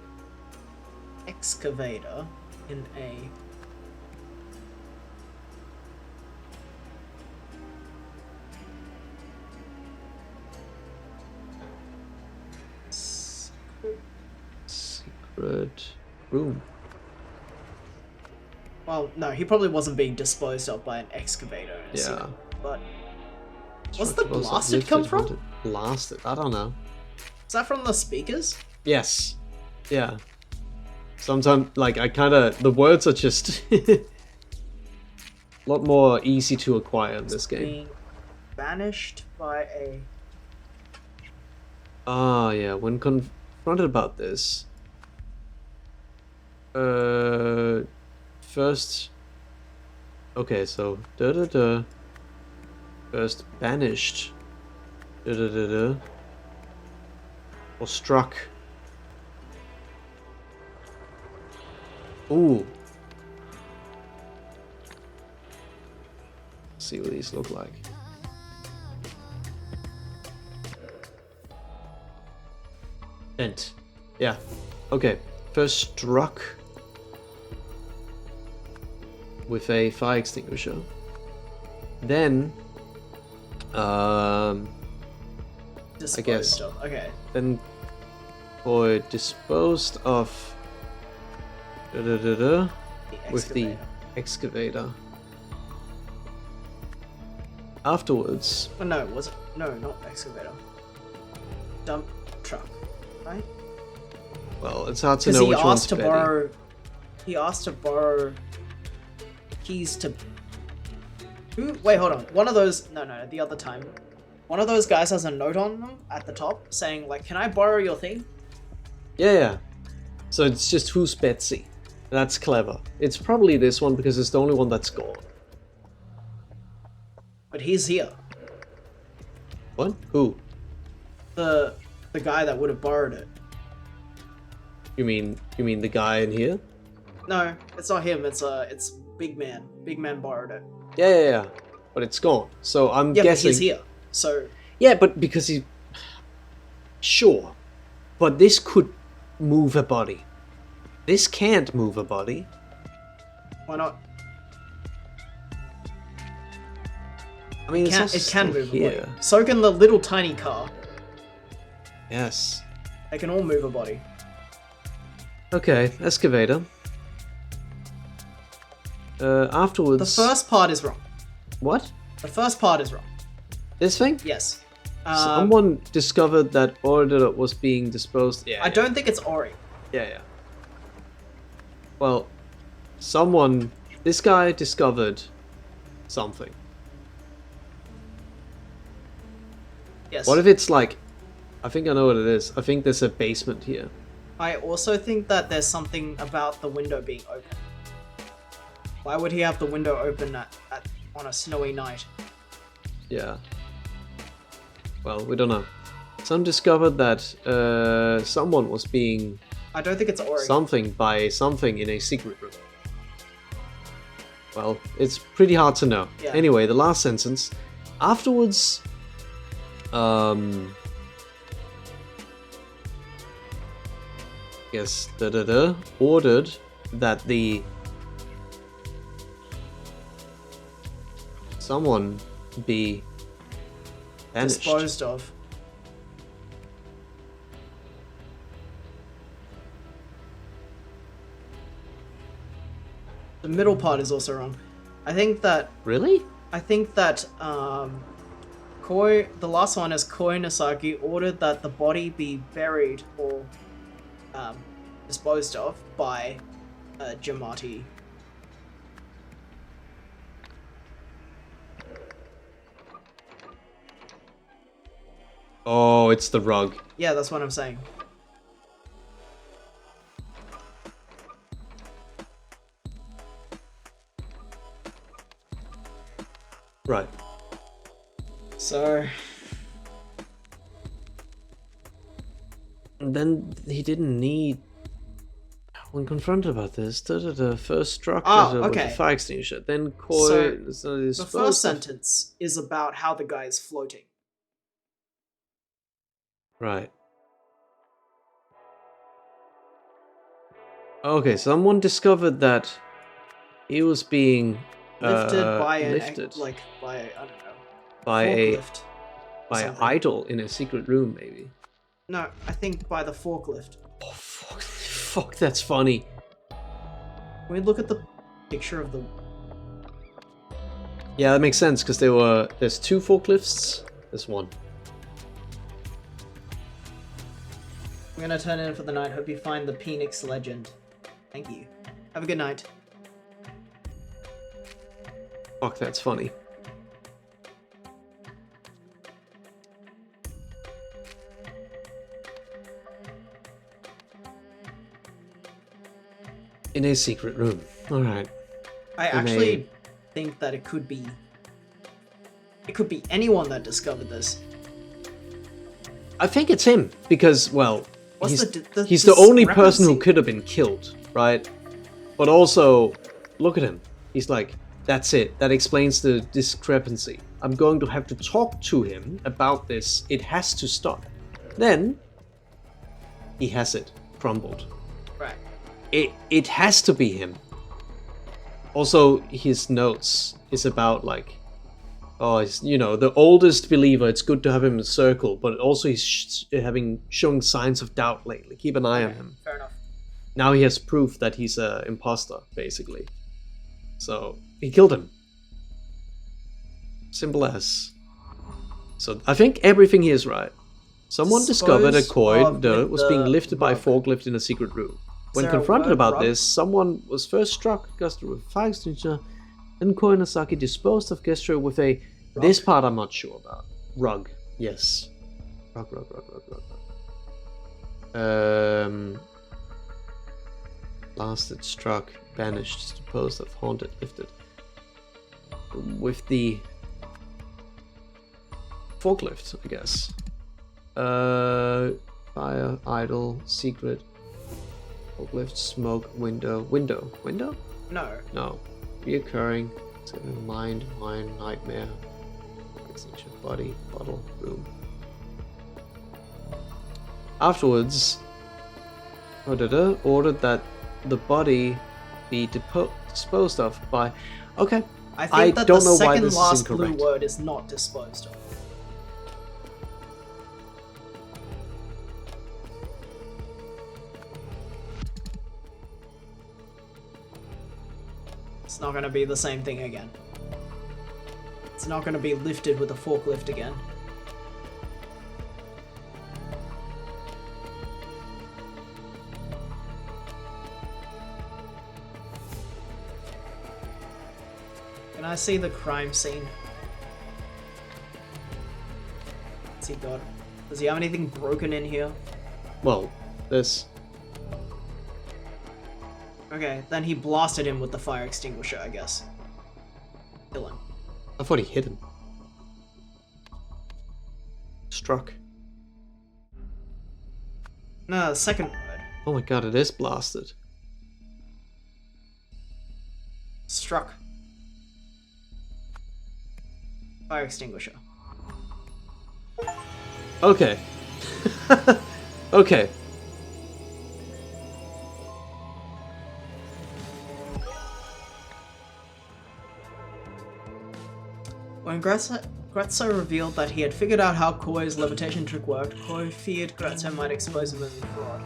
excavator in a secret room. Well, no, he probably wasn't being disposed of by an excavator. In a Yeah. secret, but what's the Structure was blasted uplifted, come from? wanted- Blasted? I don't know. Is that from the speakers? Yes. Yeah. Sometimes, like, I kind of... The words are just... a lot more easy to acquire in this game. Being banished by a Ah, yeah. When confronted about this... First... Okay, so... First banished... Or struck... Ooh. Let's see what these look like. Bent. Yeah. Okay. First struck with a fire extinguisher. Then Disposed guess. of. Okay. Then Koi disposed of with the excavator. Afterwards, Oh, no, was it? No, not excavator. Dump truck, right? well, it's hard to Because know he which one's asked to Betty. borrow. He asked to borrow keys to. Who? Wait, hold on. One of those. No, the other time. One of those guys has a note on them at the top saying, like, "Can I borrow your thing?" Yeah. So it's just who's Betsy. That's clever. It's probably this one because it's the only one that's gone. But he's here. What? Who? The guy that would have borrowed it. You mean the guy in here? No, it's not him. It's Big Man. Big Man borrowed it. Yeah. But it's gone. So I'm Yeah, guessing. but he's here. So Yeah, but because he. Sure, but this could move a body. This can't move a body. why not? I mean, it's also It can still move a here. body. So can the little tiny car. Yes. They can all move a body. Okay, excavator. Afterwards. The first part is wrong. What? The first part is wrong. This thing? Yes. Someone discovered that order was being disposed. Yeah. I don't think it's Ori. Yeah. Well, this guy discovered something. Yes. What if it's like, I think I know what it is. I think there's a basement here. I also think that there's something about the window being open. Why would he have the window open on a snowy night? Yeah. Well, we don't know. Some discovered that someone was being I don't think it's Ori. something by something in a secret room. Well, it's pretty hard to know. Yeah. Anyway, the last sentence. Afterwards, yes, ordered that someone be banished. Disposed of. The middle part is also wrong. I think that Really? Koi, the last one is Koi Nasaki ordered that the body be buried or disposed of by Jamati. Oh, it's the rug. Yeah, that's what I'm saying. Right. So And then he didn't need. When confronted about this, first struck with okay. the fire extinguisher. Then Koi. The first sentence is about how the guy is floating. Right. Okay, someone discovered that he was being Lifted by lifted by I don't know. by a Forklift. by an something. idol in a secret room, maybe. No, I think by the forklift. Oh fuck! Fuck, that's funny. Can we look at the picture of the? Yeah, that makes sense because there's two forklifts. There's one. I'm gonna turn in for the night. Hope you find the Phoenix legend. Thank you. Have a good night. Fuck, that's funny. In a secret room. Alright. I actually think that it could be anyone that discovered this. I think it's him because, well, What's he's the only person who discrepancy? could have been killed, right? But also, look at him. He's like, that's it. That explains the discrepancy. I'm going to have to talk to him about this. It has to stop. Then, he has it crumbled. Right. It has to be him. Also, his notes is about like Oh, he's, the oldest believer. It's good to have him in the circle, but also he's showing signs of doubt lately. Keep an eye on him. Fair enough. Now he has proof that he's an imposter, basically. So he killed him. Simple as. So I think everything here is right. Someone discovered a coin that was being lifted by a forklift in a secret room. When confronted about this, someone was first struck Gustro with a fire extinguisher, and Koinasaki disposed of Gustro with a... Rug? This part I'm not sure about. Rug. Yes. Rug. Blasted, struck, banished, disposed of, haunted, lifted. With the... forklift, I guess. Fire, idle, secret, forklift, smoke, window. Window? No. Reoccurring, mind, nightmare, extinction, body, bottle, room. Afterwards, ordered that the body be disposed of by... Okay. I think that don't the know why second this is last blue incorrect. word is not disposed of. It's not going to be the same thing again. It's not going to be lifted with a forklift again. Can I see the crime scene? What's he got? Does he have anything broken in here? Well, this... Okay, then he blasted him with the fire extinguisher, I guess. Kill him. I thought he hit him. Struck. No, the second word. Oh my god, it is blasted. Struck. Fire extinguisher. Okay. Okay. When Grazzo revealed that he had figured out how Koi's levitation trick worked, Koi feared Grazzo might expose him as a fraud.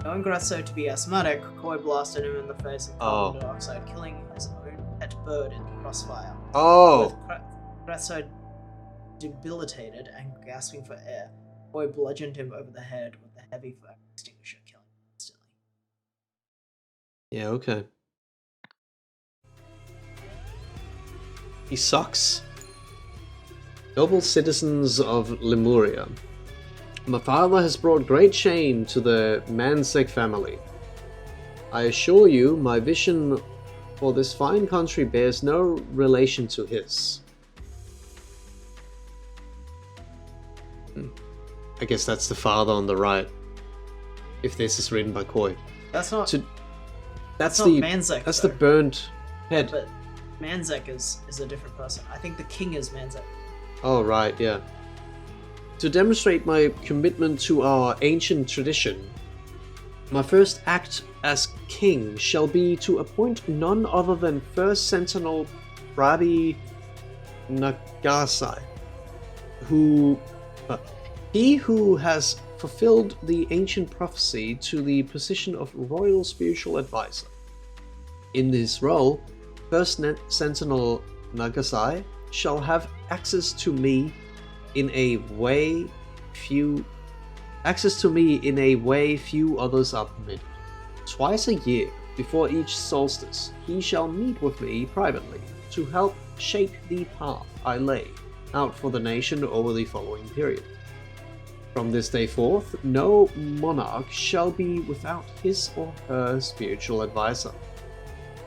Knowing Grazzo to be asthmatic, Koi blasted him in the face with carbon dioxide, killing his own pet bird in the crossfire. Oh! With Grazzo debilitated and gasping for air, Koi bludgeoned him over the head with a heavy fire extinguisher, killing him instantly. Yeah, okay. He sucks. Noble citizens of Lemuria, my father has brought great shame to the Mansek family. I assure you, my vision for this fine country bears no relation to his. I guess that's the father on the right, if this is written by Koi. That's not... That's not the Manzek, That's though. the burnt head. But Manzek is a different person. I think the king is Manzek. Oh, right, yeah. To demonstrate my commitment to our ancient tradition, my first act as king shall be to appoint none other than First Sentinel Prabi Nagasai, he who has fulfilled the ancient prophecy to the position of Royal Spiritual Advisor. In this role, First Sentinel Nagasai shall have access to me in a way few others are permitted. Twice a year, before each solstice, he shall meet with me privately to help shape the path I lay out for the nation over the following period. From this day forth, no monarch shall be without his or her spiritual advisor.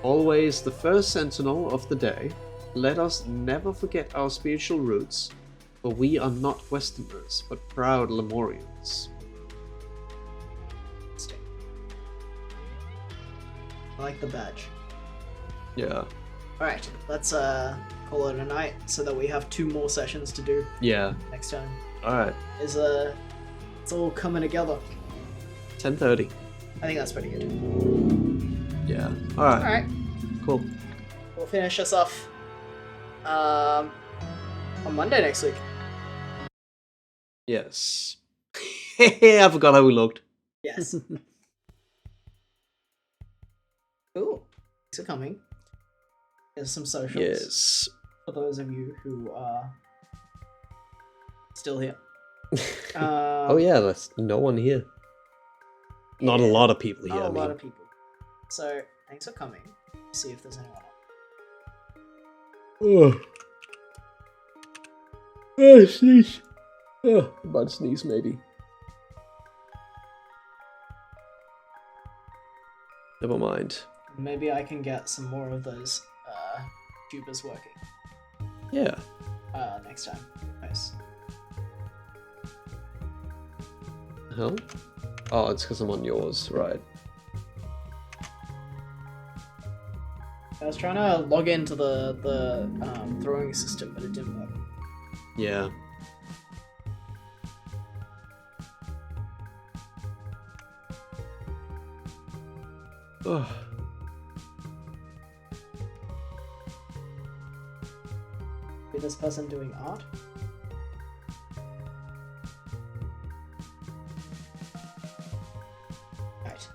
Always the first sentinel of the day, let us never forget our spiritual roots, for we are not Westerners, but proud Lemurians. I like the badge. Yeah. Alright, let's call it a night so that we have 2 more sessions to do Yeah. next time. Alright. It's all coming together. 10:30. I think that's pretty good. Yeah. Alright. Alright, Cool. we'll finish this off. On Monday next week. Yes. I forgot how we looked. Yes. Cool. Thanks for coming. There's some socials. Yes. For those of you who are still here. Oh yeah, there's no one here. Not a lot of people here. Not I a lot mean. of people. So, thanks for coming. See if there's anyone else. Oh, sneeze. Oh, about to sneeze, maybe. Never mind. Maybe I can get some more of those tubers working. Yeah. Next time. Nice. Hell? Oh, it's because I'm on yours, right? I was trying to log into the throwing system, but it didn't work. Yeah. Ugh. Is this person doing art? Right.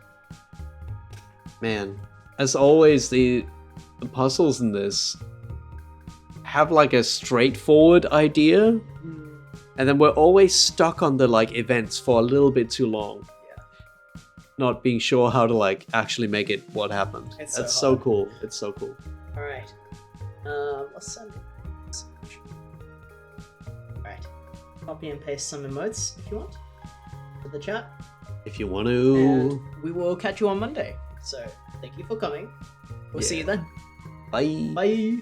Man, as always, the puzzles in this have like a straightforward idea, and then we're always stuck on the like events for a little bit too long. Yeah. Not being sure how to like actually make it what happened. It's That's so so hard. cool. It's so cool. Alright. Let's send a message. Alright. Copy and paste some emotes if you want to the chat. If you want to. And we will catch you on Monday. So thank you for coming. We'll see Yeah. you then. Bye. Bye.